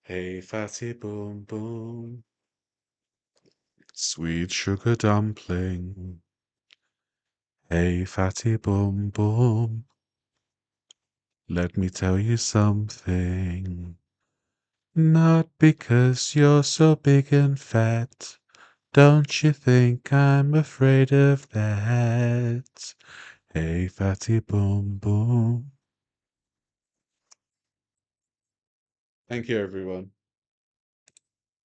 Hey Fatty Bum Bum, sweet sugar dumpling. Hey Fatty Bum Bum, let me tell you something. Not because you're so big and fat, don't you think I'm afraid of that? Hey Fatty Bum Bum. Thank you, everyone.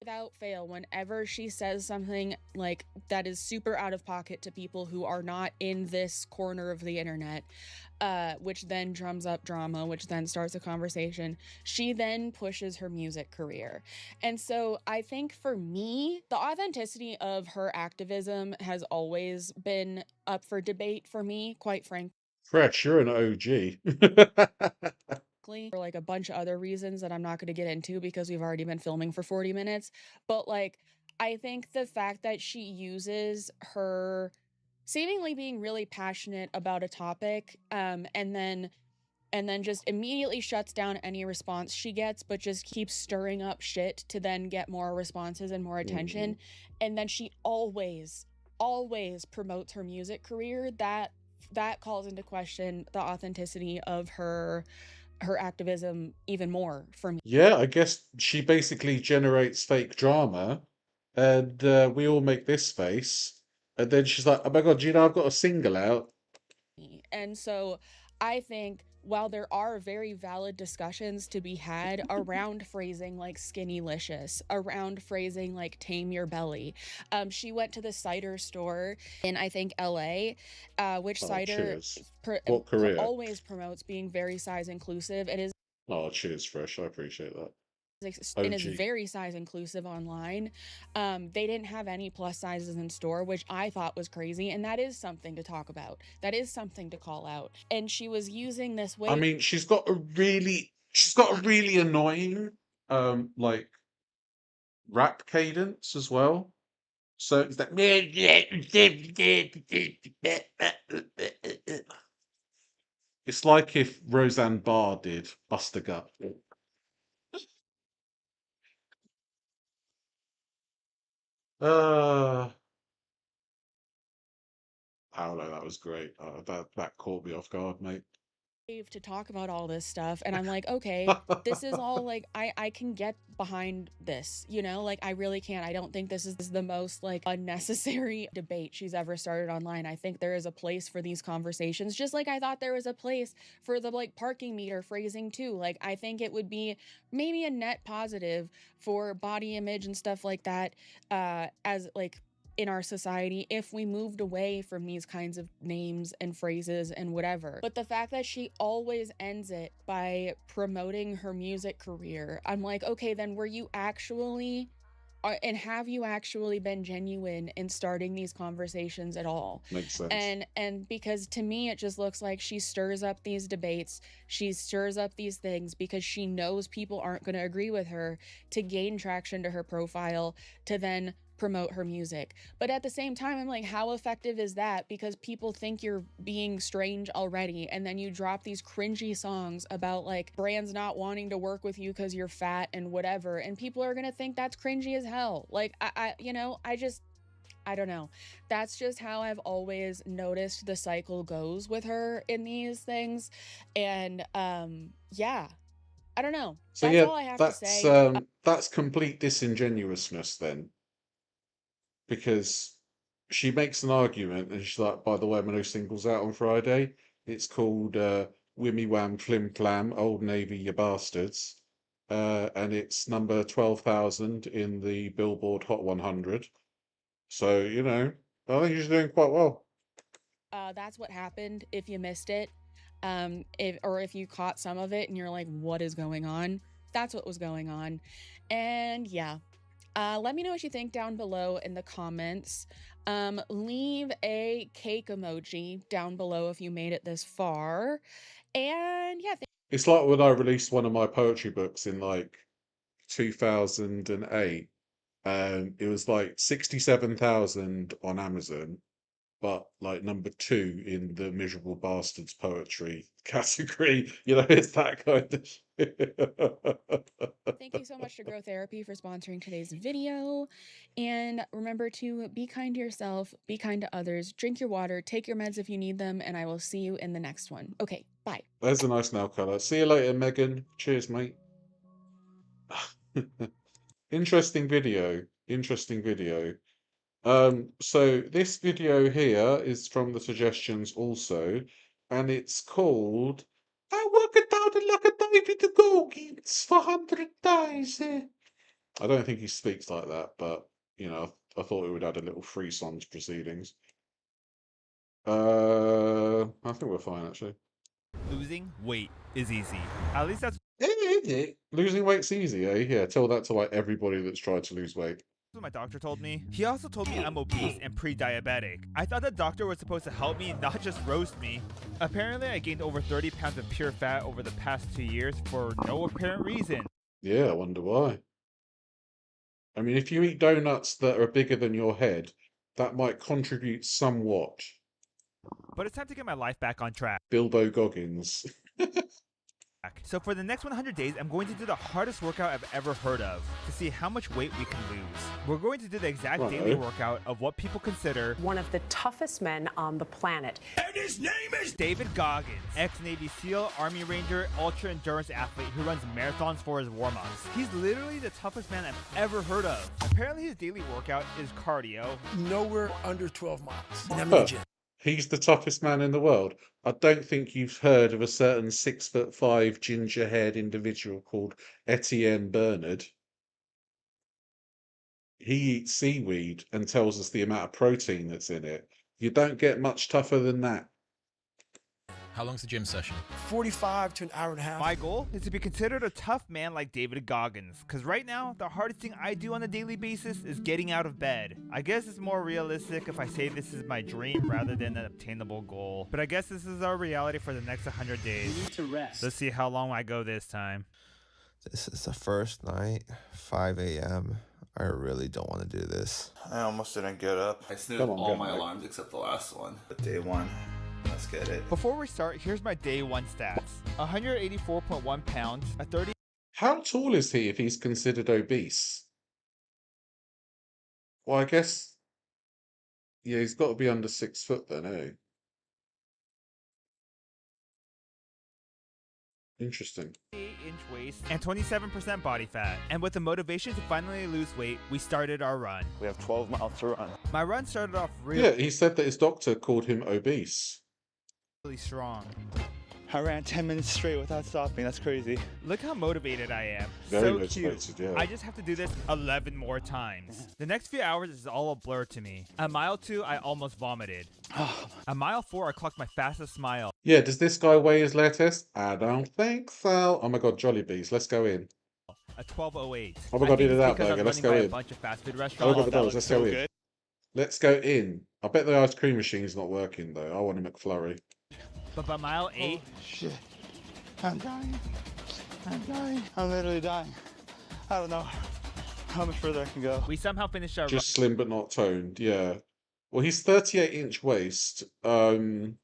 Without fail, whenever she says something like that is super out of pocket to people who are not in this corner of the internet, which then drums up drama, which then starts a conversation, she then pushes her music career. And so I think for me, the authenticity of her activism has always been up for debate for me, quite frankly. Fresh, you're an OG. For like a bunch of other reasons that I'm not going to get into because we've already been filming for 40 minutes. But like, I think the fact that she uses her seemingly being really passionate about a topic, and then just immediately shuts down any response she gets, but just keeps stirring up shit to then get more responses and more attention. And then she always promotes her music career. That calls into question the authenticity of her activism even more for me. Yeah, I guess she basically generates fake drama, and we all make this face, and then she's like, "Oh my God, I've got a single out." And so I think while there are very valid discussions to be had around phrasing like skinnylicious, around phrasing like tame your belly, she went to the cider store in, I think, LA, which cider always promotes being very size inclusive. It is. Oh, cheers, Fresh. I appreciate that. And is very size inclusive online. They didn't have any plus sizes in store, which I thought was crazy, and that is something to talk about. That is something to call out. And she was using this way. I mean, she's got a really annoying like rap cadence as well. So it's that. It's like if Roseanne Barr did Bust a Gut. Uh, Paolo, that was great. That caught me off guard, mate. To talk about all this stuff, and I'm like, okay, this is all like I can get behind this, you know, like I really can. I don't think this is the most like unnecessary debate she's ever started online. I think there is a place for these conversations, just like I thought there was a place for the like parking meter phrasing too. Like I think it would be maybe a net positive for body image and stuff like that, as like in our society if we moved away from these kinds of names and phrases and whatever. But the fact that she always ends it by promoting her music career, I'm like, okay, then were you actually and have you actually been genuine in starting these conversations at all? Makes sense. And because to me it just looks like she stirs up these debates, she stirs up these things because she knows people aren't going to agree with her, to gain traction to her profile, to then promote her music. But at the same time, I'm like, how effective is that? Because people think you're being strange already, and then you drop these cringy songs about like brands not wanting to work with you because you're fat and whatever, and people are gonna think that's cringy as hell. Like I don't know. That's just how I've always noticed the cycle goes with her in these things. And yeah, I don't know. So That's yeah, all I have to say. that's complete disingenuousness then, because she makes an argument and she's like, by the way, my new single's out on Friday. It's called Wimmy Wham Flim Flam, Old Navy, You Bastards. And it's number 12,000 in the Billboard Hot 100. So, you know, I think she's doing quite well. That's what happened if you missed it. If you caught some of it and you're like, what is going on? That's what was going on. And yeah. Let me know what you think down below in the comments. Leave a cake emoji down below if you made it this far. And yeah. It's like when I released one of my poetry books in like 2008. It was like 67,000 on Amazon, but like number 2 in the Miserable Bastards poetry category. You know, it's that kind of Thank you so much to Grow Therapy for sponsoring today's video. And remember to be kind to yourself, be kind to others, drink your water, take your meds if you need them, and I will see you in the next one. Okay, bye. There's a nice nail colour. See you later, Megan. Cheers, mate. Interesting video. Interesting video. So this video here is from the suggestions also, and it's called I Work It Out Like a David Goggins for 100 days. I don't think he speaks like that, but you know, I thought we would add a little frisson to proceedings. I think we're fine actually. Losing weight is easy. At least that's Losing weight's easy, eh? Yeah, tell that to like everybody that's tried to lose weight. what my doctor told me. He also told me I'm obese and pre-diabetic. I thought the doctor was supposed to help me, not just roast me. Apparently, I gained over 30 pounds of pure fat over the past 2 years for no apparent reason. Yeah, I wonder why. I mean, if you eat donuts that are bigger than your head, that might contribute somewhat. But it's time to get my life back on track. Bilbo Goggins. So for the next 100 days, I'm going to do the hardest workout I've ever heard of to see how much weight we can lose. We're going to do the exact daily workout of what people consider one of the toughest men on the planet. And his name is David Goggins, ex-Navy SEAL, Army Ranger, ultra-endurance athlete who runs marathons for his warm-ups. He's literally the toughest man I've ever heard of. Apparently his daily workout is cardio. Nowhere under 12 miles. He's the toughest man in the world. I don't think you've heard of a certain 6'5" ginger-haired individual called Etienne Bernard. He eats seaweed and tells us the amount of protein that's in it. You don't get much tougher than that. How long's the gym session? 45 to an hour and a half. My goal is to be considered a tough man like David Goggins, because right now, the hardest thing I do on a daily basis is getting out of bed. I guess it's more realistic if I say this is my dream rather than an obtainable goal. But I guess this is our reality for the next 100 days. You need to rest. Let's see how long I go this time. This is the first night, 5 a.m. I really don't want to do this. I almost didn't get up. I snoozed all my alarms except the last one. But day one, let's get it. Before we start, here's my day one stats. 184.1 pounds, a 30. How tall is he if he's considered obese? Well, I guess, yeah, he's got to be under 6 foot then, eh? Interesting. 8-inch waist and 27% body fat. And with the motivation to finally lose weight, we started our run. We have 12 miles to run. My run started off Yeah, he said that his doctor called him obese. really strong. I ran 10 minutes straight without stopping. That's crazy. Look how motivated I am. Very So motivated, cute. yeah. I just have to do this 11 more times. The next few hours is all a blur to me. At mile 2, I almost vomited. At mile 4, I clocked my fastest smile. Yeah, does this guy weigh his latest? I don't think so. Oh my god, Jollibees, let's go in. A 12:08. Oh my I god, think eat it's it out, because I'm burger. Let's running go by in. a bunch of fast food Oh my restaurants. god, let's go in. Let's go in. I bet the ice cream machine's not working though. I want a McFlurry. But by mile 8, Shit. I'm dying. I'm dying. I'm literally dying. I don't know how much further I can go. we somehow finished our Just slim but not toned, yeah. Well, he's 38-inch waist, and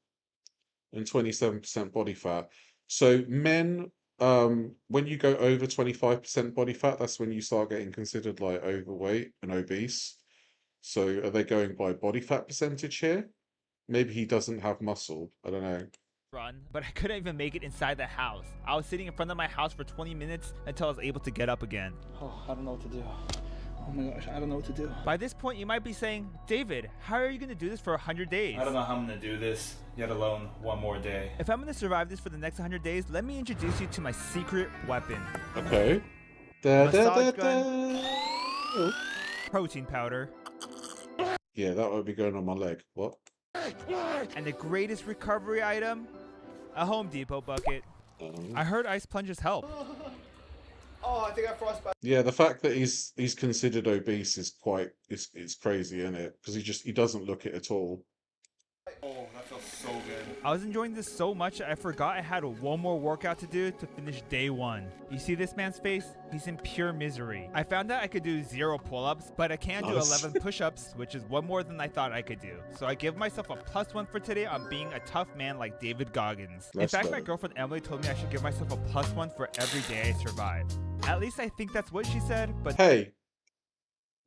27% body fat. So men, when you go over 25% body fat, that's when you start getting considered like overweight and obese. So are they going by body fat percentage here? Maybe he doesn't have muscle. I don't know. run, but I couldn't even make it inside the house. I was sitting in front of my house for 20 minutes until I was able to get up again. Oh, I don't know what to do. Oh my gosh, I don't know what to do. By this point, you might be saying, David, how are you going to do this for 100 days? I don't know how I'm gonna do this, yet alone one more day. If I'm going to survive this for the next 100 days, let me introduce you to my secret weapon. Okay. Da, da, da, Massage da. gun. Protein powder. Yeah, that would be going on my leg. What? And the greatest recovery item, a Home Depot bucket. I heard ice plunges help. Oh, I think I frostbite. Yeah, the fact that he's considered obese is quite it's crazy, isn't it? Because he doesn't look it at all. Oh, that feels so good. I was enjoying this so much I forgot I had one more workout to do to finish day one. You see this man's face? He's in pure misery. I found out I could do 0 pull-ups, but I can do Nice. 11 push-ups, which is one more than I thought I could do. So I give myself a +1 for today on being a tough man like David Goggins. In That's fact, my better. girlfriend Emily told me I should give myself a +1 for every day I survive. At least I think that's what she said, but Hey,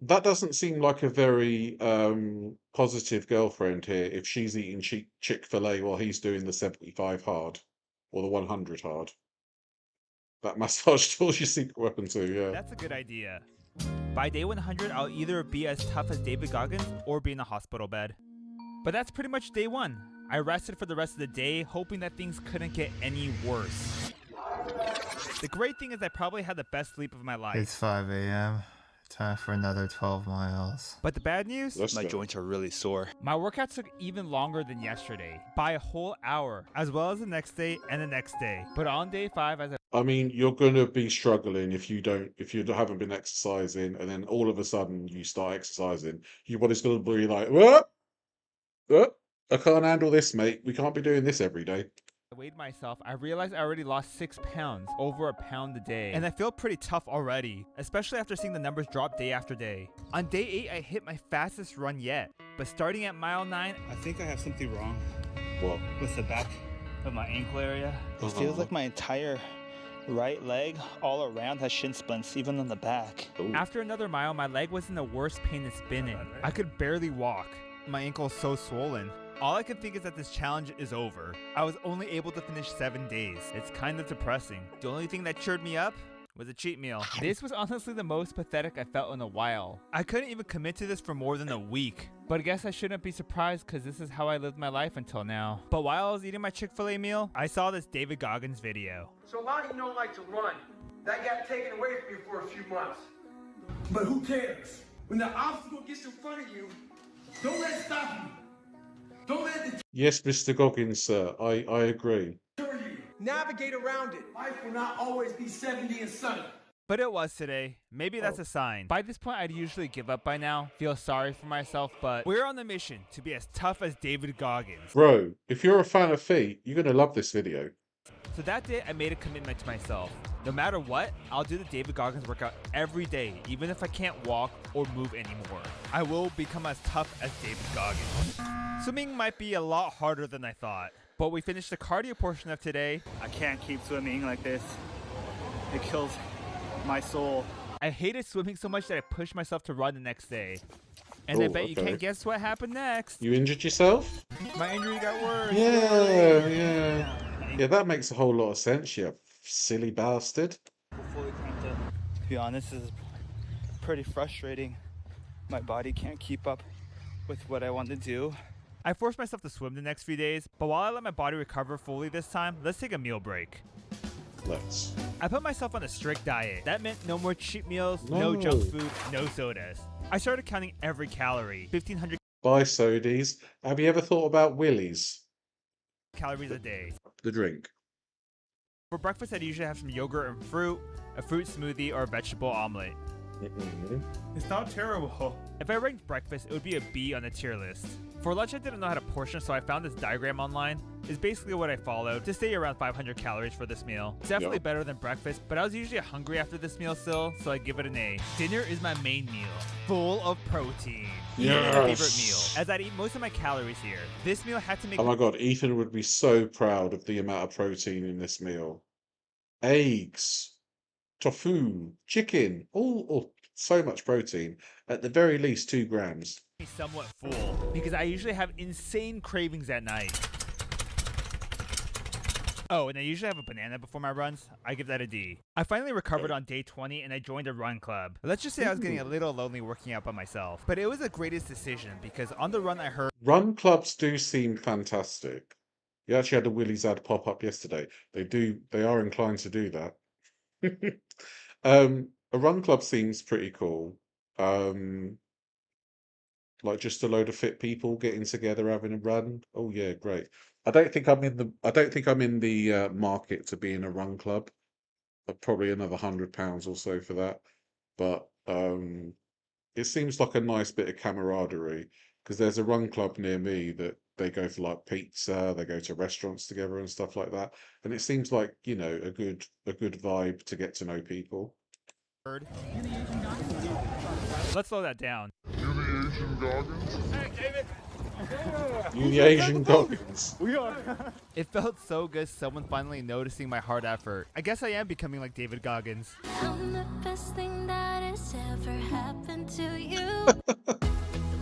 that doesn't seem like a very positive girlfriend here if she's eating Chick-fil-A while he's doing the 75 hard or the 100 hard. That massage tool's your secret weapon too, yeah. that's a good idea. By day 100, I'll either be as tough as David Goggins or be in a hospital bed. But that's pretty much day one. I rested for the rest of the day, hoping that things couldn't get any worse. The great thing is I probably had the best sleep of my life. It's 5 a.m. Time for another 12 miles. But the bad news? My joints are really sore. My workouts took even longer than yesterday, by a whole hour, as well as the next day and the next day. But on day 5, as I mean, you're gonna be struggling if you haven't been exercising, and then all of a sudden you start exercising. Your body's gonna be like, what? I can't handle this, mate. We can't be doing this every day. I weighed myself, I realized I already lost 6 pounds, over a pound a day. And I feel pretty tough already, especially after seeing the numbers drop day after day. On day 8, I hit my fastest run yet. But starting at mile 9, I think I have something wrong. What? With the back of my ankle area. It Uh-huh. feels like my entire right leg all around has shin splints, even on the back. after another mile, my leg was in the worst pain it's been in. I could barely walk. My ankle is so swollen. All I could think is that this challenge is over. I was only able to finish 7 days. It's kind of depressing. The only thing that cheered me up was a cheat meal. This was honestly the most pathetic I felt in a while. I couldn't even commit to this for more than a week. But I guess I shouldn't be surprised because this is how I lived my life until now. But while I was eating my Chick-fil-A meal, I saw this David Goggins video. So a lot of you don't like to run. That got taken away from you for a few months. But who cares? When the obstacle gets in front of you, don't let it stop you. Don't let it Yes, Mr. Goggins, sir. I agree. deter you. Navigate around it. Life will not always be 70 and sunny. But it was today. Maybe that's a sign. By this point, I'd usually give up by now, feel sorry for myself, but we're on the mission to be as tough as David Goggins. Bro, if you're a fan of feet, you're gonna love this video. So that day, I made a commitment to myself. No matter what, I'll do the David Goggins workout every day, even if I can't walk or move anymore. I will become as tough as David Goggins. Swimming might be a lot harder than I thought, but we finished the cardio portion of today. I can't keep swimming like this. It kills my soul. I hated swimming so much that I pushed myself to run the next day. And I bet you can't guess what happened next. You injured yourself? My injury got worse. Yeah, that makes a whole lot of sense, you silly bastard. To be honest, this is pretty frustrating. My body can't keep up with what I want to do. I forced myself to swim the next few days, but while I let my body recover fully this time, let's take a meal break. Let's. I put myself on a strict diet. That meant no more cheap meals, no junk food, no sodas. I started counting every calorie, 1,500 Buy sodies. Have you ever thought about Willies? calories a day. The drink. For breakfast, I'd usually have some yogurt and fruit, a fruit smoothie, or a vegetable omelet. It's not terrible. If I ranked breakfast, it would be a B on the tier list. For lunch, I didn't know how to portion, so I found this diagram online. It's basically what I followed to stay around 500 calories for this meal. It's definitely better than breakfast, but I was usually hungry after this meal still, so I give it an A. Dinner is my main meal, full of protein. Even my favorite meal, as I'd eat most of my calories here. This meal had to make. Oh my god, Ethan would be so proud of the amount of protein in this meal. Eggs, tofu, chicken, all so much protein. At the very least 2 grams. Somewhat full, because I usually have insane cravings at night. Oh, and I usually have a banana before my runs. I give that a D. I finally recovered on day 20 and I joined a run club. Let's just say I was getting a little lonely working out by myself, but it was the greatest decision because on the run I heard Run clubs do seem fantastic. You actually had a Willie's ad pop up yesterday. They are inclined to do that. A run club seems pretty cool. Like just a load of fit people getting together having a run. Oh yeah, great. I don't think I'm in the market to be in a run club. Probably another £100 or so for that. But it seems like a nice bit of camaraderie because there's a run club near me that they go for like pizza, they go to restaurants together and stuff like that. And it seems like, you know, a good vibe to get to know people. Let's slow that down. You the Asian Goggins? Hey, David! You the Asian Goggins? We are. It felt so good someone finally noticing my hard effort. I guess I am becoming like David Goggins. I'm the best thing that has ever happened to you. The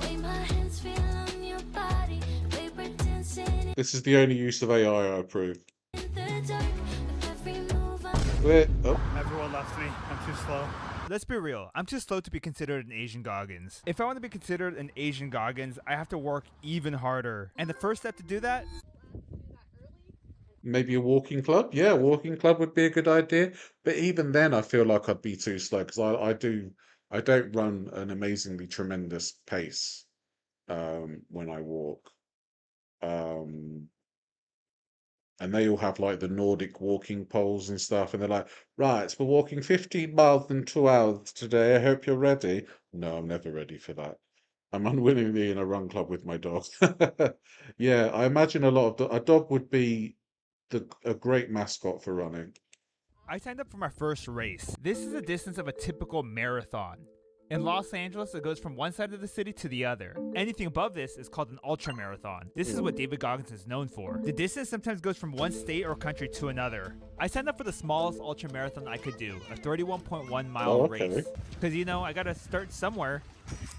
way my hands feel on your body, the way we're dancing This is the only use of AI I approve. in the dark, with every move I Wait, oh. Everyone left me. I'm too slow. Let's be real, I'm too slow to be considered an Asian Goggins. If I want to be considered an Asian Goggins, I have to work even harder. And the first step to do that? Maybe a walking club? Yeah, a walking club would be a good idea. But even then, I feel like I'd be too slow because I don't run an amazingly tremendous pace when I walk. And they all have like the Nordic walking poles and stuff, and they're like, right, we're walking 15 miles in 2 hours today. I hope you're ready. No, I'm never ready for that. I'm unwillingly in a run club with my dog. Yeah, I imagine a dog would be a great mascot for running. I signed up for my first race. This is the distance of a typical marathon. In Los Angeles, it goes from one side of the city to the other. Anything above this is called an ultra marathon. This is what David Goggins is known for. The distance sometimes goes from one state or country to another. I signed up for the smallest ultra marathon I could do, a 31.1 mile race. Because, you know, I gotta start somewhere.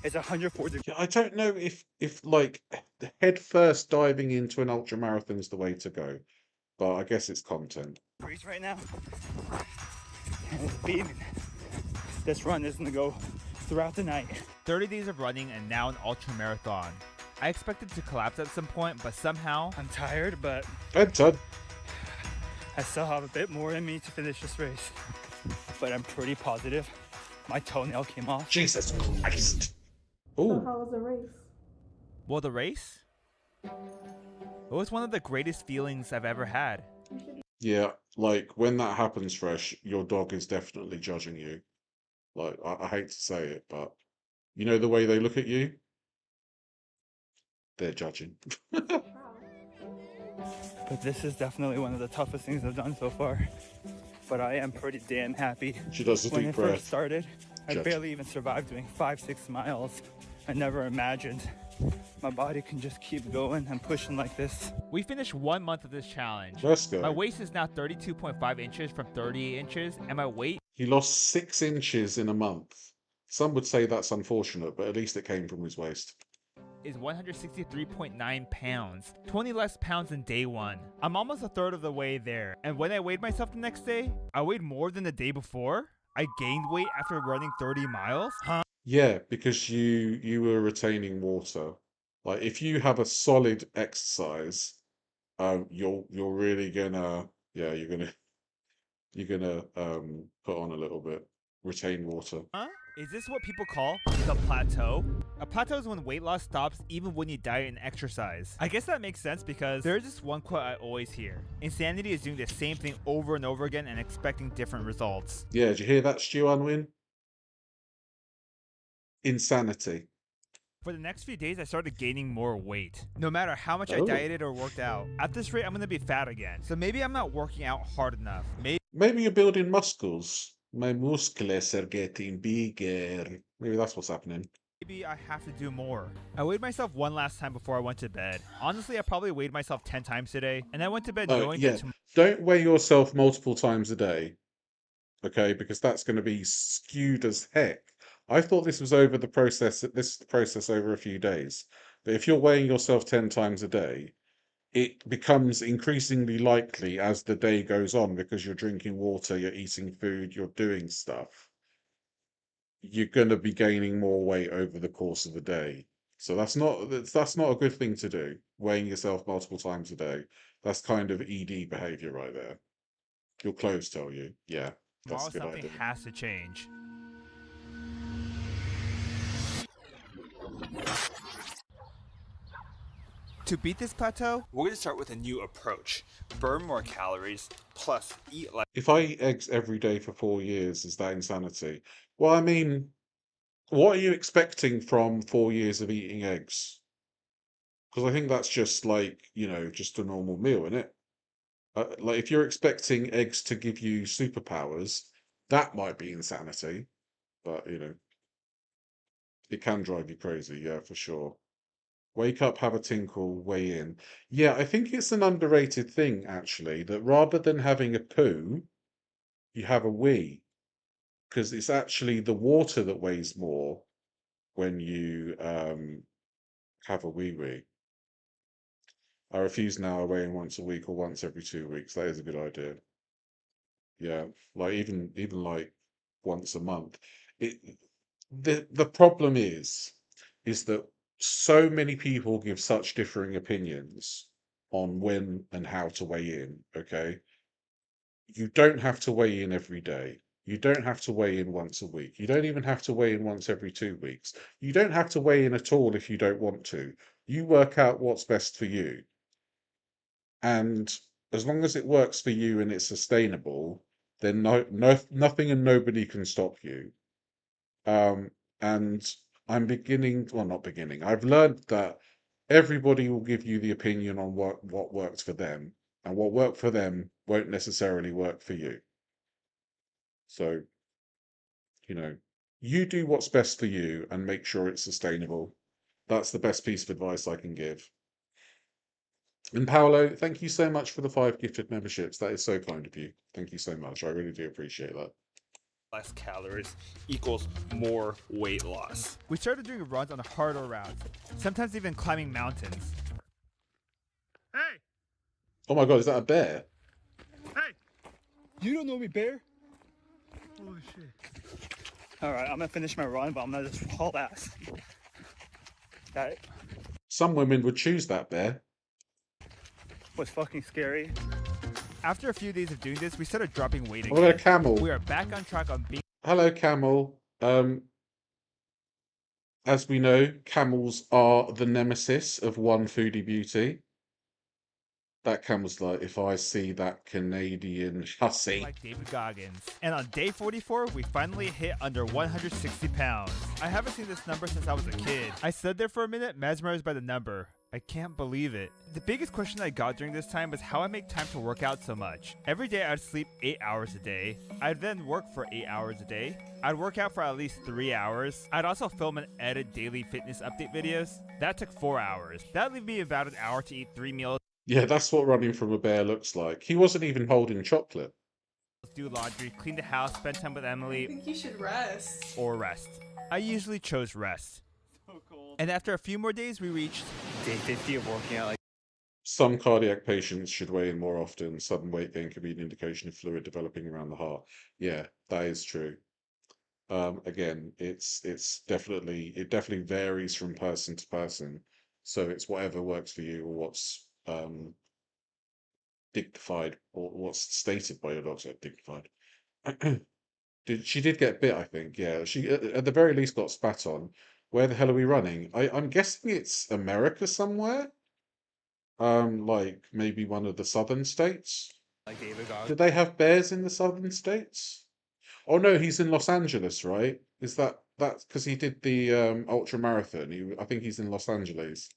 It's 140. Yeah, I don't know if like head first diving into an ultra marathon is the way to go, but I guess it's content. Freeze right now. And it's beaming. This run is gonna go throughout the night. 30 days of running and now an ultra marathon. I expected to collapse at some point, but somehow I'm tired, but I'm done. I still have a bit more in me to finish this race. But I'm pretty positive my toenail came off. Jesus Christ. So how was the race? Well, the race? It was one of the greatest feelings I've ever had. Yeah, like when that happens, Fresh, your dog is definitely judging you. Like, I hate to say it, but you know the way they look at you? They're judging. But this is definitely one of the toughest things I've done so far. but I am pretty damn happy. She does a When deep it breath. first started, I Judge. barely even survived doing 5-6 miles. I never imagined my body can just keep going and pushing like this. We finished 1 month of this challenge. Let's go. My waist is now 32.5 inches from 38 inches, and my weight He lost 6 inches in a month. Some would say that's unfortunate, but at least it came from his waist. is 163.9 pounds, 20 less pounds than day one. I'm almost a third of the way there, and when I weighed myself the next day, I weighed more than the day before. I gained weight after running 30 miles. Huh? Yeah, because you were retaining water. Like if you have a solid exercise, you're really gonna you're gonna put on a little bit, retain water. Huh? Is this what people call the plateau? A plateau is when weight loss stops even when you diet and exercise. I guess that makes sense because there's this one quote I always hear. Insanity is doing the same thing over and over again and expecting different results. Yeah, did you hear that, Stu Unwin? Insanity. For the next few days, I started gaining more weight. No matter how much I Oh. dieted or worked out. At this rate, I'm gonna be fat again. So maybe I'm not working out hard enough. Maybe you're building muscles. My muscles are getting bigger. Maybe that's what's happening. Maybe I have to do more. I weighed myself one last time before I went to bed. Honestly, I probably weighed myself 10 times today, and I went to bed Oh, knowing yeah. that tomorrow. Don't weigh yourself multiple times a day. Okay, because that's going to be skewed as heck. I thought this was over the process. This is the process over a few days. But if you're weighing yourself 10 times a day, it becomes increasingly likely as the day goes on because you're drinking water, you're eating food, you're doing stuff. You're going to be gaining more weight over the course of the day. So that's not a good thing to do. Weighing yourself multiple times a day. That's kind of ED behavior right there. Your clothes tell you. Yeah, that's a good Something idea. has to change. To beat this plateau, we're going to start with a new approach. Burn more calories, plus eat less. If I eat eggs every day for 4 years, is that insanity? Well, I mean, what are you expecting from 4 years of eating eggs? Because I think that's just like, just a normal meal, isn't it? Like if you're expecting eggs to give you superpowers, that might be insanity. But, it can drive you crazy, yeah, for sure. Wake up, have a tinkle, weigh in. Yeah, I think it's an underrated thing, actually, that rather than having a poo, you have a wee. Because it's actually the water that weighs more when you have a wee-wee. I refuse now weighing once a week or once every 2 weeks. That is a good idea. Yeah, like even like once a month. The problem is that so many people give such differing opinions on when and how to weigh in, okay? You don't have to weigh in every day. You don't have to weigh in once a week. You don't even have to weigh in once every 2 weeks. You don't have to weigh in at all if you don't want to. You work out what's best for you. And as long as it works for you and it's sustainable, then nothing and nobody can stop you. And I'm not beginning. I've learned that everybody will give you the opinion on what works for them, and what worked for them won't necessarily work for you. So, you do what's best for you and make sure it's sustainable. That's the best piece of advice I can give. And Paolo, thank you so much for the 5 gifted memberships. That is so kind of you. Thank you so much. I really do appreciate that. Less calories equals more weight loss. we started doing runs on harder routes, sometimes even climbing mountains. Hey! Oh my God, is that a bear? Hey! You don't know me, bear? Holy shit. Alright, I'm gonna finish my run, but I'm gonna just haul ass. That Some women would choose that bear. was fucking scary. After a few days of doing this, we started dropping weight Oh, we got a again. camel. We are back on track on being. Hello, camel. As we know, camels are the nemesis of one foodie beauty. That camel's like, if I see that Canadian hussy. Like David Goggins. And on day 44, we finally hit under 160 pounds. I haven't seen this number since I was a kid. I stood there for a minute, mesmerized by the number. I can't believe it. The biggest question I got during this time was how I make time to work out so much. Every day I'd sleep 8 hours a day. I'd then work for 8 hours a day. I'd work out for at least 3 hours. I'd also film and edit daily fitness update videos. That took 4 hours. That'd leave me about an hour to eat 3 meals. Yeah, that's what running from a bear looks like. He wasn't even holding chocolate. Do laundry, clean the house, spend time with Emily. I think you should rest. Or rest. I usually chose rest. So cold. And after a few more days, we reached day 50 of working out. Some cardiac patients should weigh in more often. Sudden weight gain can be an indication of fluid developing around the heart. Yeah, that is true. Again, it definitely varies from person to person. So it's whatever works for you or what's dignified or what's stated by your doctor dignified. She did get bit, I think. Yeah, she at the very least got spat on. Where the hell are we running? I'm guessing it's America somewhere. Like maybe one of the southern states. Like David Goggins. Did they have bears in the southern states? Oh no, he's in Los Angeles, right? Is that's because he did the ultra marathon? I think he's in Los Angeles.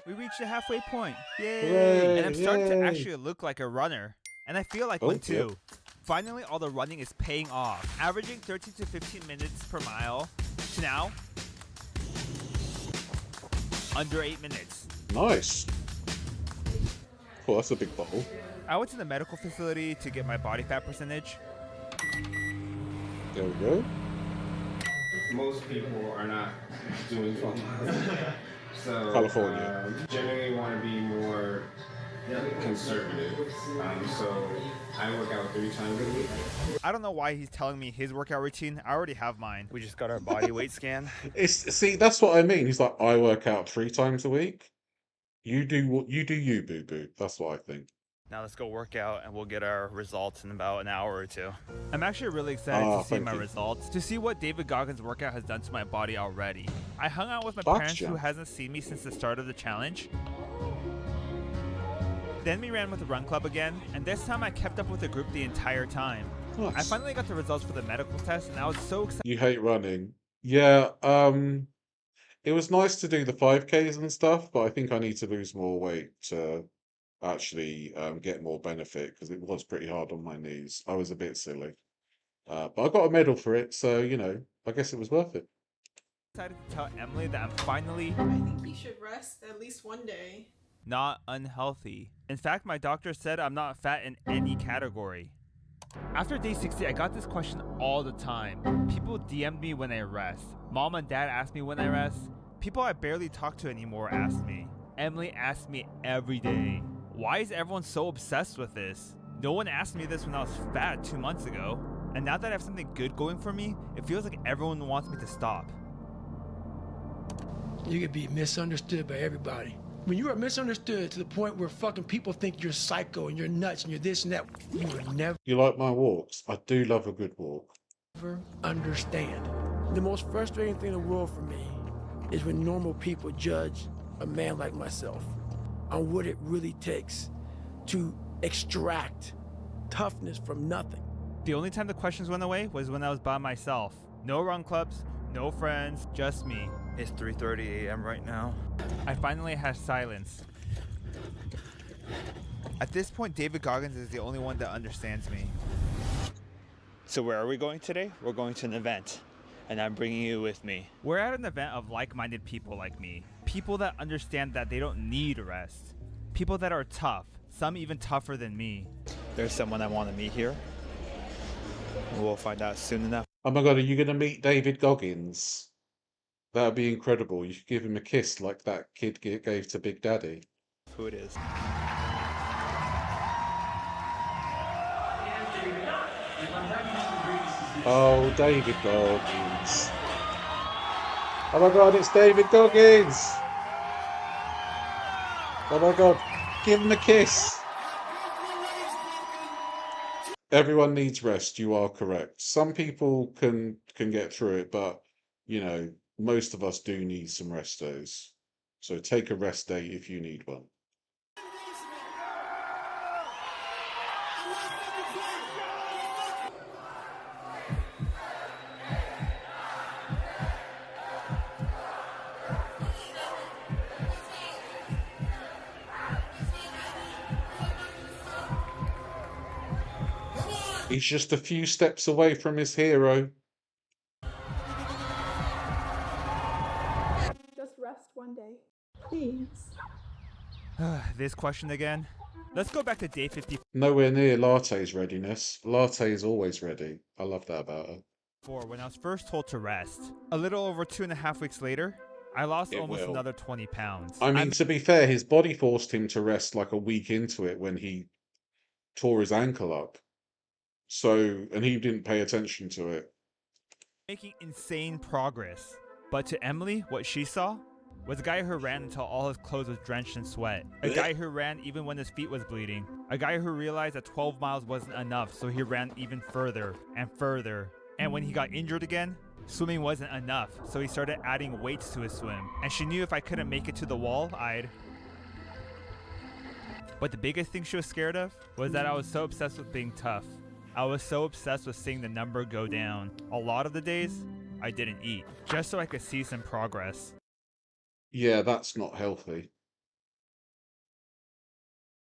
We reached the halfway point. Yay! Hooray, And I'm starting to yay. actually look like a runner. And I feel like Oh, one too. yep. Finally, all the running is paying off. Averaging 13 to 15 minutes per mile to now under 8 minutes. Nice. Cool, that's a big bottle. I went to the medical facility to get my body fat percentage. There we go. Most people are not doing 12 miles. So, California. Generally want to be more conservative. So I work out 3 times a week. I don't know why he's telling me his workout routine. I already have mine. We just got our body weight scan. See, that's what I mean. He's like, I work out 3 times a week. You do what you do, you boo boo. That's what I think. Now let's go work out and we'll get our results in about an hour or 2. I'm actually really excited to see thank my you. results, to see what David Goggins' workout has done to my body already. I hung out with my Box parents who jump. hasn't seen me since the start of the challenge. Then we ran with the run club again, and this time I kept up with the group the entire time. Nice. I finally got the results for the medical test and I was so excited. You hate running. Yeah, it was nice to do the 5Ks and stuff, but I think I need to lose more weight to actually get more benefit because it was pretty hard on my knees. I was a bit silly. But I got a medal for it, so, you know, I guess it was worth it. Decided to tell Emily that I'm finally I think you should rest at least one day. not unhealthy. In fact, my doctor said I'm not fat in any category. After day 60, I got this question all the time. People DM'd me when I rest. Mom and dad asked me when I rest. People I barely talk to anymore asked me. Emily asked me every day. Why is everyone so obsessed with this? No one asked me this when I was fat 2 months ago. And now that I have something good going for me, it feels like everyone wants me to stop. You could be misunderstood by everybody. When you are misunderstood to the point where fucking people think you're psycho and you're nuts and you're this and that, you will never You like my walks? I do love a good walk. understand. The most frustrating thing in the world for me is when normal people judge a man like myself on what it really takes to extract toughness from nothing. The only time the questions went away was when I was by myself. No run clubs, no friends, just me. It's 3:30 a.m. right now. I finally had silence. At this point, David Goggins is the only one that understands me. So where are we going today? We're going to an event, and I'm bringing you with me. We're at an event of like-minded people like me. People that understand that they don't need rest. People that are tough, some even tougher than me. There's someone I want to meet here. We'll find out soon enough. Oh my god, are you going to meet David Goggins? That would be incredible. You should give him a kiss like that kid gave to Big Daddy. Who it is. Oh, David Goggins. Oh my god, it's David Goggins! Oh my god, give him a kiss! Everyone needs rest, you are correct. Some people can get through it, but, you know, most of us do need some rest days. So take a rest day if you need one. He's just a few steps away from his hero. Just rest one day. Please. This question again. Let's go back to day 50. Nowhere near Latte's readiness. Latte is always ready. I love that about her. When I was first told to rest. A little over 2.5 weeks later, I lost almost another 20 pounds. I mean, to be fair, his body forced him to rest like a week into it when he tore his ankle up. So, and he didn't pay attention to it. Making insane progress. But to Emily, what she saw was a guy who ran until all his clothes was drenched in sweat. A guy who ran even when his feet was bleeding. A guy who realized that 12 miles wasn't enough, so he ran even further and further. And when he got injured again, swimming wasn't enough, so he started adding weights to his swim. And she knew if I couldn't make it to the wall, I'd... But the biggest thing she was scared of was that I was so obsessed with being tough. I was so obsessed with seeing the number go down. A lot of the days, I didn't eat, just so I could see some progress. Yeah, that's not healthy.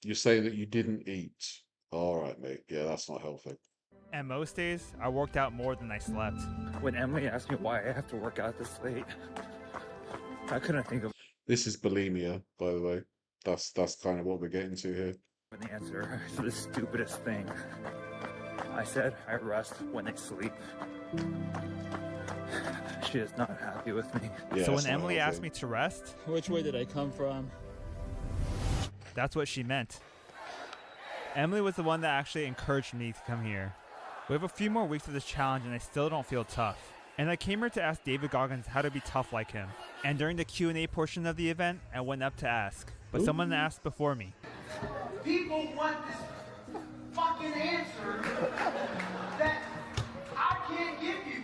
You're saying that you didn't eat. All right, mate. Yeah, that's not healthy. And most days, I worked out more than I slept. When Emily asked me why I have to work out this late, I couldn't think of This is bulimia, by the way. That's kind of what we're getting to here. an answer to the stupidest thing. I said I rest when they sleep. She is not happy with me. Yeah, So it's when not Emily healthy. asked me to rest, Which way did I come from? that's what she meant. Emily was the one that actually encouraged me to come here. We have a few more weeks of this challenge and I still don't feel tough. And I came here to ask David Goggins how to be tough like him. And during the Q&A portion of the event, I went up to ask. But someone asked before me. People want this fucking answer that I can't give you.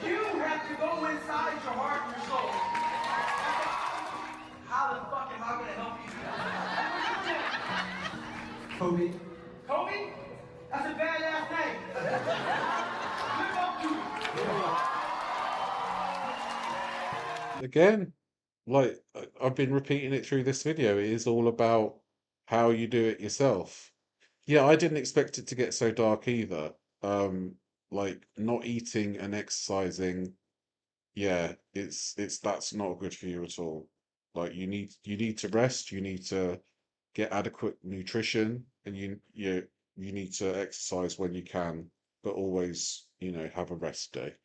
You have to go inside your heart and your soul. How the fuck am I gonna help you? Kobe. Kobe? That's a badass name. Live up to it. Again, like I've been repeating it through this video, it is all about how you do it yourself. Yeah, I didn't expect it to get so dark either. Like not eating and exercising, yeah, it's that's not good for you at all. Like you need to rest, you need to get adequate nutrition, and you need to exercise when you can, but always, have a rest day.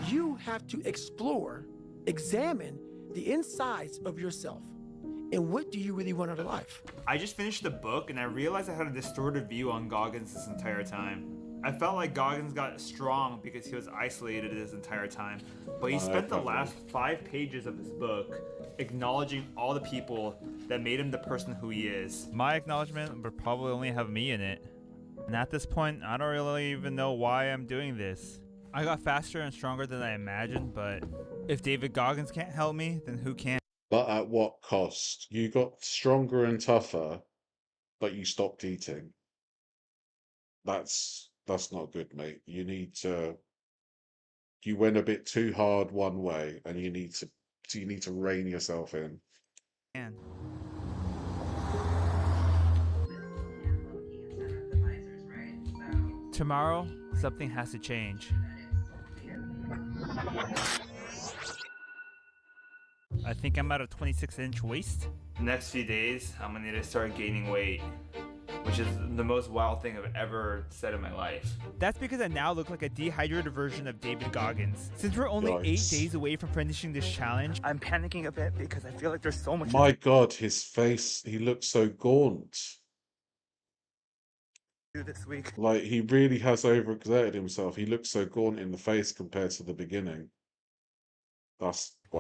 You have to explore, examine the insides of yourself. And what do you really want out of life? I just finished the book and I realized I had a distorted view on Goggins this entire time. I felt like Goggins got strong because he was isolated this entire time, but he spent the last 5 pages of his book acknowledging all the people that made him the person who he is. My acknowledgement would probably only have me in it. And at this point, I don't really even know why I'm doing this. I got faster and stronger than I imagined, but if David Goggins can't help me, then who can? But at what cost? You got stronger and tougher, but you stopped eating. That's not good, mate. You went a bit too hard one way, and you need to rein yourself in. Tomorrow, something has to change. I think I'm at a 26-inch waist. The next few days, I'm gonna need to start gaining weight, which is the most wild thing I've ever said in my life. That's because I now look like a dehydrated version of David Goggins. Since we're only 8 days away from finishing this challenge, I'm panicking a bit because I feel like there's so much. My God, his face, he looks so gaunt. This week. Like, he really has overexerted himself. He looks so gaunt in the face compared to the beginning. Wow.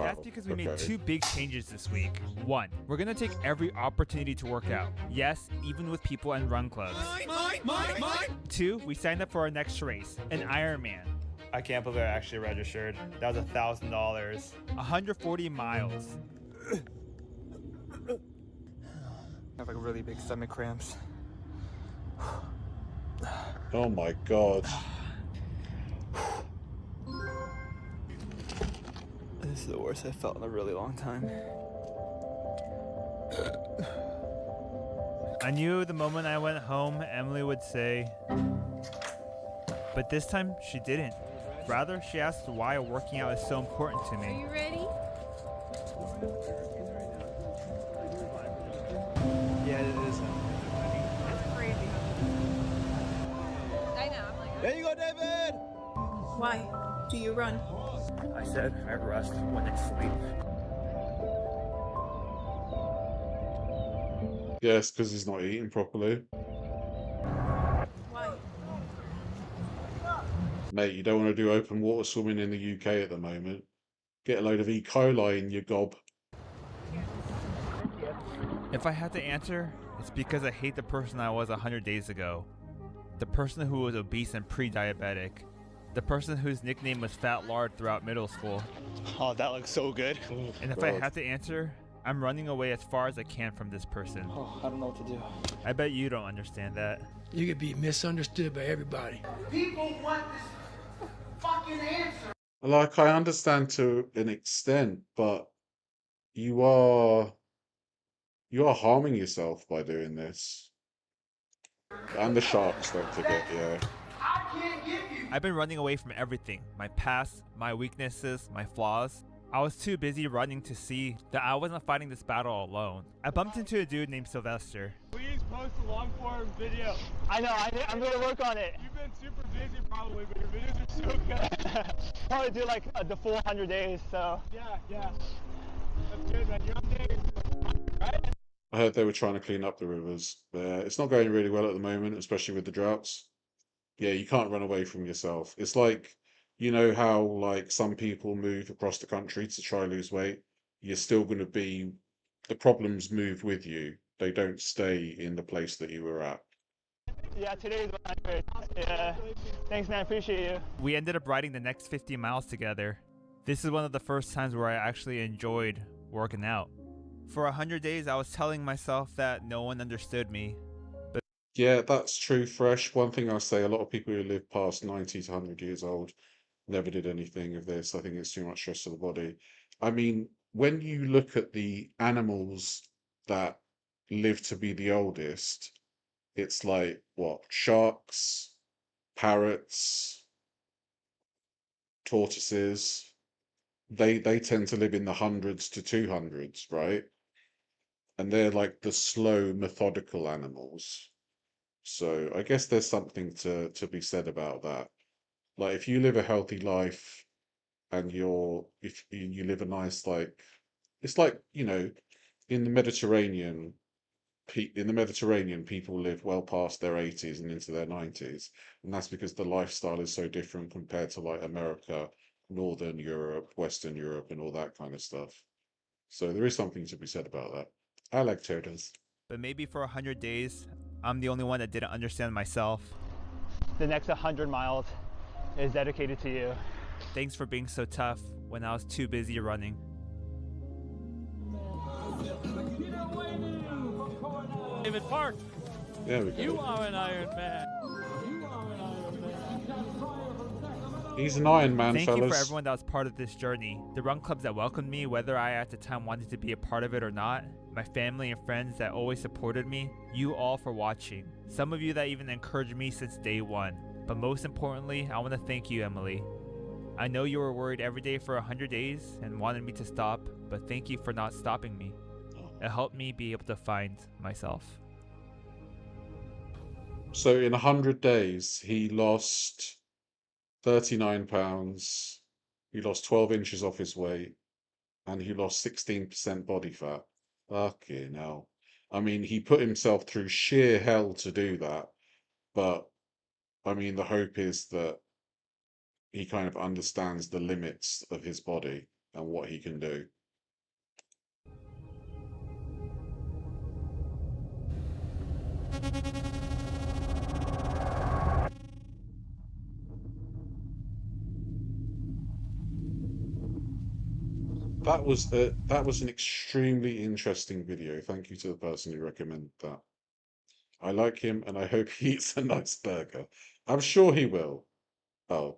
That's because we made 2 big changes this week. 1, we're gonna take every opportunity to work out. Yes, even with people in run clubs. 2, we signed up for our next race, an Ironman. I can't believe I actually registered. That was $1,000. 140 miles. I have like really big stomach cramps. Oh my God. This is the worst I've felt in a really long time. I I knew the moment I went home, Emily would say, but this time she didn't. Rather, she asked why working out is so important to me. Are you ready? Yeah, it is. That's crazy. I know. I'm like, There you go, David! Why do you run? I said I rest when I sleep. Yes, because he's not eating properly. Why? Mate, you don't want to do open water swimming in the UK at the moment. Get a load of E. coli in your gob. If I had to answer, it's because I hate the person I was 100 days ago. The person who was obese and pre-diabetic. The person whose nickname was Fat Lard throughout middle school. Oh, that looks so good. And if I had to answer, I'm running away as far as I can from this person. Oh, I don't know what to do. I bet you don't understand that. You could be misunderstood by everybody. People want this fucking answer. Like, I understand to an extent, but you are harming yourself by doing this. And the sharks don't forget, yeah. I've been running away from everything. My past, my weaknesses, my flaws. I was too busy running to see that I wasn't fighting this battle alone. I bumped into a dude named Sylvester. Please post a long form video. I know, I'm gonna work on it. You've been super busy probably, but your videos are so good. Probably do like the full 100 days, so. Yeah. That's good, man. You're updating, right? I heard they were trying to clean up the rivers. It's not going really well at the moment, especially with the droughts. Yeah, you can't run away from yourself. It's like, you know how like some people move across the country to try lose weight? You're still going to be, the problems move with you. They don't stay in the place that you were at. Yeah, today's 100. Yeah. Thanks, man. Appreciate you. We ended up riding the next 50 miles together. This is one of the first times where I actually enjoyed working out. For 100 days, I was telling myself that no one understood me. But Yeah, that's true, Fresh. One thing I'll say, a lot of people who live past 90 to 100 years old never did anything of this. I think it's too much stress to the body. I mean, when you look at the animals that live to be the oldest, it's like, what, sharks, parrots, tortoises. They tend to live in the hundreds to 200s, right? And they're like the slow, methodical animals. So I guess there's something to be said about that. Like if you live a healthy life and if you live a nice, like, it's like, you know, in the Mediterranean, people live well past their 80s and into their 90s, and that's because the lifestyle is so different compared to like America, Northern Europe, Western Europe, and all that kind of stuff. So there is something to be said about that. I like turtles. But maybe for 100 days, I'm the only one that didn't understand myself. The next 100 miles is dedicated to you. Thanks for being so tough when I was too busy running. David Park. There we go. You are an Iron Man. He's an Iron Man, Thank fellas. you for everyone that was part of this journey. The run clubs that welcomed me, whether I at the time wanted to be a part of it or not. My family and friends that always supported me. You all for watching. Some of you that even encouraged me since day one. But most importantly, I want to thank you, Emily. I know you were worried every day for 100 days and wanted me to stop, but thank you for not stopping me. It helped me be able to find myself. So in 100 days, he lost 39 pounds, he lost 12 inches off his weight, and he lost 16% body fat. Fucking hell. I mean, he put himself through sheer hell to do that, but I mean, the hope is that he kind of understands the limits of his body and what he can do. That was an extremely interesting video. Thank you to the person who recommended that. I like him and I hope he eats a nice burger. I'm sure he will. Oh.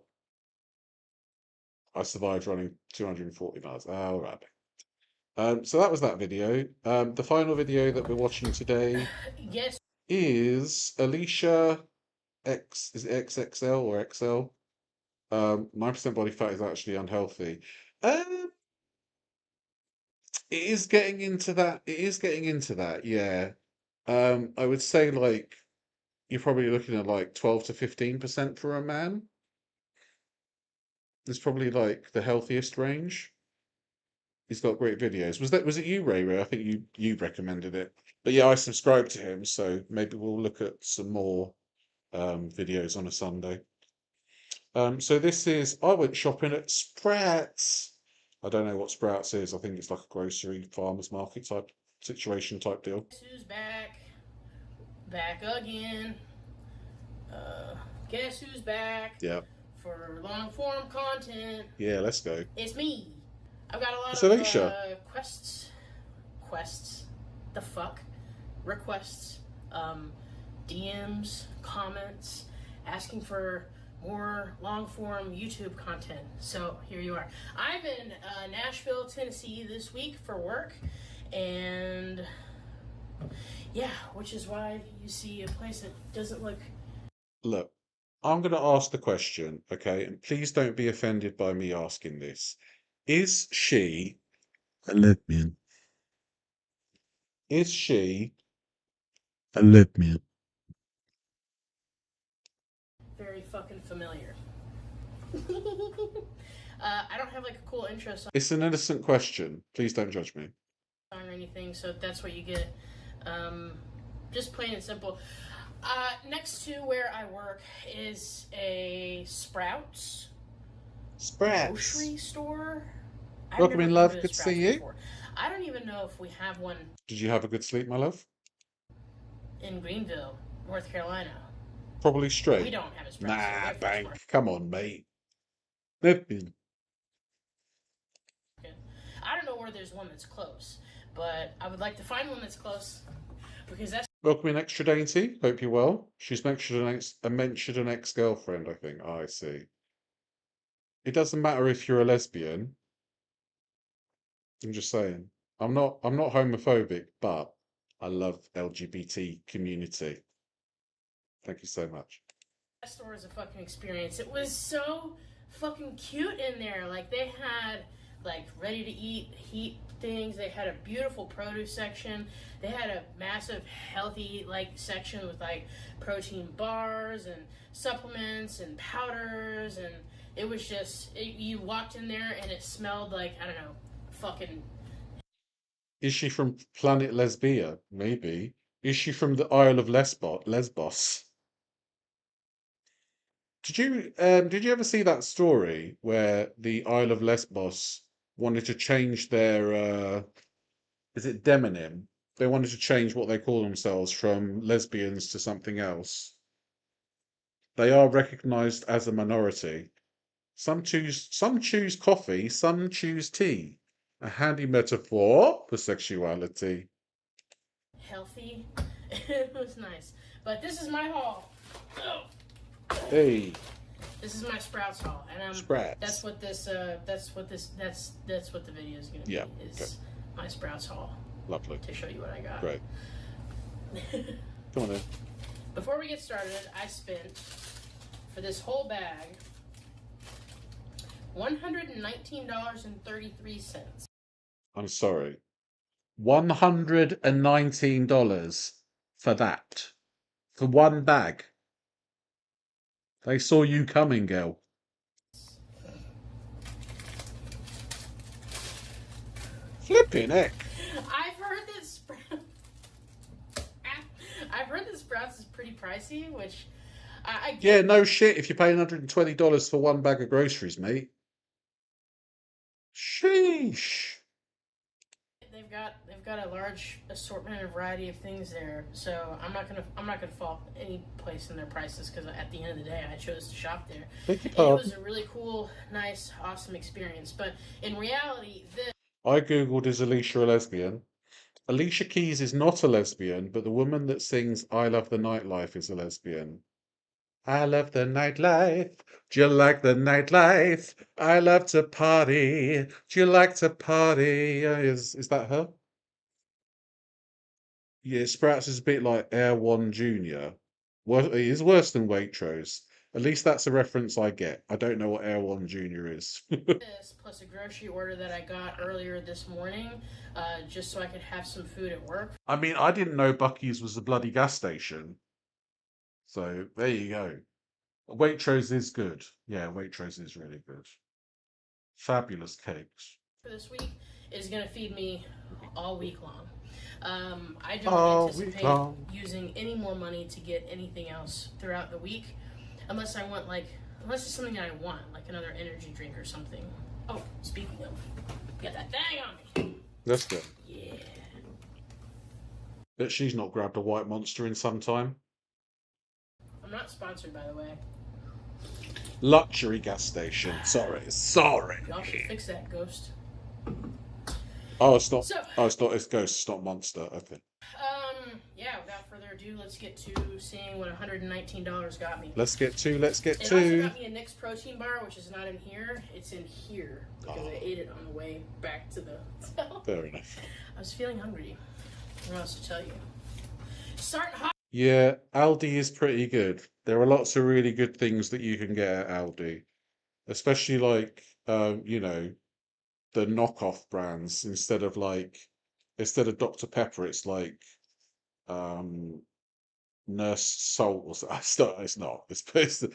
I survived running 240 miles. Oh, right. So that was that video. The final video that we're watching today Yes. Is Alicia is it XXL or XL? 9% body fat is actually unhealthy. It is getting into that. It is getting into that, yeah. I would say like you're probably looking at like 12 to 15% for a man. It's probably like the healthiest range. He's got great videos. Was it you, Ray Ray? I think you recommended it. But yeah, I subscribe to him, so maybe we'll look at some more videos on a Sunday. So this is I went shopping at Sprouts. I don't know what Sprouts is. I think it's like a grocery farmers market type situation type deal. Guess who's back? Back again. Guess who's back? Yeah. For long form content. Yeah, let's go. It's me. I've got a lot It's of Alicia. quests. The fuck? Requests. DMs, comments, asking for more long form YouTube content. So here you are. I'm in Nashville, Tennessee this week for work, and yeah, which is why you see a place that doesn't look. Look, I'm going to ask the question, okay? And please don't be offended by me asking this. Is she a lesbian? Is she a lesbian? Very fucking familiar. I don't have like a cool intro song It's an innocent question. Please don't judge me. or anything, so that's what you get. Just plain and simple. Next to where I work is a Sprouts grocery store. I've Welcome never in, been love. to a Good to Sprouts see you. before. I don't even know if we have one Did you have a good sleep, my love? in Greenville, North Carolina. Probably straight. We don't have a Sprouts. Nah, so bank. Come on, mate. Lesbian. I don't know where there's one that's close, but I would like to find one that's close because that's Welcome in, extra dainty. Hope you're well. She's mentioned an ex-girlfriend, I think. Oh, I see. It doesn't matter if you're a lesbian. I'm just saying. I'm not homophobic, but I love LGBT community. Thank you so much. that store is a fucking experience. It was so fucking cute in there. Like they had like ready to eat heat things. They had a beautiful produce section. They had a massive healthy like section with like protein bars and supplements and powders, and it was just you walked in there and it smelled like, I don't know, fucking. Is she from Planet Lesbia? Maybe. Is she from the Isle of Lesbos? Did you ever see that story where the Isle of Lesbos wanted to change their is it demonym? They wanted to change what they call themselves from lesbians to something else. They are recognized as a minority. Some choose coffee, some choose tea. A handy metaphor for sexuality. Healthy. It was nice. But this is my haul. Oh. Hey. This is my Sprouts haul, and Sprouts. that's what the video is gonna be. Yeah, Is okay. my Sprouts haul. Lovely. To show you what I got. Great. Come on then. Before we get started, I spent for this whole bag $119.33. I'm sorry. $119 for that. For one bag. They saw you coming, girl. Flipping heck. I've heard that Sprouts is pretty pricey, which I get. Yeah, no shit if you're paying $120 for one bag of groceries, mate. Sheesh. They've got a large assortment and variety of things there, so I'm not gonna fault any place in their prices, because at the end of the day I chose to shop there. Thank you, And pardon. it was a really cool, nice, awesome experience. But in reality, I googled, is Alicia a lesbian? Alicia Keys is not a lesbian, but the woman that sings I Love the Nightlife is a lesbian. I love the nightlife. Do you like the nightlife? I love to party. Do you like to party? Is that her? Yeah, Sprouts is a bit like Air One Junior. Well, it is worse than Waitrose. At least that's a reference I get. I don't know what Air One Junior is. This plus a grocery order that I got earlier this morning, just so I could have some food at work. I mean, I didn't know Bucky's was a bloody gas station. So there you go. Waitrose is good. Yeah, Waitrose is really good. Fabulous cakes. For this week is going to feed me all week long. I don't All week anticipate long. using any more money to get anything else throughout the week, unless I want unless it's something that I want, like another energy drink or something. Oh, speaking of, got that thing on me. That's good. Yeah. Bet she's not grabbed a White Monster in some time. I'm not sponsored, by the way. Luxury gas station. Sorry. Y'all should fix that, Ghost. Oh, it's not. So- It's not. It's Ghost. It's not Monster. Okay. Yeah, without further ado, let's get to seeing what $119 got me. Let's get to. It also got me a Nyx protein bar, which is not in here. It's in here because I ate it on the way back to the hotel. Fair enough. I was feeling hungry. What else to tell you? Starting hot. Yeah, Aldi is pretty good. There are lots of really good things that you can get at Aldi, especially like the knockoff brands instead of Dr. Pepper, it's like Nurse Salt or something. It's not. It's it's a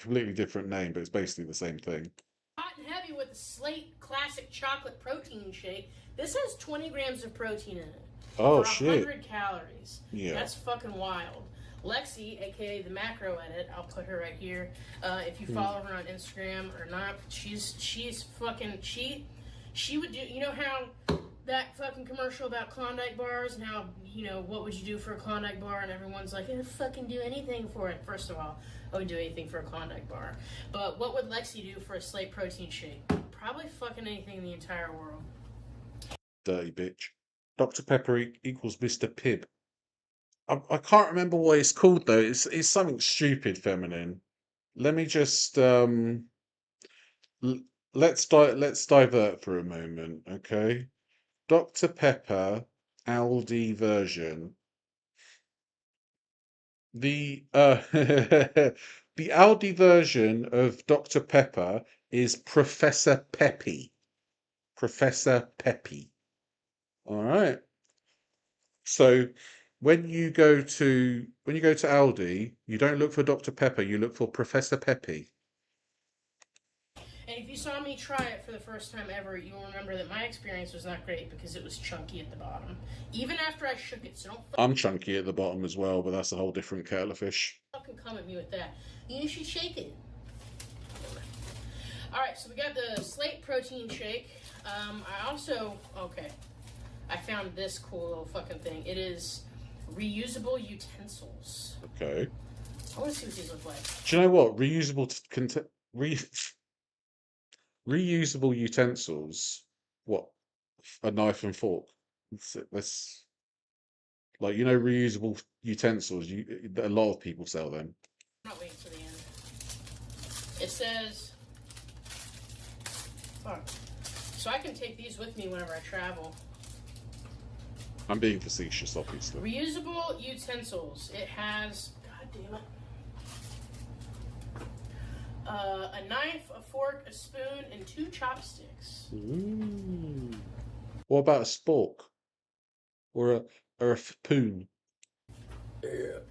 completely different name, but it's basically the same thing. Hot and heavy with the Slate Classic Chocolate Protein Shake. This has 20 grams of protein in it. Oh, for shit. 100 calories. Yeah. That's fucking wild. Lexi, aka the Macro Edit, I'll put her right here. If you follow her on Instagram or not, she's fucking she would do. You know how that fucking commercial about Klondike bars and how what would you do for a Klondike bar, and everyone's like, I'd fucking do anything for it. First of all, I would do anything for a Klondike bar. But what would Lexi do for a Slate protein shake? Probably fucking anything in the entire world. Dirty bitch. Dr. Pepper equals Mr. Pibb. I can't remember what it's called though. It's something stupid feminine. Let me just let's divert for a moment, okay? Dr. Pepper Aldi version. The the Aldi version of Dr. Pepper is Professor Peppy. Professor Peppy. All right. So when you go to Aldi, you don't look for Dr. Pepper, you look for Professor Peppy. And if you saw me try it for the first time ever, you'll remember that my experience was not great because it was chunky at the bottom. Even after I shook it, so don't I'm chunky at the bottom as well, but that's a whole different kettle of fish. fucking come at me with that. You should shake it. Alright, so we got the Slate protein shake. I found this cool little fucking thing. It is reusable utensils. Okay. I want to see what these look like. Do you know what? Reusable utensils. What? A knife and fork. Let's reusable utensils. A lot of people sell them. I'm not waiting to the end. It says, fuck. So I can take these with me whenever I travel. I'm being facetious, obviously. Reusable utensils. It has, god damn it, a knife, a fork, a spoon, and 2 chopsticks. Ooh. What about a spork? Or a spoon? Yeah.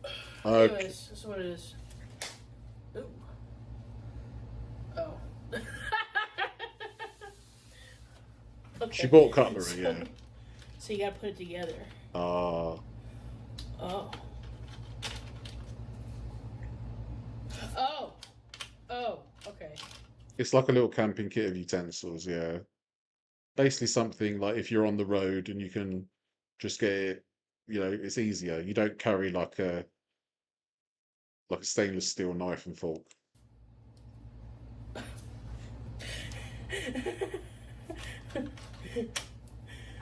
Okay. Anyways, this is what it is. Ooh. Oh. Okay. She bought cutlery, yeah. So you gotta put it together. Oh. Oh. Okay. It's like a little camping kit of utensils, yeah. Basically something like if you're on the road and you can just get it, it's easier. You don't carry like a stainless steel knife and fork.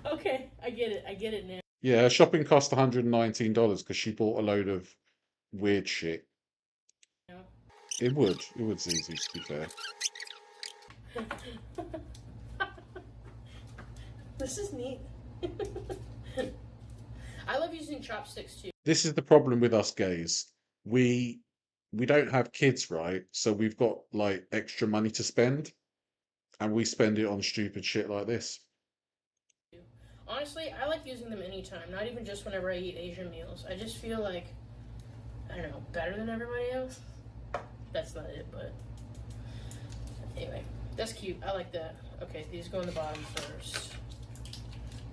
Okay, I get it now. Yeah, her shopping cost $119 because she bought a load of weird shit. Yeah. It would easy, to be fair. This is neat. I love using chopsticks too. This is the problem with us gays. We don't have kids, right? So we've got like extra money to spend, and we spend it on stupid shit like this. Honestly, I like using them anytime, not even just whenever I eat Asian meals. I just feel like, I don't know, better than everybody else. That's not it, but anyway, that's cute. I like that. Okay, these go in the bottom first.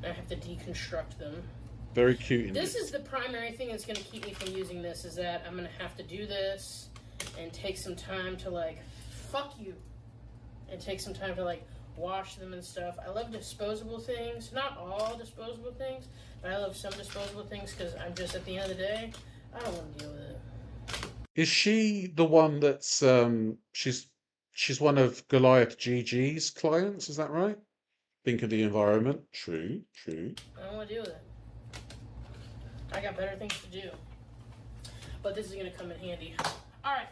I have to deconstruct them. Very cute. This is the primary thing that's going to keep me from using this, is that I'm going to have to do this and take some time to, like, fuck you. And take some time to, like, wash them and stuff. I love disposable things. Not all disposable things, but I love some disposable things because I'm just, at the end of the day, I don't want to deal with it. Is she the one that's she's one of Goliath GG's clients, is that right? Think of the environment. True. I don't want to deal with it. I got better things to do. But this is going to come in handy. Alright.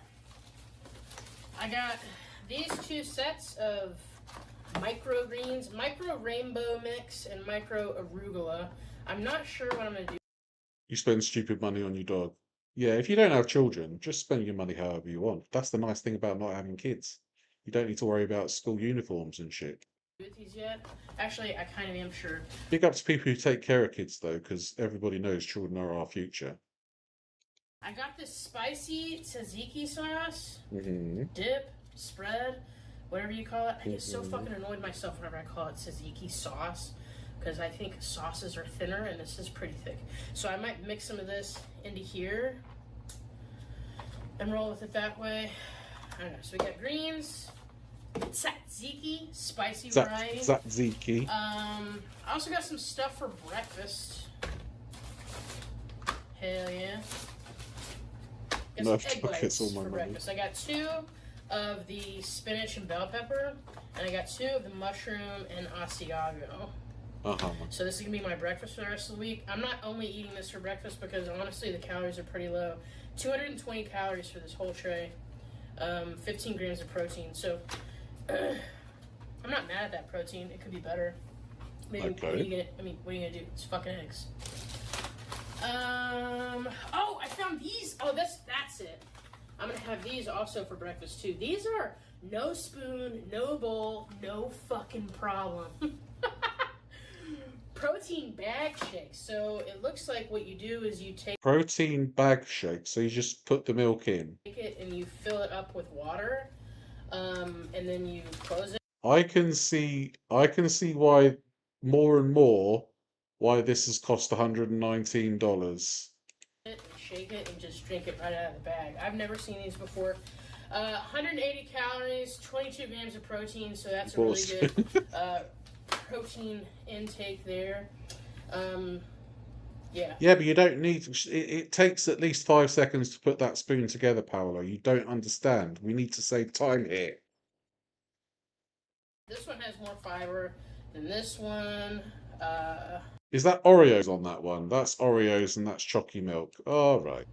I got these two sets of microgreens, micro rainbow mix, and micro arugula. I'm not sure what I'm going to do. You spend stupid money on your dog. Yeah, if you don't have children, just spend your money however you want. That's the nice thing about not having kids. You don't need to worry about school uniforms and shit. With these yet? Actually, I kind of am sure. Big up to people who take care of kids, though, because everybody knows children are our future. I got this spicy tzatziki sauce, Mm-hmm. dip, spread, whatever you call it. I get so fucking annoyed myself whenever I call it tzatziki sauce, because I think sauces are thinner and this is pretty thick. So I might mix some of this into here and roll with it that way. I don't know. So we got greens, tzatziki, spicy variety. Tzatziki. I also got some stuff for breakfast. Hell yeah. Got No, some egg buckets, whites all my for money. breakfast. I got 2 of the spinach and bell pepper, and I got 2 of the mushroom and Asiago. So this is gonna be my breakfast for the rest of the week. I'm not only eating this for breakfast because honestly the calories are pretty low. 220 calories for this whole tray. 15 grams of protein. So I'm not mad at that protein. It could be better. Maybe Okay. what are you gonna do? It's fucking eggs. Oh, I found these. Oh, that's it. I'm gonna have these also for breakfast too. These are no spoon, no bowl, no fucking problem. Protein bag shakes. So it looks like what you do is you take Protein bag shake. So you just put the milk in. it and you fill it up with water, and then you close it. I can see why more and more why this has cost $119. Shake it and just drink it right out of the bag. I've never seen these before. 180 calories, 22 grams of protein, so that's a really good protein intake there. Yeah. Yeah, but you don't need. It takes at least 5 seconds to put that spoon together, Paolo. You don't understand. We need to save time here. This one has more fiber than this one. Is that Oreos on that one? That's Oreos and that's chalky milk. All right.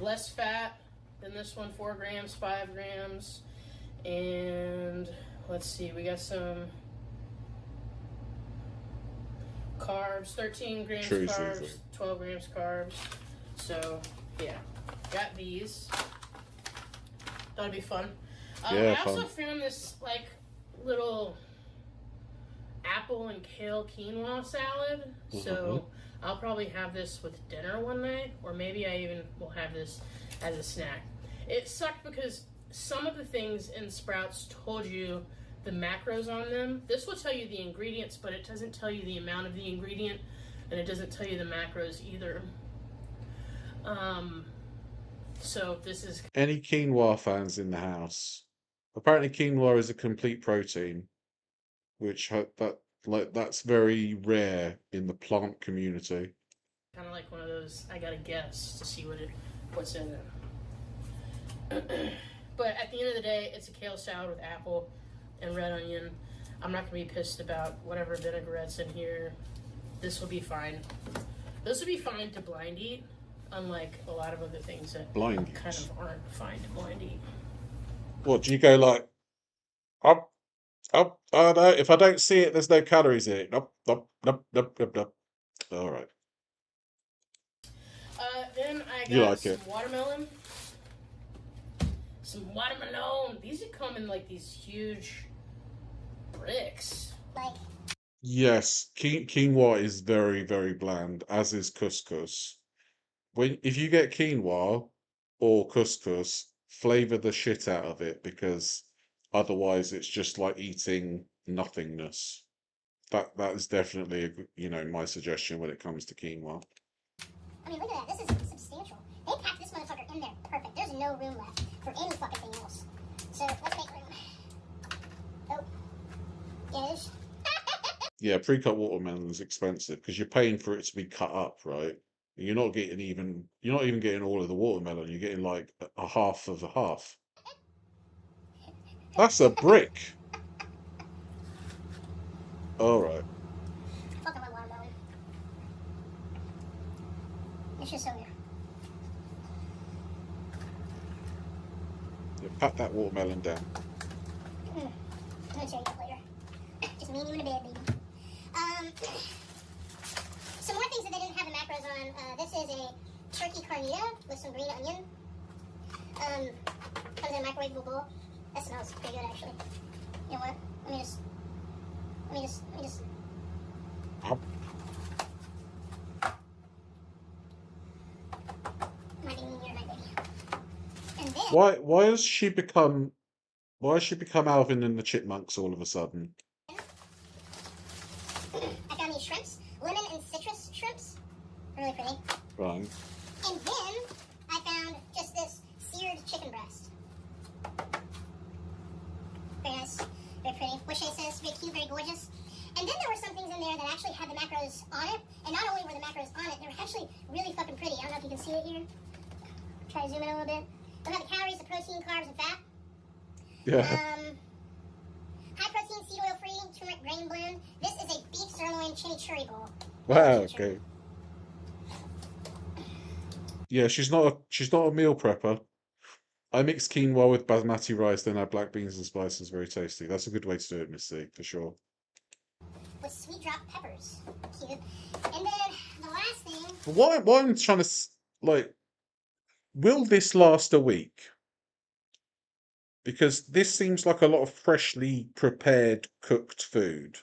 Less fat than this one, 4 grams, 5 grams. And let's see, we got some carbs, 13 grams carbs, 12 grams carbs. So, yeah, got these. That'll be fun. Yeah, I also fun. found this, like, little apple and kale quinoa salad. So I'll probably have this with dinner one night, or maybe I even will have this as a snack. It sucked because some of the things in Sprouts told you the macros on them. This will tell you the ingredients, but it doesn't tell you the amount of the ingredient, and it doesn't tell you the macros either. So this is Any quinoa fans in the house? Apparently, quinoa is a complete protein, which that's very rare in the plant community. kind of like one of those. I gotta guess to see what's in it. But at the end of the day, it's a kale salad with apple and red onion. I'm not gonna be pissed about whatever vinaigrette's in here. This will be fine. This will be fine to blind eat, unlike a lot of other things that Blind kind of aren't fine to blind eat. What do you go like? Up. No, if I don't see it, there's no calories in it. Nope. All right. I You got like some it? watermelon. Some watermelon. These would come in like these huge bricks. Like, Yes, quinoa is very, very bland, as is couscous. If you get quinoa or couscous, flavor the shit out of it because otherwise it's just like eating nothingness. That is definitely my suggestion when it comes to quinoa. I mean, look at that. This is substantial. They packed this motherfucker in there perfect. There's no room left for any fucking thing else. So let's make room. Oh, yeah. Yeah, pre-cut watermelon is expensive because you're paying for it to be cut up, right? You're not even getting all of the watermelon. You're getting like a half of a half. That's a brick. All right. Fucking my watermelon. It's just so good. Yeah, pat that watermelon down. I'm gonna tear you up later. Just me and you in a bed, baby. Some more things that they didn't have the macros on. This is a turkey carnita with some green onion. Comes in a microwavable bowl. That smells pretty good, actually. You know what? Let me just. Might be me here tonight, baby. And then. Why has she become Alvin and the Chipmunks all of a sudden? I found these shrimps, lemon and citrus shrimps. Really pretty. Right. And then I found just this seared chicken breast. Very nice, very pretty. What Shay says, very cute, very gorgeous. And then there were some things in there that actually had the macros on it. And not only were the macros on it, they were actually really fucking pretty. I don't know if you can see it here. Try to zoom in a little bit. They'll have the calories, the protein, carbs, and fat. Yeah. High protein, seed oil free, turmeric grain blend. This is a beef sirloin chimichurri bowl. Wow. Okay. Yeah, she's not a meal prepper. I mix quinoa with basmati rice, then add black beans and spices. Very tasty. That's a good way to do it, Miss C, for sure. With sweet drop peppers. Cute. And then the last thing. But what I'm trying to will this last a week? Because this seems like a lot of freshly prepared cooked food.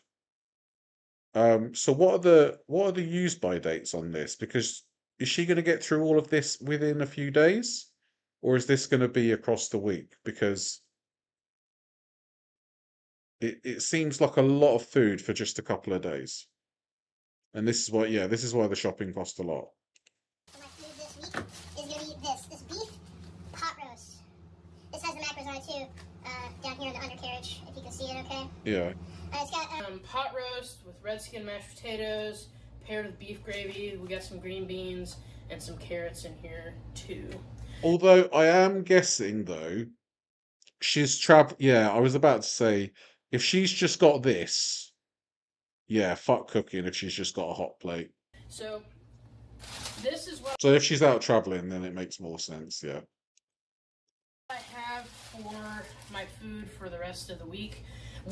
So what are the use by dates on this? Because is she going to get through all of this within a few days, or is this going to be across the week? Because it seems like a lot of food for just a couple of days, and this is why the shopping costs a lot. My food this week is going to be this beef pot roast. This has the macros on it too, down here in the undercarriage, if you can see it, okay? Yeah. It's got pot roast with red skin mashed potatoes, paired with beef gravy. We got some green beans and some carrots in here too. Although I am guessing though, she's Yeah, I was about to say, if she's just got this, yeah, fuck cooking if she's just got a hot plate. So this is what So if she's out traveling, then it makes more sense, yeah. I have for my food for the rest of the week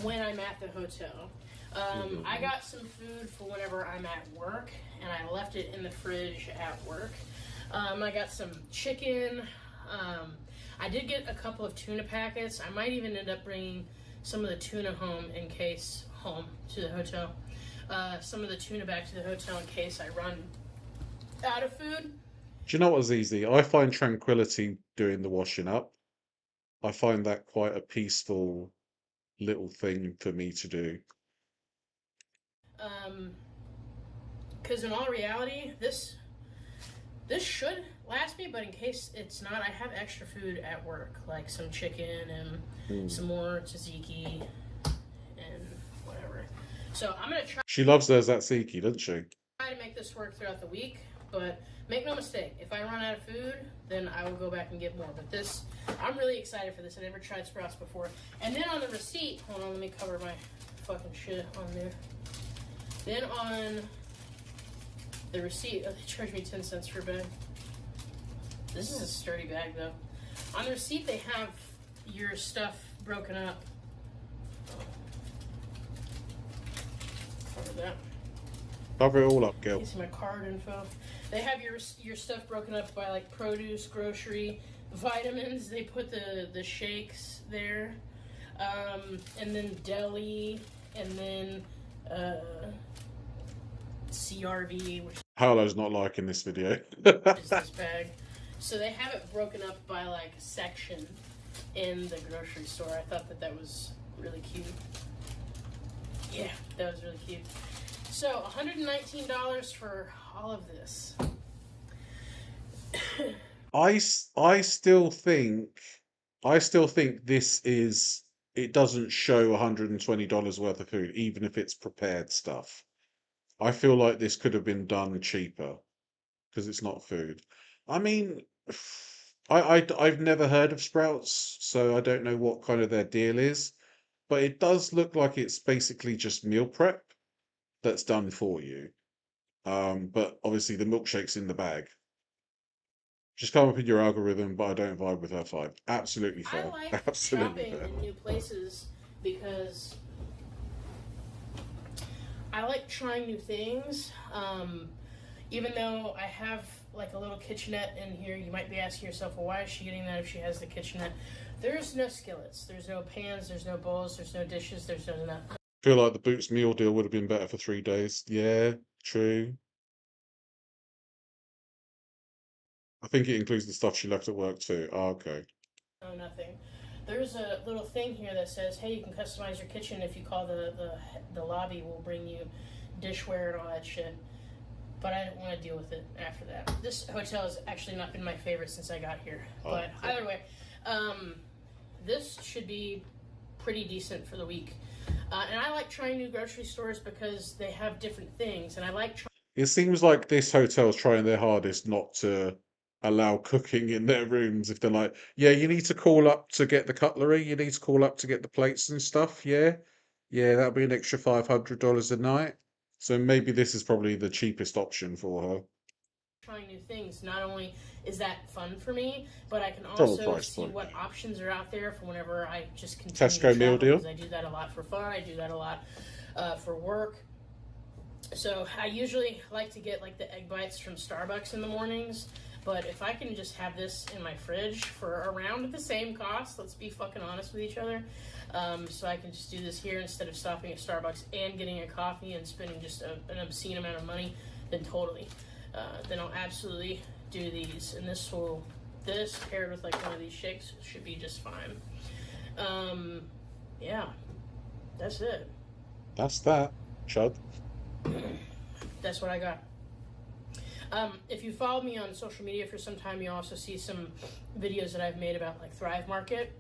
when I'm at the hotel. I got some food for whenever I'm at work, and I left it in the fridge at work. I got some chicken. I did get a couple of tuna packets. I might even end up bringing some of the tuna home to the hotel. Some of the tuna back to the hotel in case I run out of food. Do you know what's easy? I find tranquility doing the washing up. I find that quite a peaceful little thing for me to do. Because in all reality, this should last me, but in case it's not, I have extra food at work, like some chicken and some more tzatziki and whatever. So I'm gonna try. She loves those tzatziki, doesn't she? Try to make this work throughout the week, but make no mistake, if I run out of food, then I will go back and get more. But this, I'm really excited for this. I never tried Sprouts before. And then on the receipt, hold on, let me cover my fucking shit on there. Then on the receipt, they charged me 10 cents for a bag. This is a sturdy bag though. On the receipt, they have your stuff broken up. Cover that. Cover it all up, girl. You see my card info. They have your stuff broken up by like produce, grocery, vitamins. They put the shakes there, and then deli, and then CRV, which Paolo's not liking this video. is this bag. So they have it broken up by like section in the grocery store. I thought that was really cute. Yeah, that was really cute. So $119 for all of this. I still think this is, it doesn't show $120 worth of food, even if it's prepared stuff. I feel like this could have been done cheaper because it's not food. I mean, I've never heard of Sprouts, so I don't know what kind of their deal is, but it does look like it's basically just meal prep that's done for you. But obviously the milkshake's in the bag. Just come up in your algorithm, but I don't vibe with her 5. Absolutely fair. I like Absolutely shopping fair. in new places because I like trying new things. Even though I have like a little kitchenette in here, you might be asking yourself, well, why is she getting that if she has the kitchenette? There's no skillets, there's no pans, there's no bowls, there's no dishes, there's no nothing. Feel like the Boots meal deal would have been better for 3 days. Yeah, true. I think it includes the stuff she left at work too. Oh, okay. No, nothing. There's a little thing here that says, hey, you can customize your kitchen if you call the lobby. We'll bring you dishware and all that shit. But I didn't want to deal with it after that. This hotel has actually not been my favorite since I got here. Oh, But okay. either way, this should be pretty decent for the week. And I like trying new grocery stores because they have different things. And I like trying. It seems like this hotel's trying their hardest not to allow cooking in their rooms. If they're like, yeah, you need to call up to get the cutlery, you need to call up to get the plates and stuff. Yeah, that'll be an extra $500 a night. So maybe this is probably the cheapest option for her. Trying new things. Not only is that fun for me, but I can From a also price see point. what options are out there for whenever I just continue Tesco to meal travel, deal? because I do that a lot for fun. I do that a lot for work. So I usually like to get like the egg bites from Starbucks in the mornings. But if I can just have this in my fridge for around the same cost, let's be fucking honest with each other. So I can just do this here instead of stopping at Starbucks and getting a coffee and spending just an obscene amount of money, then totally. Then I'll absolutely do these. And this paired with like one of these shakes should be just fine. Yeah, that's it. That's that, Chud. That's what I got. If you followed me on social media for some time, you'll also see some videos that I've made about like Thrive Market.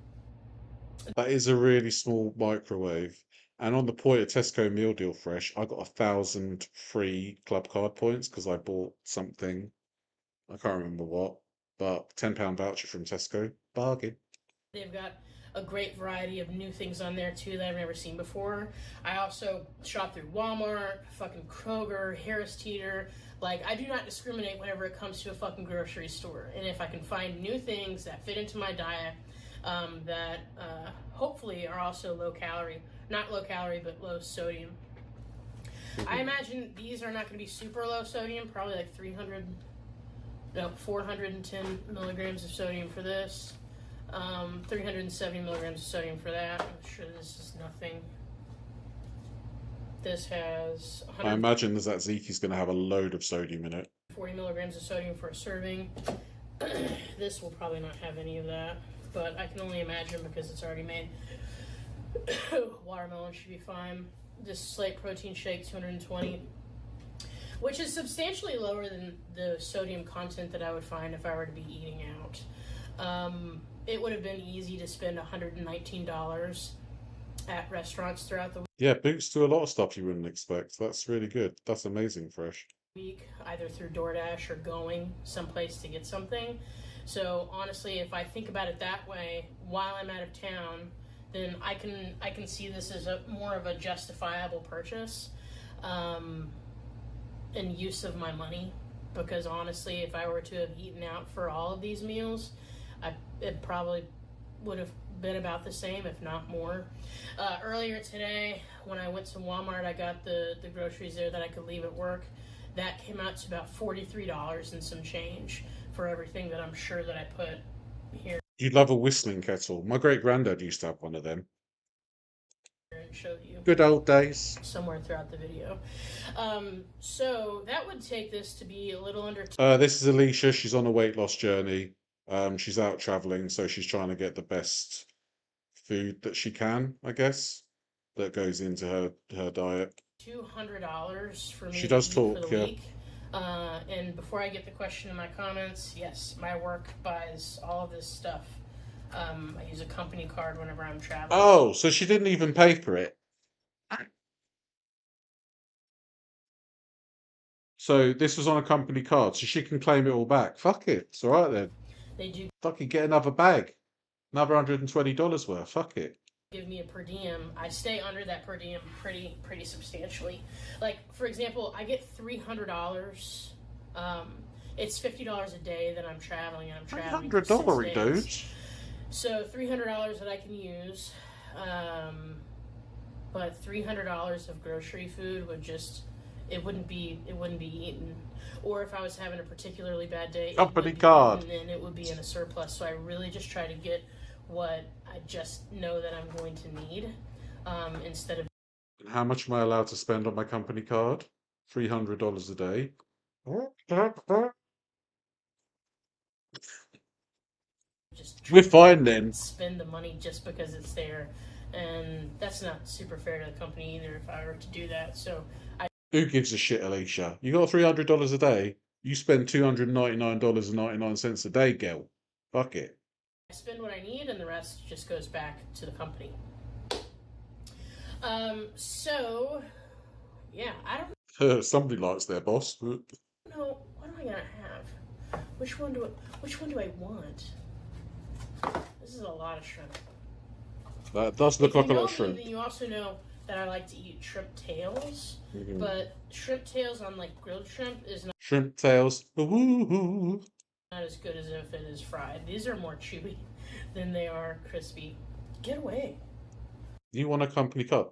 That is a really small microwave. And on the point of Tesco meal deal fresh, I got 1,000 free club card points because I bought something. I can't remember what, but £10 voucher from Tesco. Bargain. They've got a great variety of new things on there too that I've never seen before. I also shop through Walmart, fucking Kroger, Harris Teeter. Like, I do not discriminate whenever it comes to a fucking grocery store. And if I can find new things that fit into my diet, that hopefully are also low calorie, not low calorie, but low sodium. I imagine these are not going to be super low sodium, probably like 410 milligrams of sodium for this. 370 milligrams of sodium for that. I'm sure this is nothing. This has I imagine that Zeki's going to have a load of sodium in it. 40 milligrams of sodium for a serving. This will probably not have any of that, but I can only imagine because it's already made. Watermelon should be fine. This Slate protein shake, 220, which is substantially lower than the sodium content that I would find if I were to be eating out. It would have been easy to spend $119 at restaurants throughout the Yeah, Boots do a lot of stuff you wouldn't expect. That's really good. That's amazing, fresh. week, either through DoorDash or going someplace to get something. So honestly, if I think about it that way, while I'm out of town, then I can see this as more of a justifiable purchase and use of my money. Because honestly, if I were to have eaten out for all of these meals, it probably would have been about the same, if not more. Earlier today, when I went to Walmart, I got the groceries there that I could leave at work. that came out to about $43 and some change for everything that I'm sure that I put here You'd love a whistling kettle. My great granddad used to have one of them. and showed you. Good old days. Somewhere throughout the video. So that would take this to be a little under. This is Alicia. She's on a weight loss journey. She's out traveling, so she's trying to get the best food that she can, I guess, that goes into her diet. $200 for me She does to eat talk, for the yeah. week. And before I get the question in my comments, yes, my work buys all of this stuff. I use a company card whenever I'm traveling. Oh, so she didn't even pay for it. So this was on a company card, so she can claim it all back. Fuck it. It's all right then. They do Fucking get another bag. Another $120 worth. Fuck it. give me a per diem. I stay under that per diem pretty substantially. Like, for example, I get $300. It's $50 a day that I'm traveling, and I'm traveling for 6 $300, days. dude. So $300 that I can use, but $300 of grocery food would just it wouldn't be eaten. Or if I was having a particularly bad day, Company it would be card. eaten and it would be in a surplus. So I really just try to get what I just know that I'm going to need, instead of How much am I allowed to spend on my company card? $300 a day. just We're fine then. spend the money just because it's there. And that's not super fair to the company either if I were to do that. So Who gives a shit, Alicia? You got $300 a day. You spend $299.99 a day, girl. Fuck it. I spend what I need and the rest just goes back to the company. So yeah, I don't Somebody likes their boss. know, what am I gonna have? Which one do I want? This is a lot of shrimp. That does look If you like a know lot of me, shrimp. then you also know that I like to eat shrimp tails, Mhm. but shrimp tails on like grilled shrimp is Shrimp tails. Woo-hoo. not as good as if it is fried. These are more chewy than they are crispy. Get away. You want a company card?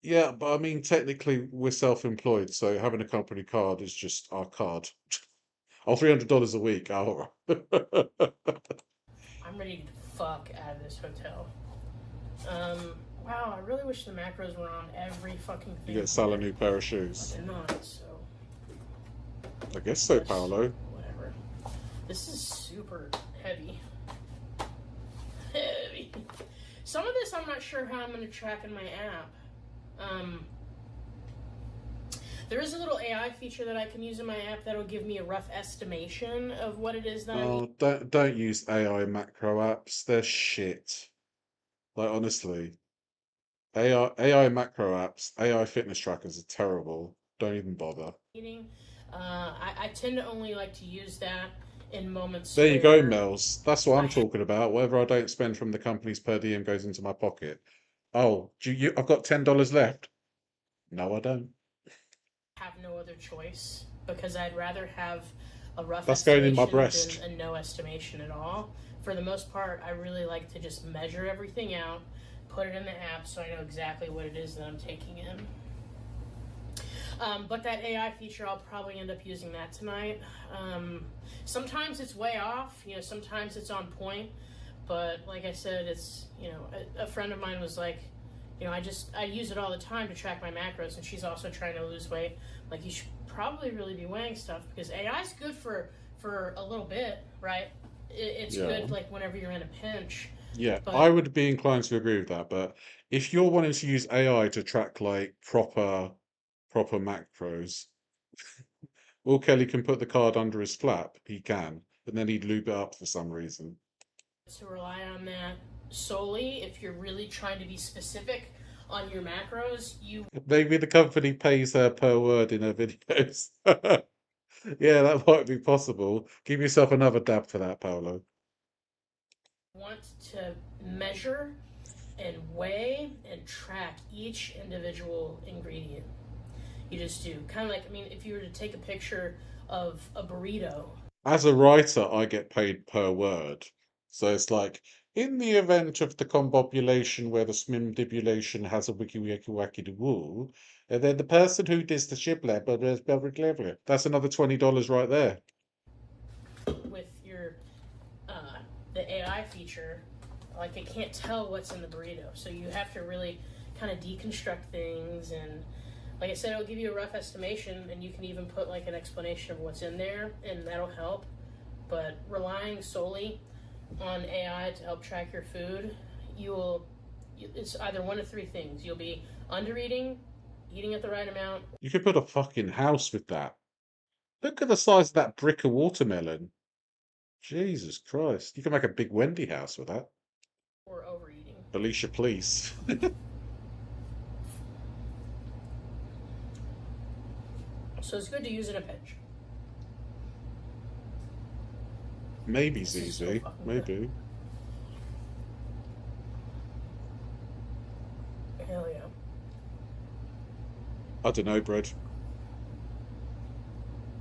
Yeah, but I mean, technically, we're self-employed, so having a company card is just our card. Oh, $300 a week. Oh. I'm ready to get the fuck out of this hotel. Wow, I really wish the macros were on every fucking thing. You get Sal a new pair of shoes. But they're not, so I guess so, Paolo. whatever. This is super heavy. Heavy. Some of this I'm not sure how I'm going to track in my app. There is a little AI feature that I can use in my app that'll give me a rough estimation of what it is that I'm Oh, don't use AI macro apps. They're shit. Like, honestly. AI macro apps, AI fitness trackers are terrible. Don't even bother. eating. I tend to only like to use that in moments There you go, where Mels. That's what I'm talking about. Whatever I don't spend from the company's per diem goes into my pocket. Oh, I've got $10 left. No, I don't. have no other choice because I'd rather have a rough That's going in my estimation breast. than a no estimation at all. For the most part, I really like to just measure everything out, put it in the app so I know exactly what it is that I'm taking in. But that AI feature, I'll probably end up using that tonight. Sometimes it's way off, sometimes it's on point, but like I said, it's, a friend of mine was like, I use it all the time to track my macros, and she's also trying to lose weight. Like, you should probably really be weighing stuff because AI is good for a little bit, right? It's Yeah. good like whenever you're in a pinch. Yeah, But I would be inclined to agree with that, but if you're wanting to use AI to track like proper macros, Will Kelly can put the card under his flap. He can, and then he'd lube it up for some reason. to rely on that solely, if you're really trying to be specific on your macros, you Maybe the company pays her per word in her videos. Yeah, that might be possible. Give yourself another dab for that, Paolo. want to measure and weigh and track each individual ingredient. You just do. Kind of like, if you were to take a picture of a burrito. As a writer, I get paid per word. So it's like In the event of the combobulation where the smimdibulation has a wiki wiki wacky woo, and then the person who does the shiplap, that's another $20 right there. With your the AI feature, like it can't tell what's in the burrito, so you have to really kind of deconstruct things. And like I said, it'll give you a rough estimation, and you can even put like an explanation of what's in there, and that'll help. But relying solely on AI to help track your food, it's either one of three things. You'll be under eating at the right amount, You could put a fucking house with that. Look at the size of that brick of watermelon. Jesus Christ. You can make a big Wendy house with that. or overeating. Alicia, please. So it's good to use in a pinch. Maybe, ZZ. Maybe. Hell yeah. I don't know, Brad.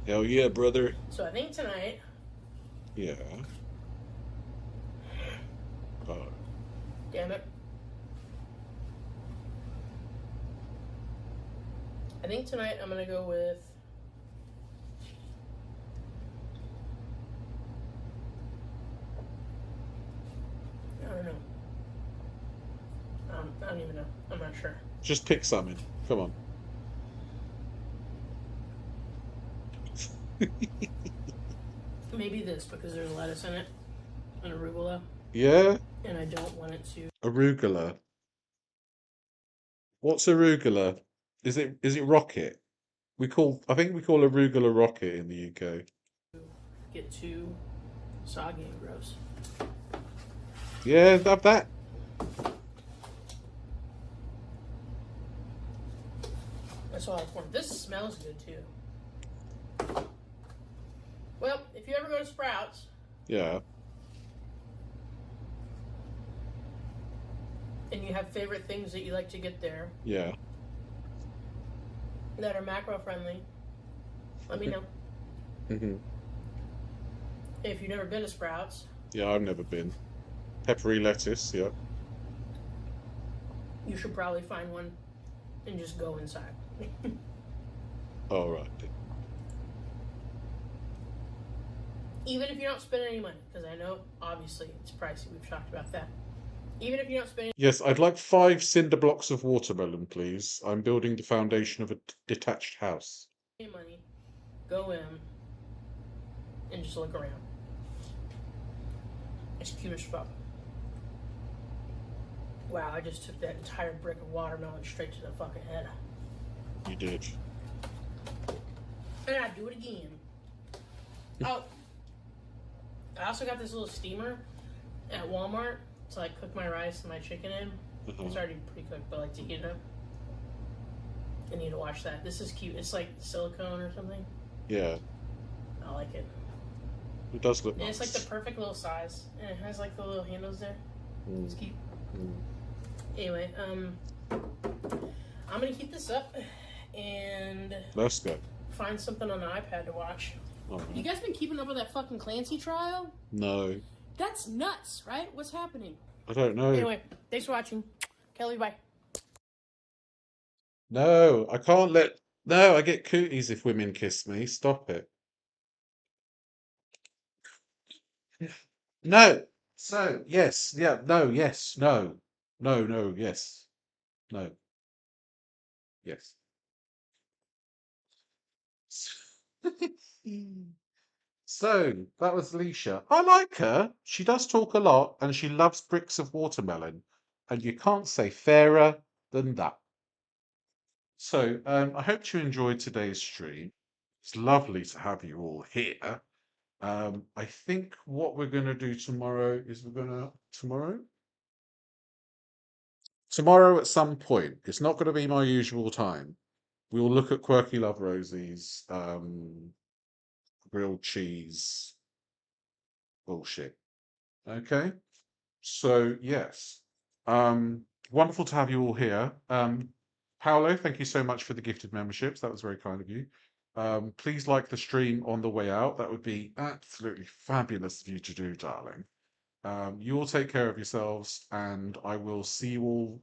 Hell yeah, brother. So I think tonight. Yeah. Damn it. I think tonight I'm gonna go with I don't know. I don't even know. I'm not sure. Just pick something. Come on. Maybe this because there's lettuce in it and arugula. Yeah? And I don't want it to. Arugula. What's arugula? Is it rocket? I think we call arugula rocket in the UK. Get too soggy and gross. Yeah, have that. That's all I want. This smells good too. Well, if you ever go to Sprouts, Yeah. and you have favorite things that you like to get there Yeah. that are macro friendly, let me know. Mhm. If you've never been to Sprouts, Yeah, I've never been. Peppery lettuce, yeah. you should probably find one and just go inside. All right. Even if you don't spend any money, because I know obviously it's pricey. We've talked about that. Even if you don't spend Yes, I'd like 5 cinder blocks of watermelon, please. I'm building the foundation of a detached house. any money, go in and just look around. It's cute as fuck. Wow, I just took that entire brick of watermelon straight to the fucking head. You did. And I'd do it again. Oh, I also got this little steamer at Walmart to like cook my rice and my chicken in. It's already pre-cooked, but like to heat it up. I need to watch that. This is cute. It's like silicone or something. Yeah. I like it. It does look And nice. it's like the perfect little size. And it has like the little handles there. It's cute. Anyway, I'm gonna keep this up and Let's go. find something on the iPad to watch. All right. You guys been keeping up with that fucking Clancy trial? No. That's nuts, right? What's happening? I don't know. Anyway, thanks for watching. Kelly, bye. No, I can't let... No, I get cooties if women kiss me. Stop it. No. So, yes. Yeah, no, yes, no. No, no, yes. No. Yes. So, that was Alicia. I like her. She does talk a lot and she loves bricks of watermelon. And you can't say fairer than that. So, I hope you enjoyed today's stream. It's lovely to have you all here. I think what we're going to do tomorrow is tomorrow at some point. It's not going to be my usual time. We will look at Quirky Love Rosie's grilled cheese bullshit. Okay. So yes. Wonderful to have you all here. Paolo, thank you so much for the gifted memberships. That was very kind of you. Please like the stream on the way out. That would be absolutely fabulous of you to do, darling. You all take care of yourselves, and I will see you all